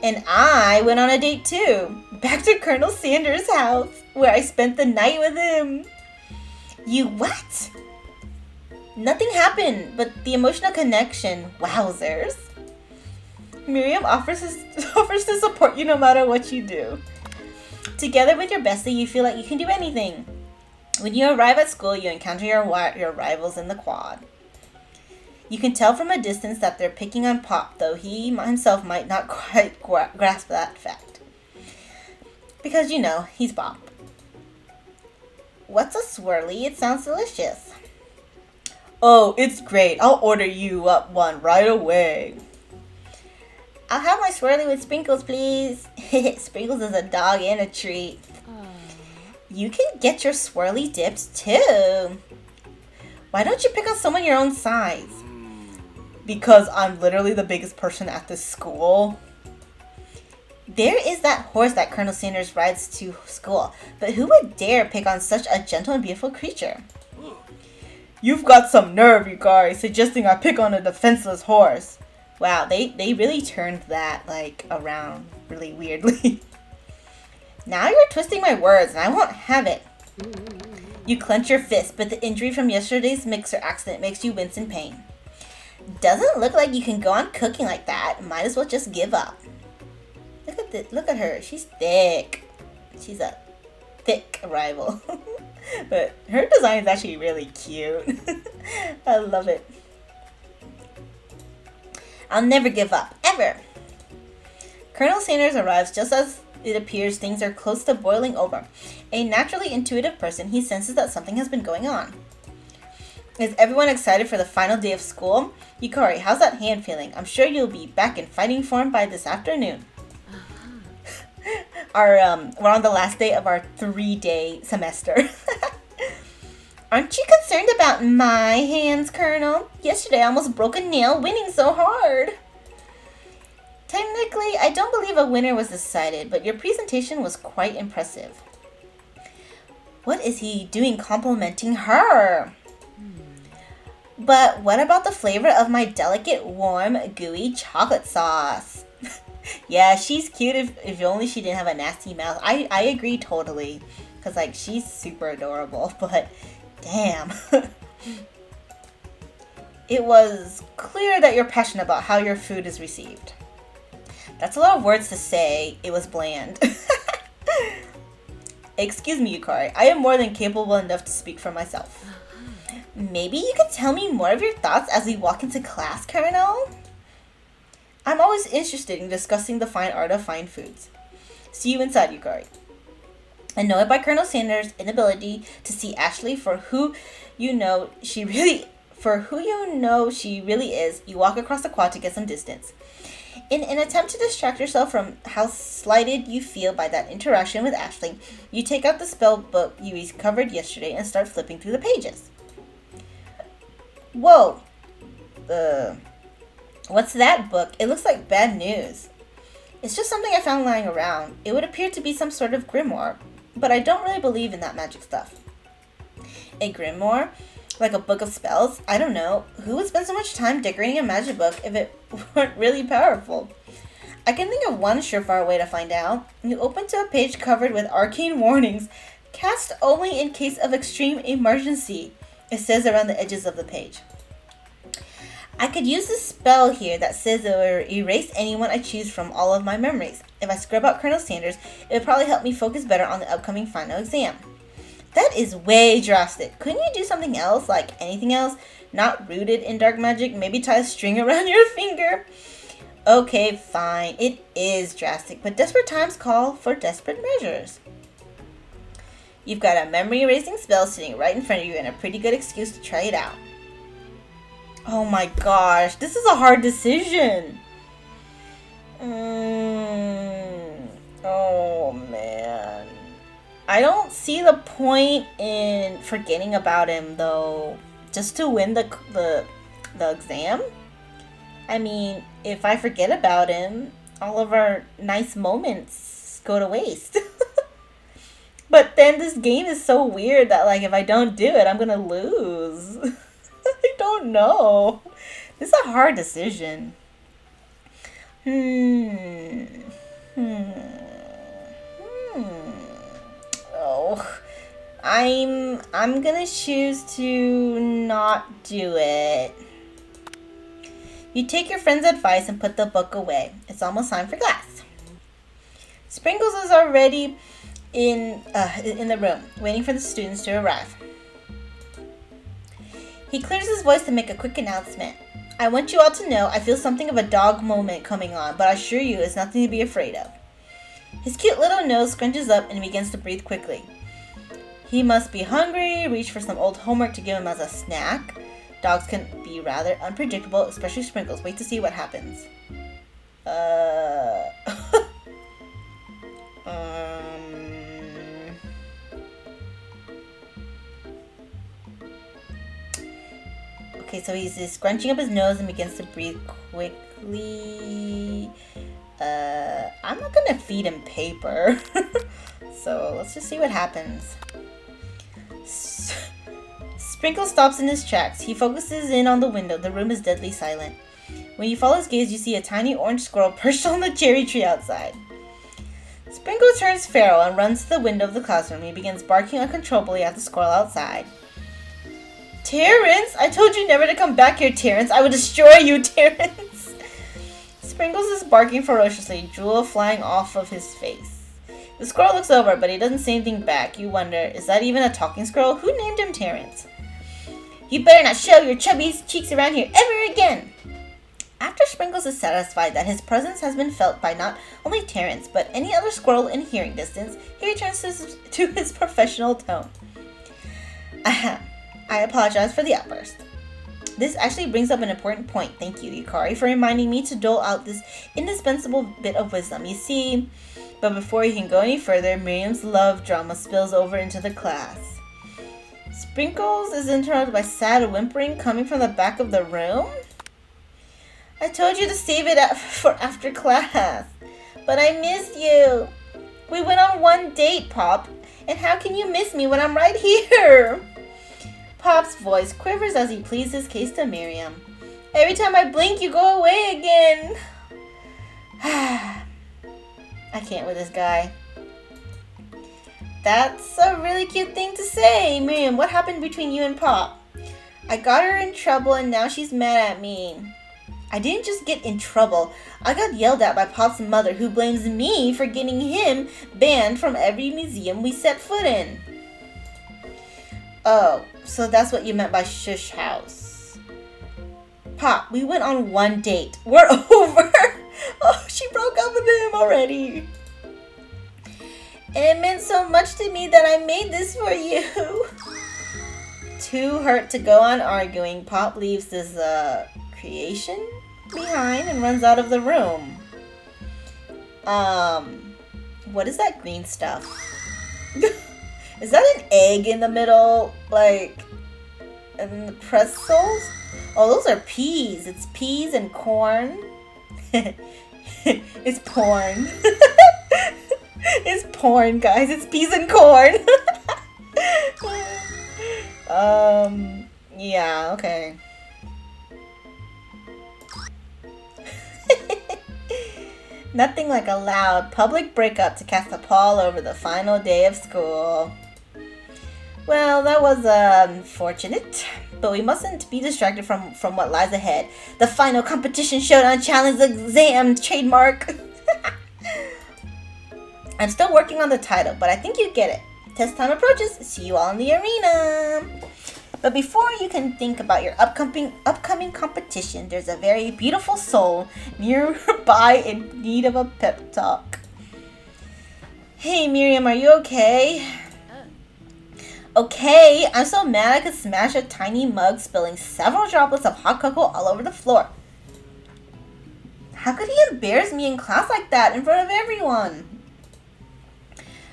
And I went on a date too. Back to Colonel Sanders' house, where I spent the night with him. You what? Nothing happened, but the emotional connection, wowzers. Miriam offers to support you no matter what you do. Together with your bestie, you feel like you can do anything. When you arrive at school, you encounter your rivals in the quad. You can tell from a distance that they're picking on Pop, though he himself might not quite grasp that fact. Because, you know, he's Pop. What's a swirly? It sounds delicious. Oh, it's great. I'll order you up one right away. I'll have my swirly with sprinkles, please. Sprinkles is a dog and a treat. You can get your swirly dips too. Why don't you pick on someone your own size? Because I'm literally the biggest person at this school. There is that horse that Colonel Sanders rides to school, but who would dare pick on such a gentle and beautiful creature? You've got some nerve, you guys, suggesting I pick on a defenseless horse. Wow, they really turned that, like, around really weirdly. Now you're twisting my words, and I won't have it. You clench your fist, but the injury from yesterday's mixer accident makes you wince in pain. Doesn't look like you can go on cooking like that. Might as well just give up. Look at her. She's thick. She's a thick rival. But her design is actually really cute. I love it. I'll never give up. Ever. Colonel Sanders arrives just as it appears things are close to boiling over. A naturally intuitive person, he senses that something has been going on. Is everyone excited for the final day of school? Yukari, how's that hand feeling? I'm sure you'll be back in fighting form by this afternoon. We're on the last day of our 3-day semester. Aren't you concerned about my hands, Colonel? Yesterday I almost broke a nail winning so hard. Technically, I don't believe a winner was decided, but your presentation was quite impressive. What is he doing complimenting her? But what about the flavor of my delicate, warm, gooey chocolate sauce? Yeah, she's cute if only she didn't have a nasty mouth. I agree totally. Because, like, she's super adorable. But, damn. It was clear that you're passionate about how your food is received. That's a lot of words to say. It was bland. Excuse me, Yukari. I am more than capable enough to speak for myself. Maybe you could tell me more of your thoughts as we walk into class, Colonel? I'm always interested in discussing the fine art of fine foods. See you inside, Yukari. Annoyed by Colonel Sanders' inability to see Ashley for who you know she really is, you walk across the quad to get some distance. In an attempt to distract yourself from how slighted you feel by that interaction with Ashley, you take out the spell book you recovered yesterday and start flipping through the pages. Whoa! What's that book? It looks like bad news. It's just something I found lying around. It would appear to be some sort of grimoire, but I don't really believe in that magic stuff. A grimoire? Like a book of spells? I don't know. Who would spend so much time decorating a magic book if it weren't really powerful? I can think of one surefire way to find out. You open to a page covered with arcane warnings. Cast only in case of extreme emergency. It says around the edges of the page. I could use this spell here that says it will erase anyone I choose from all of my memories. If I scrub out Colonel Sanders, it would probably help me focus better on the upcoming final exam. That is way drastic. Couldn't you do something else, like anything else? Not rooted in dark magic? Maybe tie a string around your finger? Okay, fine. It is drastic, but desperate times call for desperate measures. You've got a memory-erasing spell sitting right in front of you and a pretty good excuse to try it out. Oh my gosh, this is a hard decision. Oh man. I don't see the point in forgetting about him though, just to win the exam. I mean, if I forget about him, all of our nice moments go to waste. But then this game is so weird that, like, if I don't do it, I'm gonna lose. I don't know. This is a hard decision. Oh, I'm gonna choose to not do it. You take your friend's advice and put the book away. It's almost time for class. Sprinkles is already in the room, waiting for the students to arrive. He clears his voice to make a quick announcement. I want you all to know I feel something of a dog moment coming on, but I assure you it's nothing to be afraid of. His cute little nose scrunches up and he begins to breathe quickly. He must be hungry, reach for some old homework to give him as a snack. Dogs can be rather unpredictable, especially Sprinkles. Wait to see what happens. Okay, so he's scrunching up his nose and begins to breathe quickly. I'm not gonna feed him paper. So let's just see what happens. Sprinkle stops in his tracks. He focuses in on the window. The room is deadly silent. When you follow his gaze, you see a tiny orange squirrel perched on the cherry tree outside. Sprinkle turns feral and runs to the window of the classroom. He begins barking uncontrollably at the squirrel outside. Terrence! I told you never to come back here, Terrence. I will destroy you, Terrence! Sprinkles is barking ferociously, drool flying off of his face. The squirrel looks over, but he doesn't say anything back. You wonder, is that even a talking squirrel? Who named him Terrence? You better not show your chubby cheeks around here ever again! After Sprinkles is satisfied that his presence has been felt by not only Terrence, but any other squirrel in hearing distance, he returns to his professional tone. I apologize for the outburst. This actually brings up an important point. Thank you, Yukari, for reminding me to dole out this indispensable bit of wisdom. You see, but before he can go any further, Miriam's love drama spills over into the class. Sprinkles is interrupted by sad whimpering coming from the back of the room. I told you to save it for after class, but I missed you. We went on one date, Pop, and how can you miss me when I'm right here? Pop's voice quivers as he pleads his case to Miriam. Every time I blink, you go away again. I can't with this guy. That's a really cute thing to say. Miriam, what happened between you and Pop? I got her in trouble and now she's mad at me. I didn't just get in trouble. I got yelled at by Pop's mother, who blames me for getting him banned from every museum we set foot in. Oh, so that's what you meant by shush house. Pop, we went on one date. We're over. Oh, she broke up with him already. And it meant so much to me that I made this for you. Too hurt to go on arguing, Pop leaves this creation behind and runs out of the room. What is that green stuff? Is that an egg in the middle? Like, and the pretzels? Oh, those are peas. It's peas and corn. It's porn. It's porn, guys. It's peas and corn. Yeah, okay. Nothing like a loud public breakup to cast a pall over the final day of school. Well, that was unfortunate, but we mustn't be distracted from what lies ahead. The final competition showdown challenge exam trademark. I'm still working on the title, but I think you get it. Test time approaches. See you all in the arena. But before you can think about your upcoming competition, there's a very beautiful soul nearby in need of a pep talk. Hey Miriam, are you okay? Okay, I'm so mad I could smash a tiny mug, spilling several droplets of hot cocoa all over the floor. How could he embarrass me in class like that in front of everyone?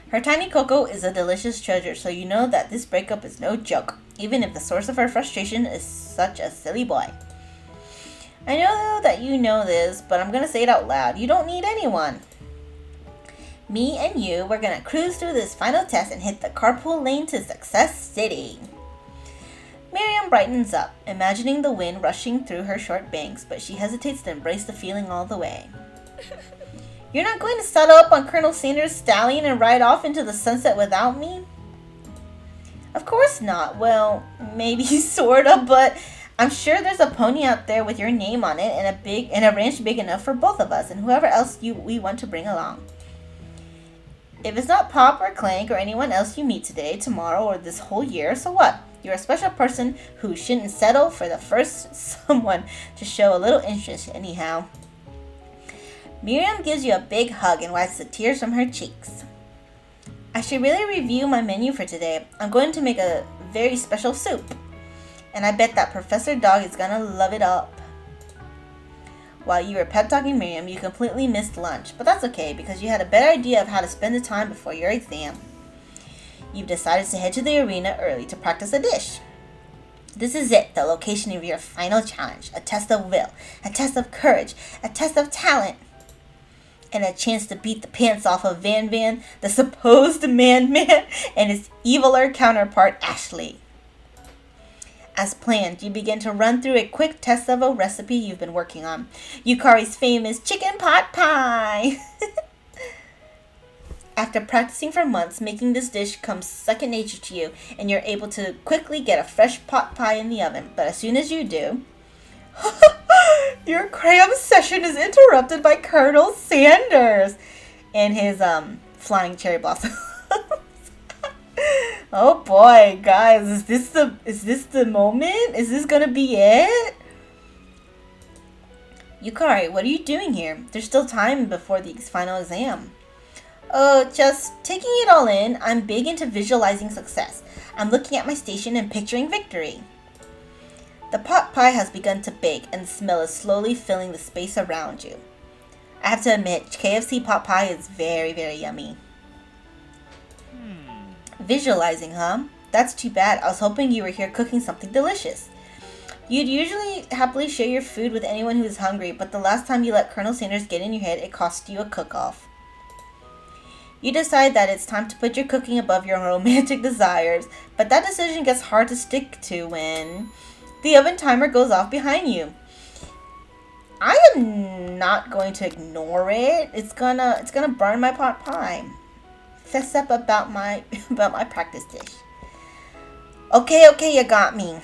Her tiny cocoa is a delicious treasure, so you know that this breakup is no joke, even if the source of her frustration is such a silly boy. I know that you know this, but I'm gonna say it out loud. You don't need anyone. Me and you, we're gonna cruise through this final test and hit the carpool lane to Success City. Miriam brightens up, imagining the wind rushing through her short bangs, but she hesitates to embrace the feeling all the way. You're not going to saddle up on Colonel Sanders' stallion and ride off into the sunset without me? Of course not. Well, maybe sorta, but I'm sure there's a pony out there with your name on it and a ranch big enough for both of us and whoever else we want to bring along. If it's not Pop or Clank or anyone else you meet today, tomorrow, or this whole year, so what? You're a special person who shouldn't settle for the first someone to show a little interest anyhow. Miriam gives you a big hug and wipes the tears from her cheeks. I should really review my menu for today. I'm going to make a very special soup. And I bet that Professor Dog is gonna love it up. While you were pep talking Miriam, you completely missed lunch, but that's okay because you had a better idea of how to spend the time before your exam. You've decided to head to the arena early to practice a dish. This is it, the location of your final challenge, a test of will, a test of courage, a test of talent, and a chance to beat the pants off of Van Van, the supposed man-man, and his eviler counterpart, Ashley. As planned, you begin to run through a quick test of a recipe you've been working on. Yukari's famous chicken pot pie. After practicing for months, making this dish comes second nature to you, and you're able to quickly get a fresh pot pie in the oven. But as soon as you do, your crayon session is interrupted by Colonel Sanders and his flying cherry blossom. Oh boy, guys, is this the moment? Is this gonna be it? Yukari, what are you doing here? There's still time before the final exam. Oh, just taking it all in. I'm big into visualizing success. I'm looking at my station and picturing victory. The pot pie has begun to bake and the smell is slowly filling the space around you. I have to admit, KFC pot pie is very, very yummy. Visualizing, huh? That's too bad. I was hoping you were here cooking something delicious. You'd usually happily share your food with anyone who is hungry, but the last time you let Colonel Sanders get in your head, it cost you a cook-off. You decide that it's time to put your cooking above your romantic desires, but that decision gets hard to stick to when the oven timer goes off behind you. I am not going to ignore it. It's gonna burn my pot pie. Fess up about my practice dish. Okay, you got me.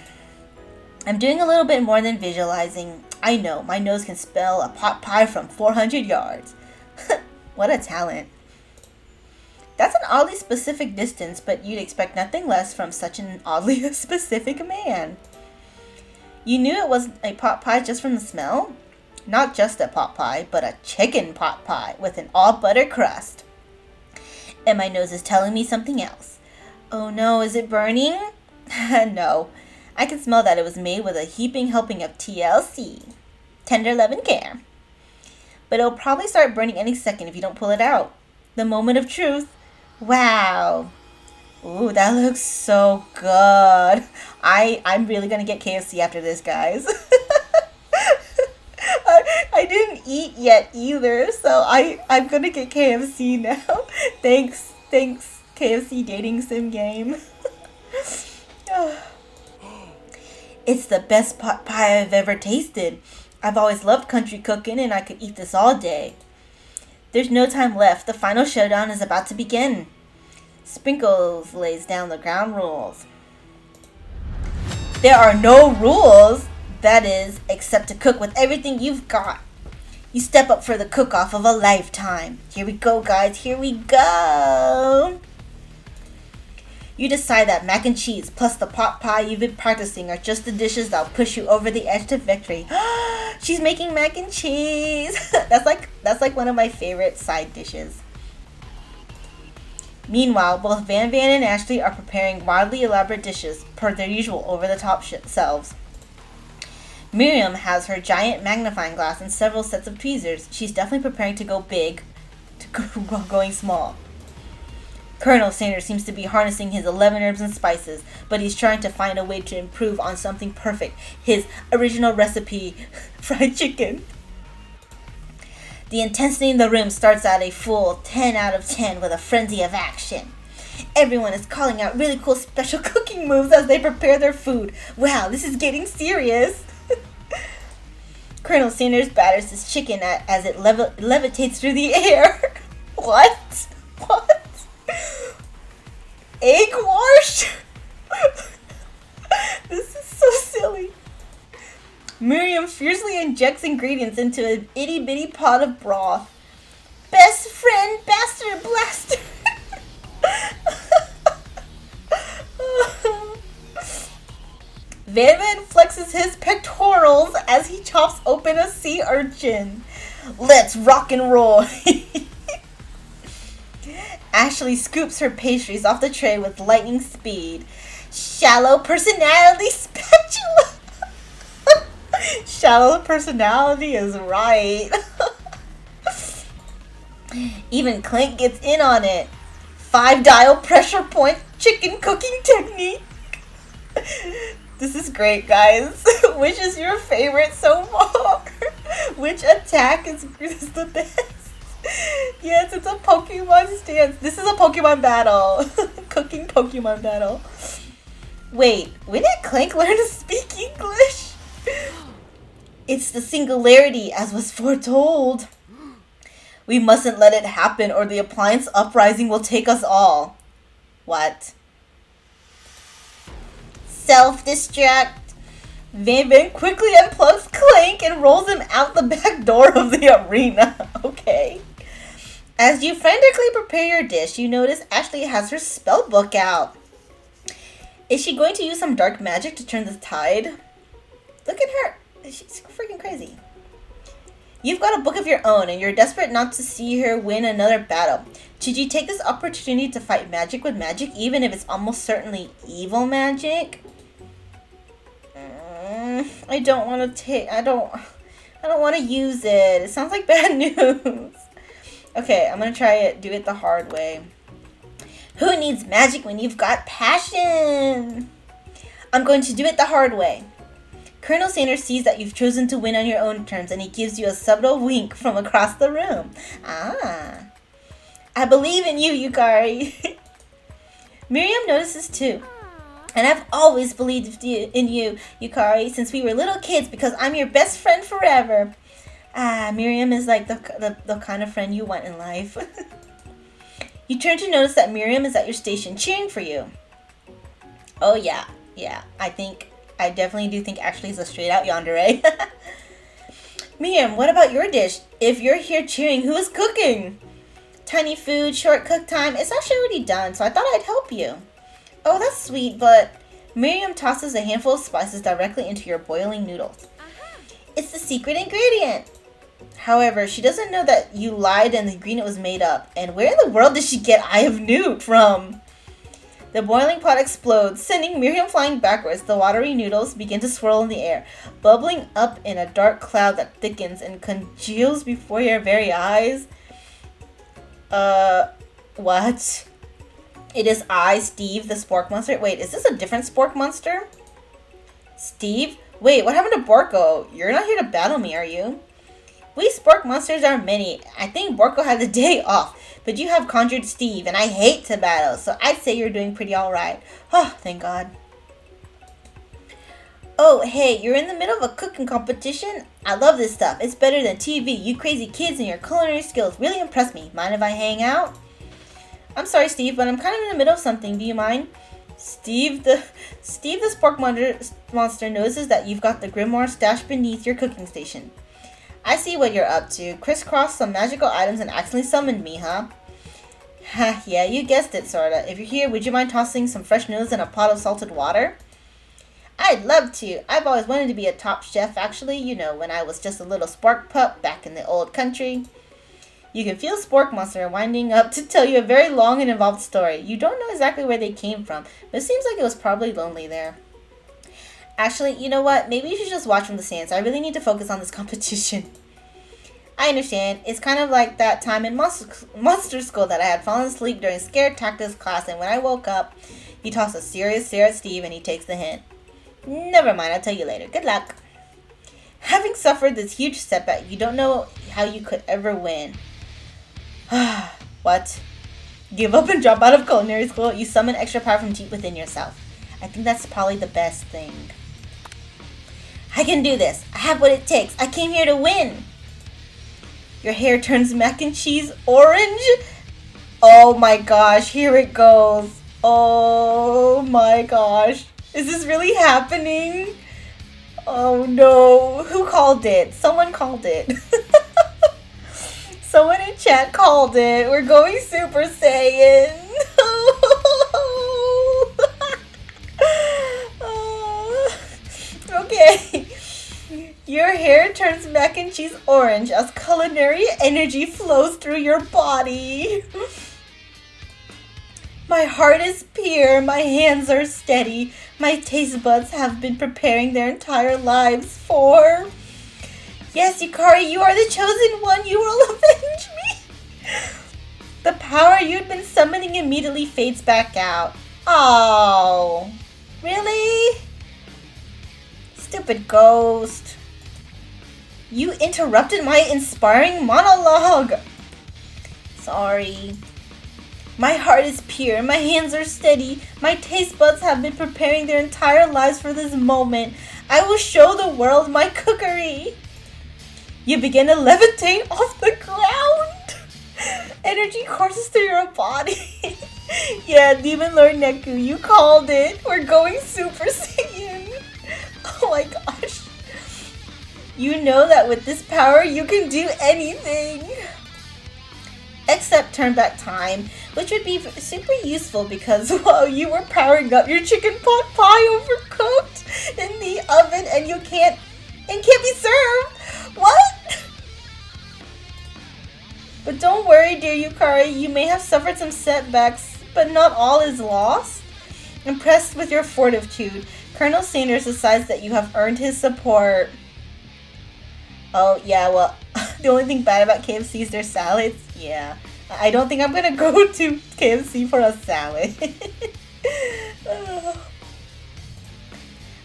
I'm doing a little bit more than visualizing. I know, my nose can smell a pot pie from 400 yards. What a talent. That's an oddly specific distance, but you'd expect nothing less from such an oddly specific man. You knew it was a pot pie just from the smell? Not just a pot pie, but a chicken pot pie with an all-butter crust. And my nose is telling me something else. Oh no, is it burning? No, I can smell that it was made with a heaping helping of TLC. Tender love and care. But it'll probably start burning any second if you don't pull it out. The moment of truth. Wow. Ooh, that looks so good. I'm really gonna get KFC after this, guys. I didn't eat yet either, so I'm gonna get KFC now. Thanks, KFC dating sim game. It's the best pot pie I've ever tasted. I've always loved country cooking and I could eat this all day. There's no time left. The final showdown is about to begin. Sprinkles lays down the ground rules. There are no rules, that is, except to cook with everything you've got. You step up for the cook-off of a lifetime. Here we go, guys. Here we go. You decide that mac and cheese plus the pot pie you've been practicing are just the dishes that'll push you over the edge to victory. She's making mac and cheese. That's like one of my favorite side dishes. Meanwhile, both Van Van and Ashley are preparing wildly elaborate dishes per their usual over-the-top selves. Miriam has her giant magnifying glass and several sets of tweezers. She's definitely preparing to go big, going small. Colonel Sanders seems to be harnessing his 11 herbs and spices, but he's trying to find a way to improve on something perfect, his original recipe, fried chicken. The intensity in the room starts at a full 10 out of 10 with a frenzy of action. Everyone is calling out really cool special cooking moves as they prepare their food. Wow, this is getting serious. Colonel Sanders batters his chicken as it levitates through the air. What? Egg wash? This is so silly. Miriam fiercely injects ingredients into an itty-bitty pot of broth. Best friend, bastard blaster. Van Van flexes his pectorals as he chops open a sea urchin. Let's rock and roll. Ashley scoops her pastries off the tray with lightning speed. Shallow personality spectrum. what you love. Shallow personality is right. Even Clink gets in on it. 5-dial pressure point chicken cooking technique. This is great, guys. Which is your favorite so far? Which attack is the best? Yes, it's a Pokemon stance. This is a Pokemon battle. Cooking Pokemon battle. Wait, when did Clank learn to speak English? It's the singularity, as was foretold. We mustn't let it happen, or the appliance uprising will take us all. What? Self-destruct. Van quickly unplugs Clank and rolls him out the back door of the arena. Okay. As you frantically prepare your dish, you notice Ashley has her spell book out. Is she going to use some dark magic to turn the tide? Look at her. She's freaking crazy. You've got a book of your own, and you're desperate not to see her win another battle. Should you take this opportunity to fight magic with magic, even if it's almost certainly evil magic? I don't want to take. I don't want to use it. It sounds like bad news. Okay, I'm gonna try it. Do it the hard way. Who needs magic when you've got passion? I'm going to do it the hard way. Colonel Sanders sees that you've chosen to win on your own terms, and he gives you a subtle wink from across the room. Ah. I believe in you, Yukari. Miriam notices too. And I've always believed in you, Yukari, since we were little kids, because I'm your best friend forever. Ah, Miriam is like the kind of friend you want in life. You turn to notice that Miriam is at your station cheering for you. Oh, yeah. I definitely do think Ashley's a straight out yandere. Miriam, what about your dish? If you're here cheering, who is cooking? Tiny food, short cook time. It's actually already done, so I thought I'd help you. Oh, that's sweet, but Miriam tosses a handful of spices directly into your boiling noodles. It's the secret ingredient. However, she doesn't know that you lied and the ingredient was made up. And where in the world did she get Eye of Newt from? The boiling pot explodes, sending Miriam flying backwards. The watery noodles begin to swirl in the air, bubbling up in a dark cloud that thickens and congeals before your very eyes. What? It is I, Steve, the Spork Monster. Wait, is this a different Spork Monster? Steve? Wait, what happened to Borko? You're not here to battle me, are you? We Spork Monsters are many. I think Borko had the day off. But you have conjured Steve, and I hate to battle, so I'd say you're doing pretty alright. Oh, thank God. Oh, hey, you're in the middle of a cooking competition? I love this stuff. It's better than TV. You crazy kids and your culinary skills really impress me. Mind if I hang out? I'm sorry, Steve, but I'm kind of in the middle of something. Do you mind? Steve the Spork Monster notices that you've got the grimoire stashed beneath your cooking station. I see what you're up to. Crisscrossed some magical items and accidentally summoned me, huh? Ha, yeah, you guessed it, sorta. If you're here, would you mind tossing some fresh noodles in a pot of salted water? I'd love to. I've always wanted to be a top chef, actually. You know, when I was just a little Spork pup back in the old country. You can feel Spork Monster winding up to tell you a very long and involved story. You don't know exactly where they came from, but it seems like it was probably lonely there. Actually, you know what? Maybe you should just watch from the stands. I really need to focus on this competition. I understand. It's kind of like that time in monster school that I had fallen asleep during scare tactics class, and when I woke up, he tossed a serious stare at Steve and he takes the hint. Never mind, I'll tell you later. Good luck. Having suffered this huge setback, you don't know how you could ever win. What? Give up and drop out of culinary school? You summon extra power from deep within yourself. I think that's probably the best thing. I can do this. I have what it takes. I came here to win. Your hair turns mac and cheese orange. Oh my gosh, here it goes. Oh my gosh. Is this really happening? Oh no. Who called it? Someone called it. Someone in chat called it. We're going Super Saiyan. Okay. Your hair turns mac and cheese orange as culinary energy flows through your body. My heart is pure, my hands are steady, my taste buds have been preparing their entire lives for... Yes, Yukari, you are the chosen one, you will avenge me! The power you'd been summoning immediately fades back out. Oh, really? Stupid ghost. You interrupted my inspiring monologue. Sorry. My heart is pure, my hands are steady, my taste buds have been preparing their entire lives for this moment. I will show the world my cookery. You begin to levitate off the ground. Energy courses through your body. Yeah, Demon Lord Neku, you called it. We're going Super Saiyan. Oh my gosh. You know that with this power, you can do anything. Except turn back time, which would be super useful because while you were powering up your chicken pot pie overcooked in the oven and can't be served. What? But don't worry, dear Yukari, you may have suffered some setbacks, but not all is lost. Impressed with your fortitude, Colonel Sanders decides that you have earned his support. Oh, yeah, well, the only thing bad about KFC is their salads. Yeah, I don't think I'm gonna go to KFC for a salad.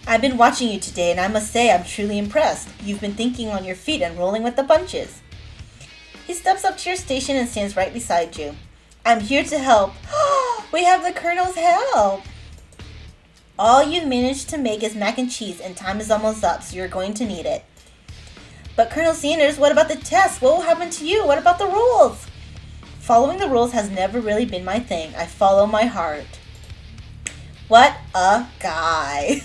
I've been watching you today, and I must say I'm truly impressed. You've been thinking on your feet and rolling with the punches. He steps up to your station and stands right beside you. I'm here to help. We have the Colonel's help. All you've managed to make is mac and cheese, and time is almost up, so you're going to need it. But Colonel Sanders, what about the test? What will happen to you? What about the rules? Following the rules has never really been my thing. I follow my heart. What a guy.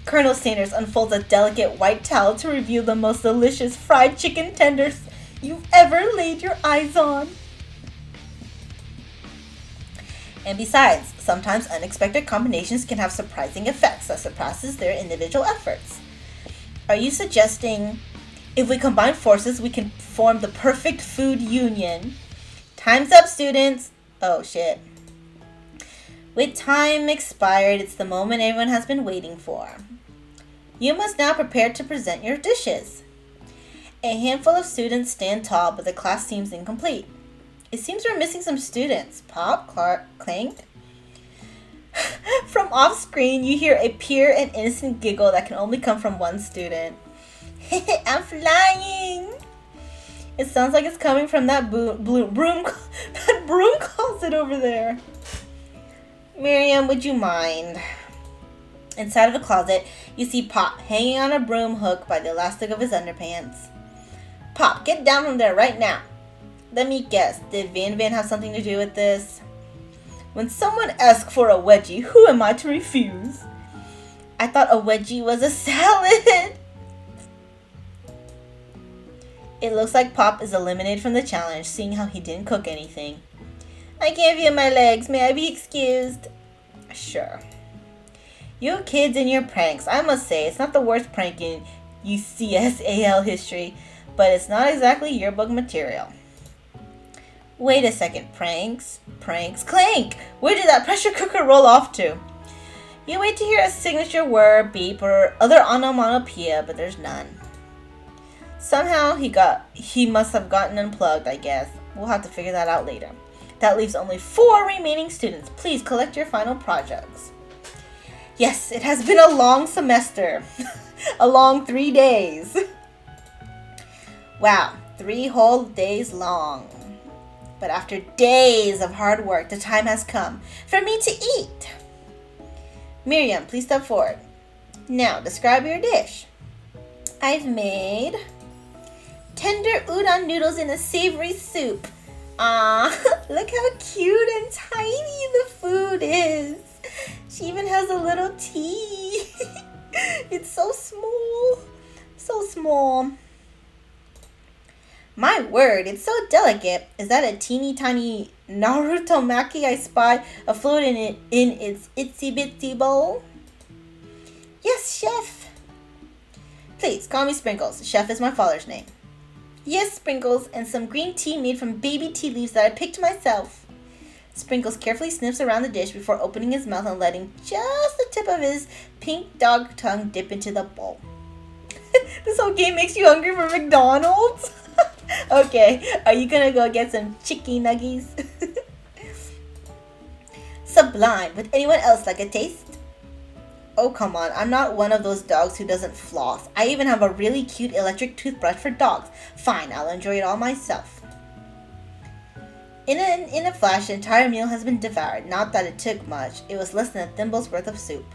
Colonel Sanders unfolds a delicate white towel to reveal the most delicious fried chicken tenders you've ever laid your eyes on. And besides, sometimes unexpected combinations can have surprising effects that surpasses their individual efforts. Are you suggesting if we combine forces, we can form the perfect food union? Time's up, students. Oh, shit. With time expired, it's the moment everyone has been waiting for. You must now prepare to present your dishes. A handful of students stand tall, but the class seems incomplete. It seems we're missing some students. Pop, Clark, Clank. From off screen, you hear a pure and innocent giggle that can only come from one student. I'm flying! It sounds like it's coming from that broom closet over there. Miriam, would you mind? Inside of a closet, you see Pop hanging on a broom hook by the elastic of his underpants. Pop, get down from there right now. Let me guess, did Van have something to do with this? When someone asks for a wedgie, who am I to refuse? I thought a wedgie was a salad. It looks like Pop is eliminated from the challenge, seeing how he didn't cook anything. I can't feel my legs. May I be excused? Sure. You kids and your pranks. I must say, it's not the worst prank in UCSAL history, but it's not exactly yearbook material. Wait a second. Pranks? Clank! Where did that pressure cooker roll off to? You wait to hear a signature word, beep, or other onomatopoeia, but there's none. Somehow he must have gotten unplugged, I guess. We'll have to figure that out later. That leaves only 4 remaining students. Please collect your final projects. Yes, it has been a long semester. A long 3 days. Wow, 3 whole days long. But after days of hard work, the time has come for me to eat. Miriam, please step forward. Now, describe your dish. I've made tender udon noodles in a savory soup. Ah, look how cute and tiny the food is. She even has a little tea. It's so small. So small. My word, it's so delicate. Is that a teeny tiny Naruto maki I spy afloat in its itsy bitsy bowl? Yes, chef. Please, call me Sprinkles. Chef is my father's name. Yes, Sprinkles, and some green tea made from baby tea leaves that I picked myself. Sprinkles carefully sniffs around the dish before opening his mouth and letting just the tip of his pink dog tongue dip into the bowl. This whole game makes you hungry for McDonald's? Okay, are you gonna go get some chicken nuggies? Sublime. Would anyone else like a taste? Oh, come on. I'm not one of those dogs who doesn't floss. I even have a really cute electric toothbrush for dogs. Fine, I'll enjoy it all myself. In a flash, the entire meal has been devoured. Not that it took much. It was less than a thimble's worth of soup.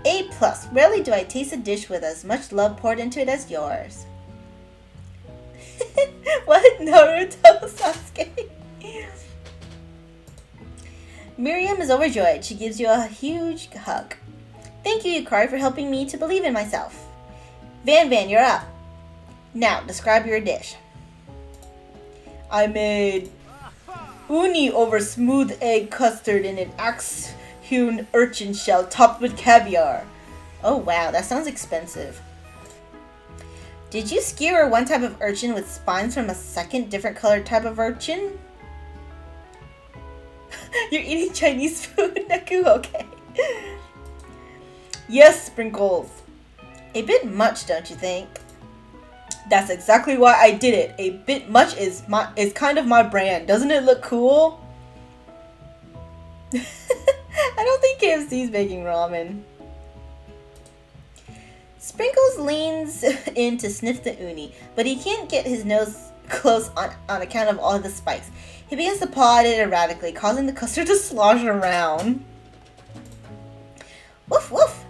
A+. Rarely do I taste a dish with as much love poured into it as yours. What? Naruto Sasuke? Miriam is overjoyed. She gives you a huge hug. Thank you, Yukari, for helping me to believe in myself. Van, you're up. Now, describe your dish. I made uni over smooth egg custard in an axe-hewn urchin shell topped with caviar. Oh wow, that sounds expensive. Did you skewer one type of urchin with spines from a second different colored type of urchin? You're eating Chinese food, Naku? Okay. Yes, Sprinkles. A bit much, don't you think? That's exactly why I did it. A bit much is kind of my brand. Doesn't it look cool? I don't think KFC's making ramen. Sprinkles leans in to sniff the uni, but he can't get his nose close on account of all the spikes. He begins to paw at it erratically, causing the custard to slosh around. Woof woof!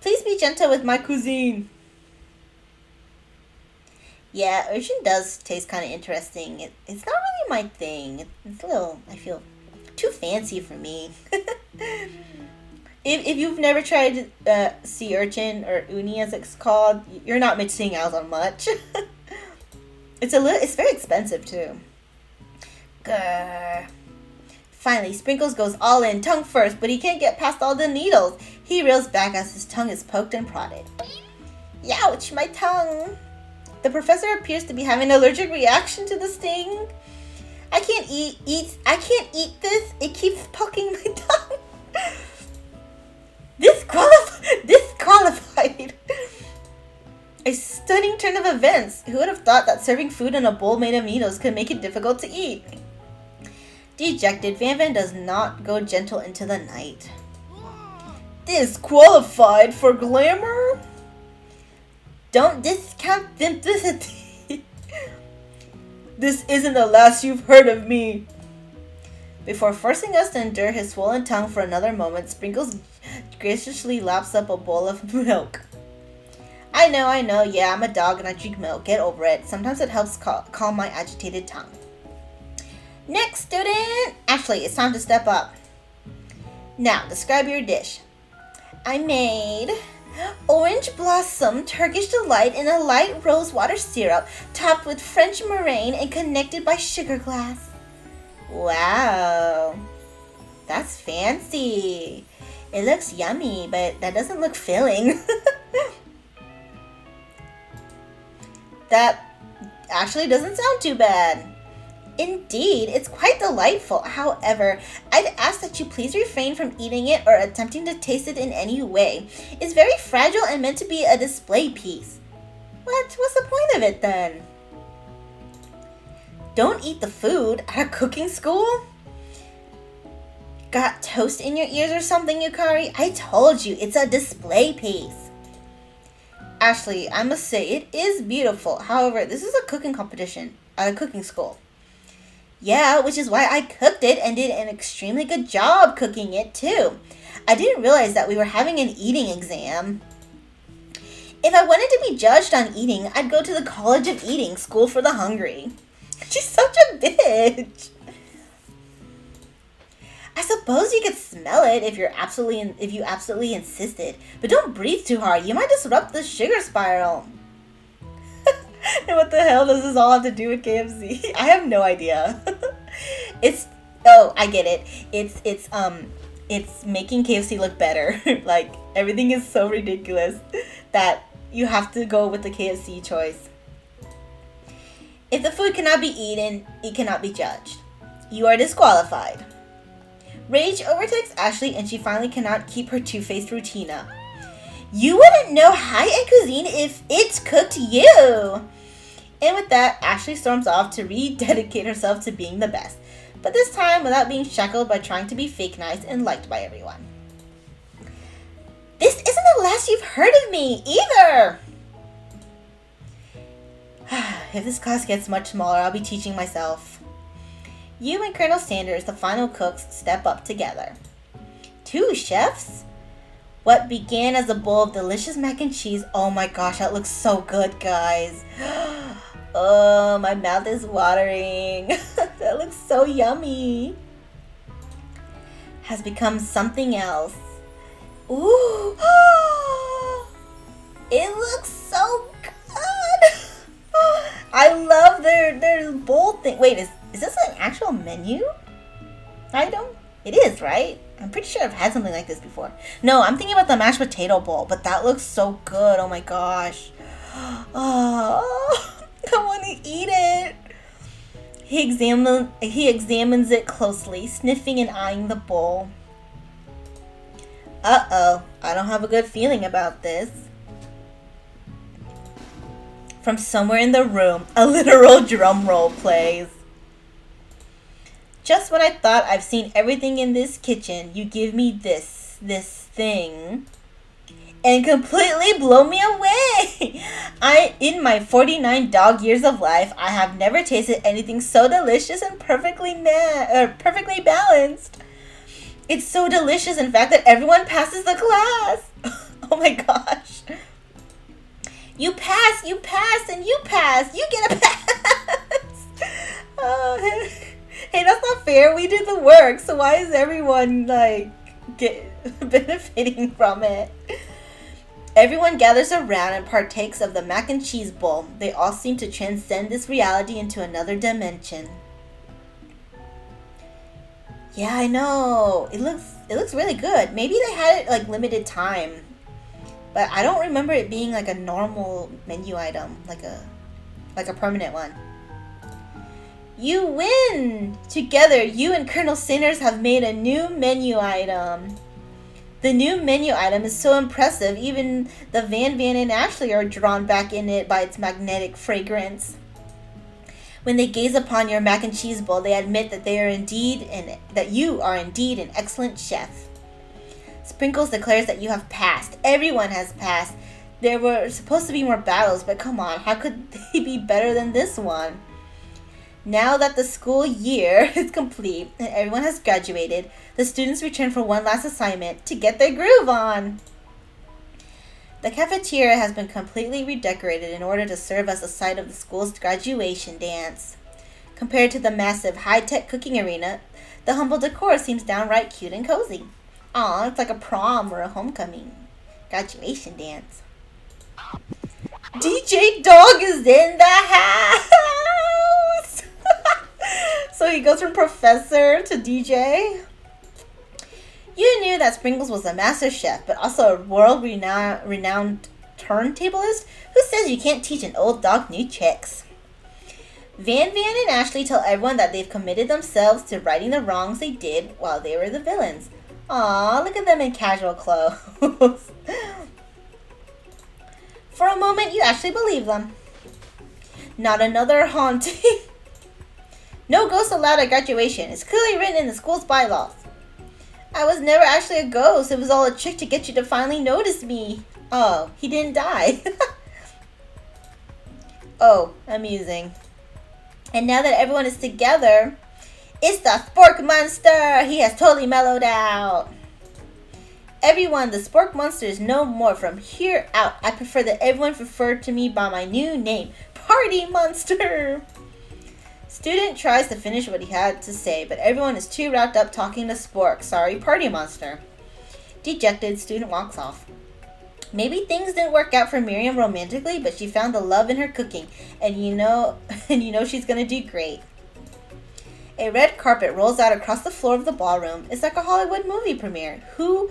Please be gentle with my cuisine. Yeah, urchin does taste kind of interesting. It's not really my thing. It's a little, I feel, too fancy for me. If you've never tried sea urchin, or uni as it's called, you're not missing out on much. It's very expensive too. Grr. Finally, Sprinkles goes all in, tongue first, but he can't get past all the needles. He reels back as his tongue is poked and prodded. Youch, my tongue! The professor appears to be having an allergic reaction to the sting. I can't eat this. It keeps poking my tongue. Disqualified. A stunning turn of events. Who would have thought that serving food in a bowl made of needles could make it difficult to eat? Dejected, Van does not go gentle into the night. Disqualified for glamour? Don't discount simplicity. This isn't the last you've heard of me. Before forcing us to endure his swollen tongue for another moment, Sprinkles graciously laps up a bowl of milk. I know, yeah, I'm a dog and I drink milk. Get over it. Sometimes it helps calm my agitated tongue. Next student! Ashley, it's time to step up. Now, describe your dish. I made orange blossom Turkish delight in a light rose water syrup topped with French meringue and connected by sugar glass. Wow, that's fancy. It looks yummy, but that doesn't look filling. That actually doesn't sound too bad. Indeed, it's quite delightful. However, I'd ask that you please refrain from eating it or attempting to taste it in any way. It's very fragile and meant to be a display piece. What's the point of it then? Don't eat the food at a cooking school? Got toast in your ears or something, Yukari? I told you, it's a display piece. Ashley, I must say, it is beautiful. However, this is a cooking competition at a cooking school. Yeah, which is why I cooked it and did an extremely good job cooking it too. I didn't realize that we were having an eating exam. If I wanted to be judged on eating, I'd go to the College of Eating, School for the Hungry. She's such a bitch. I suppose you could smell it if you absolutely insisted, but don't breathe too hard. You might disrupt the sugar spiral. And what the hell does this all have to do with KFC? I have no idea. I get it. It's making KFC look better. Like, everything is so ridiculous that you have to go with the KFC choice. If the food cannot be eaten, it cannot be judged. You are disqualified. Rage overtakes Ashley and she finally cannot keep her two-faced routine up. You wouldn't know high-end cuisine if it's cooked you! And with that, Ashley storms off to rededicate herself to being the best. But this time without being shackled by trying to be fake nice and liked by everyone. This isn't the last you've heard of me, either! If this class gets much smaller, I'll be teaching myself. You and Colonel Sanders, the final cooks, step up together. 2 chefs? What began as a bowl of delicious mac and cheese, oh my gosh, that looks so good, guys. Oh, my mouth is watering. That looks so yummy. Has become something else. Ooh. It looks so good. I love their bowl thing. Wait, is this an actual menu item? It is, right? I'm pretty sure I've had something like this before. No, I'm thinking about the mashed potato bowl, but that looks so good. Oh my gosh. Oh, I want to eat it. He examines it closely, sniffing and eyeing the bowl. Uh-oh, I don't have a good feeling about this. From somewhere in the room, a literal drum roll plays. Just when I thought I've seen everything in this kitchen, you give me this thing, and completely blow me away. In my 49 dog years of life, I have never tasted anything so delicious and perfectly balanced. It's so delicious, in fact, that everyone passes the class. Oh my gosh. You pass, and you pass. You get a pass. Hey, that's not fair. We did the work, so why is everyone, benefiting from it? Everyone gathers around and partakes of the mac and cheese bowl. They all seem to transcend this reality into another dimension. Yeah, I know. It looks really good. Maybe they had it, limited time. But I don't remember it being, a normal menu item. Like a permanent one. You win! Together, you and Colonel Sanders have made a new menu item. The new menu item is so impressive, even the Van and Ashley are drawn back in it by its magnetic fragrance. When they gaze upon your mac and cheese bowl, they admit that you are indeed an excellent chef. Sprinkles declares that you have passed. Everyone has passed. There were supposed to be more battles, but come on, how could they be better than this one? Now that the school year is complete and everyone has graduated, the students return for one last assignment to get their groove on. The cafeteria has been completely redecorated in order to serve as a site of the school's graduation dance. Compared to the massive high-tech cooking arena, the humble decor seems downright cute and cozy. Aw, it's like a prom or a homecoming graduation dance. DJ Dog is in the house! So he goes from professor to DJ. You knew that Sprinkles was a master chef, but also a world-renowned turntablist who says you can't teach an old dog new tricks. Van and Ashley tell everyone that they've committed themselves to righting the wrongs they did while they were the villains. Aw, look at them in casual clothes. For a moment, you actually believe them. Not another haunting. No ghosts allowed at graduation. It's clearly written in the school's bylaws. I was never actually a ghost. It was all a trick to get you to finally notice me. Oh, he didn't die. Oh, amusing. And now that everyone is together, it's the Spork Monster. He has totally mellowed out. Everyone, the Spork Monster is no more from here out. I prefer that everyone refer to me by my new name, Party Monster. Student tries to finish what he had to say, but everyone is too wrapped up talking to Spork. Sorry, Party Monster. Dejected, student walks off. Maybe things didn't work out for Miriam romantically, but she found the love in her cooking, and you know she's gonna do great. A red carpet rolls out across the floor of the ballroom. It's like a Hollywood movie premiere. Who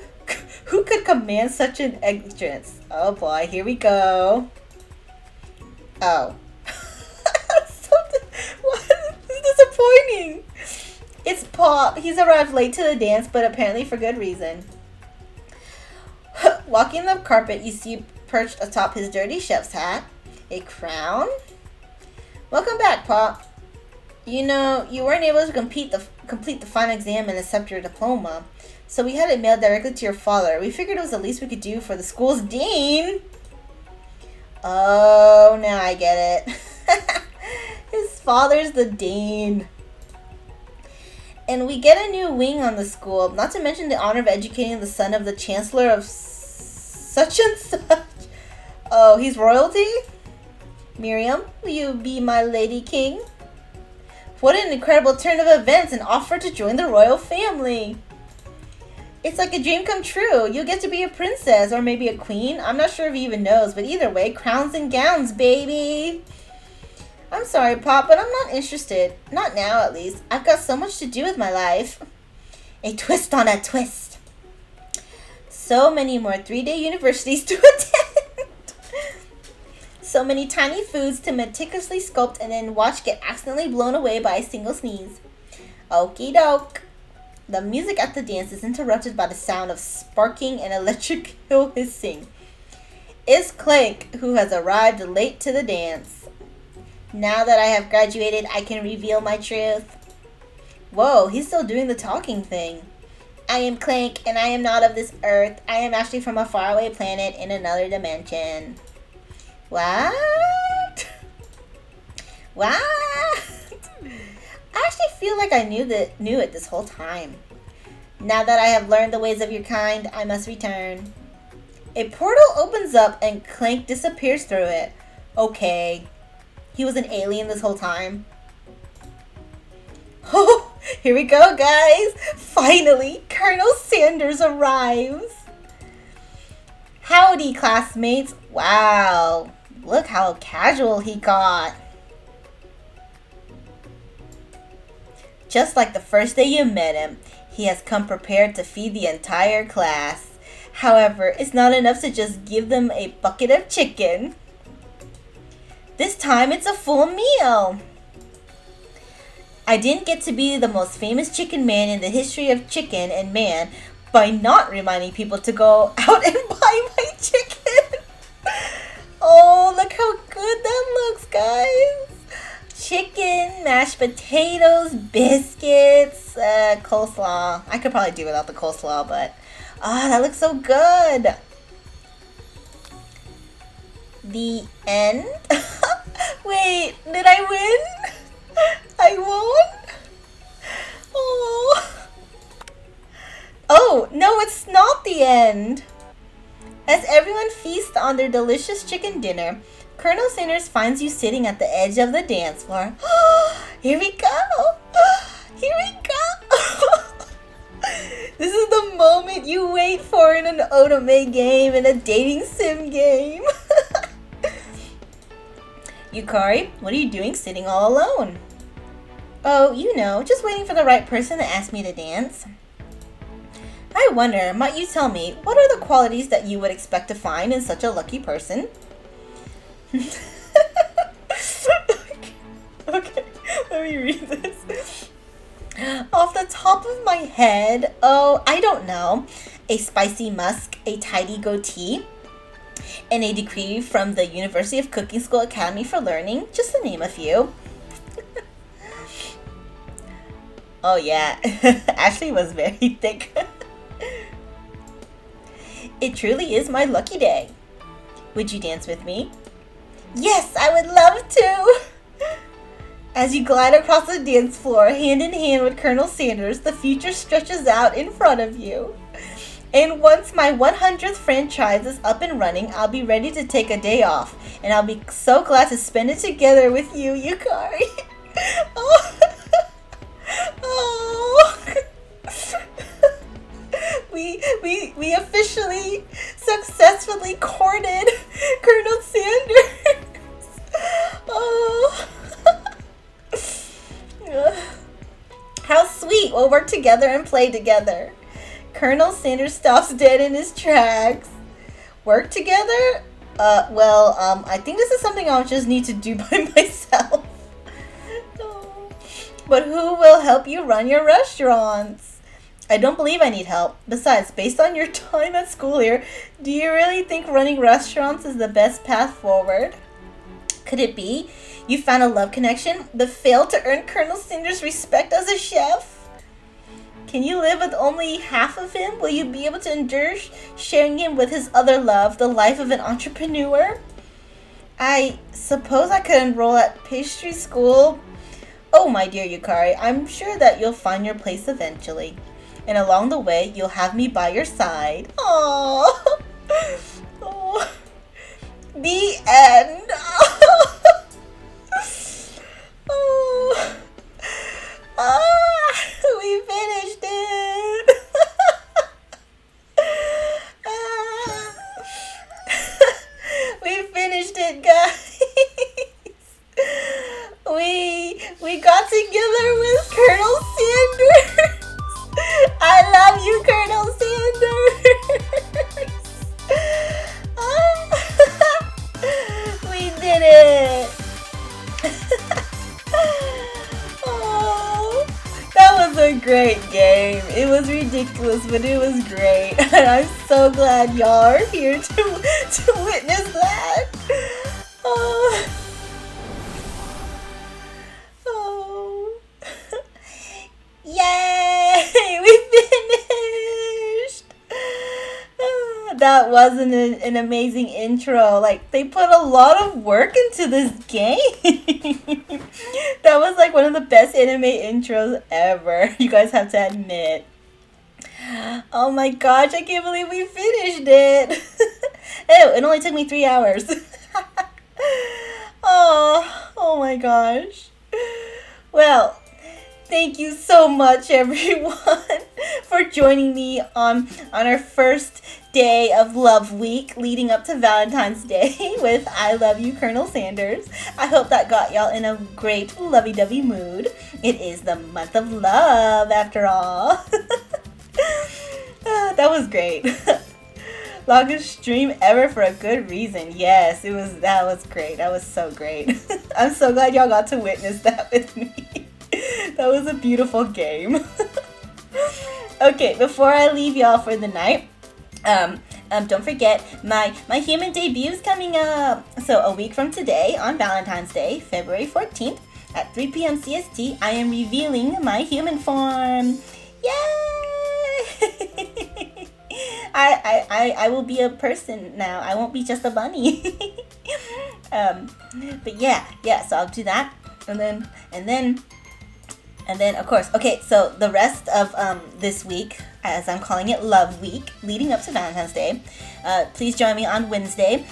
Who could command such an entrance? Oh boy, here we go. Oh. What? This is disappointing. It's Pop. He's arrived late to the dance, but apparently for good reason. Walking the carpet, you see perched atop his dirty chef's hat. A crown? Welcome back, Pop. You know, you weren't able to complete the final exam and accept your diploma, so we had it mailed directly to your father. We figured it was the least we could do for the school's dean. Oh, now I get it. His father's the dean. And we get a new wing on the school, not to mention the honor of educating the son of the chancellor of such and such. Oh, he's royalty? Miriam, will you be my lady king? What an incredible turn of events, and offer to join the royal family. It's like a dream come true. You'll get to be a princess, or maybe a queen. I'm not sure if he even knows, but either way, crowns and gowns, baby. I'm sorry, Pop, but I'm not interested. Not now, at least. I've got so much to do with my life. A twist on a twist. So many more 3-day universities to attend. So many tiny foods to meticulously sculpt and then watch get accidentally blown away by a single sneeze. Okie doke. The music at the dance is interrupted by the sound of sparking and electrical hissing. It's Clank, who has arrived late to the dance. Now that I have graduated, I can reveal my truth. Whoa, he's still doing the talking thing. I am Clank, and I am not of this earth. I am actually from a faraway planet in another dimension. What? What? I actually feel like I knew it this whole time. Now that I have learned the ways of your kind, I must return. A portal opens up and Clank disappears through it. Okay. He was an alien this whole time. Oh, here we go, guys. Finally, Colonel Sanders arrives. Howdy, classmates. Wow. Look how casual he got. Just like the first day you met him, he has come prepared to feed the entire class. However, it's not enough to just give them a bucket of chicken. This time it's a full meal. I didn't get to be the most famous chicken man in the history of chicken and man by not reminding people to go out and buy my chicken. Oh, look how good that looks, guys. Chicken, mashed potatoes, biscuits, coleslaw. I could probably do without the coleslaw, but that looks so good. The end? Wait, did I win? I won? Oh, no, it's not the end. As everyone feasts on their delicious chicken dinner, Colonel Sanders finds you sitting at the edge of the dance floor. Here we go. Here we go. This is the moment you wait for in an otome game, in a dating sim game. Yukari, what are you doing sitting all alone? Oh, you know, just waiting for the right person to ask me to dance. I wonder, might you tell me, what are the qualities that you would expect to find in such a lucky person? Okay, let me read this. Off the top of my head, oh, I don't know. A spicy musk, a tidy goatee, and a degree from the University of Cooking School Academy for Learning, just to name a few. Oh yeah, Ashley was very thick. It truly is my lucky day. Would you dance with me? Yes, I would love to! As you glide across the dance floor, hand in hand with Colonel Sanders, the future stretches out in front of you. And once my 100th franchise is up and running, I'll be ready to take a day off. And I'll be so glad to spend it together with you, Yukari. Oh. Oh. We officially successfully courted Colonel Sanders. Oh. How sweet. We'll work together and play together. Colonel Sanders stops dead in his tracks. Work together? I think this is something I'll just need to do by myself. But who will help you run your restaurants? I don't believe I need help. Besides, based on your time at school here, do you really think running restaurants is the best path forward? Could it be you found a love connection, but failed to earn Colonel Sanders' respect as a chef? Can you live with only half of him? Will you be able to endure sharing him with his other love, the life of an entrepreneur? I suppose I could enroll at pastry school. Oh, my dear Yukari, I'm sure that you'll find your place eventually. And along the way, you'll have me by your side. Aww. Oh. The end. Oh. We finished it. We finished it, guys. We got together with Colonel Sanders. I love you, Colonel Sanders. We did it. Oh, that was a great game. It was ridiculous, but it was great. And I'm so glad y'all are here to witness that. Oh. Yay! We finished! That was an amazing intro. Like, they put a lot of work into this game. That was like one of the best anime intros ever. You guys have to admit. Oh my gosh, I can't believe we finished it. Ew, it only took me 3 hours. Oh my gosh. Well, thank you so much, everyone, for joining me on our first day of Love Week leading up to Valentine's Day with I Love You, Colonel Sanders. I hope that got y'all in a great lovey-dovey mood. It is the month of love, after all. That was great. Longest stream ever for a good reason. Yes, that was great. That was so great. I'm so glad y'all got to witness that with me. That was a beautiful game. Okay, before I leave y'all for the night, don't forget my human debut is coming up. So a week from today, on Valentine's Day, February 14th, at 3 p.m. CST, I am revealing my human form. Yay! I will be a person now. I won't be just a bunny. But yeah, so I'll do that, and then of course, okay, so the rest of this week, as I'm calling it Love Week, leading up to Valentine's Day, please join me on Wednesday,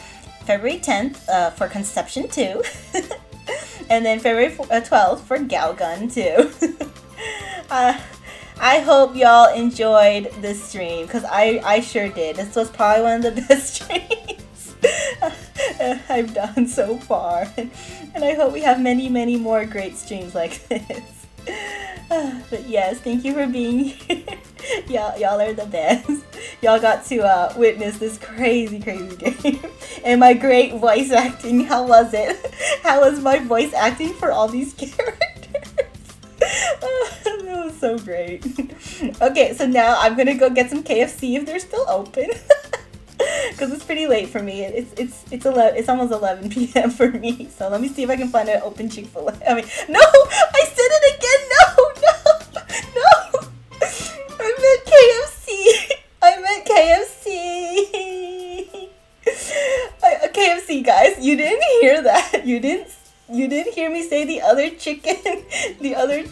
February 10th, for Conception 2, and then February 12th for Galgun 2. I hope y'all enjoyed this stream, because I sure did. This was probably one of the best streams I've done so far, and I hope we have many, many more great streams like this. But yes, thank you for being here. Y'all are the best. Y'all got to witness this crazy game. And my great voice acting. How was it? How was my voice acting for all these characters? That was so great. Okay, so now I'm gonna go get some KFC if they're still open. Because it's pretty late for me. It's almost 11 p.m. for me. So let me see if I can find an open Chick-fil-A. I mean, no! I said it again! No! I meant KFC! KFC, guys. You didn't hear that. You didn't hear me say the other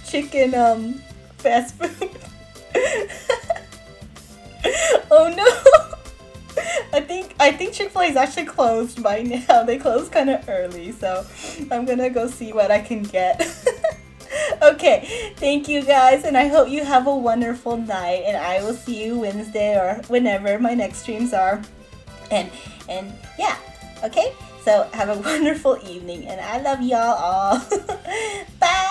chicken fast food. Oh no! I think Chick-fil-A is actually closed by now. They closed kind of early, so I'm gonna go see what I can get. Okay, thank you guys, and I hope you have a wonderful night, and I will see you Wednesday or whenever my next streams are. And yeah, okay? So have a wonderful evening, and I love y'all all. Bye!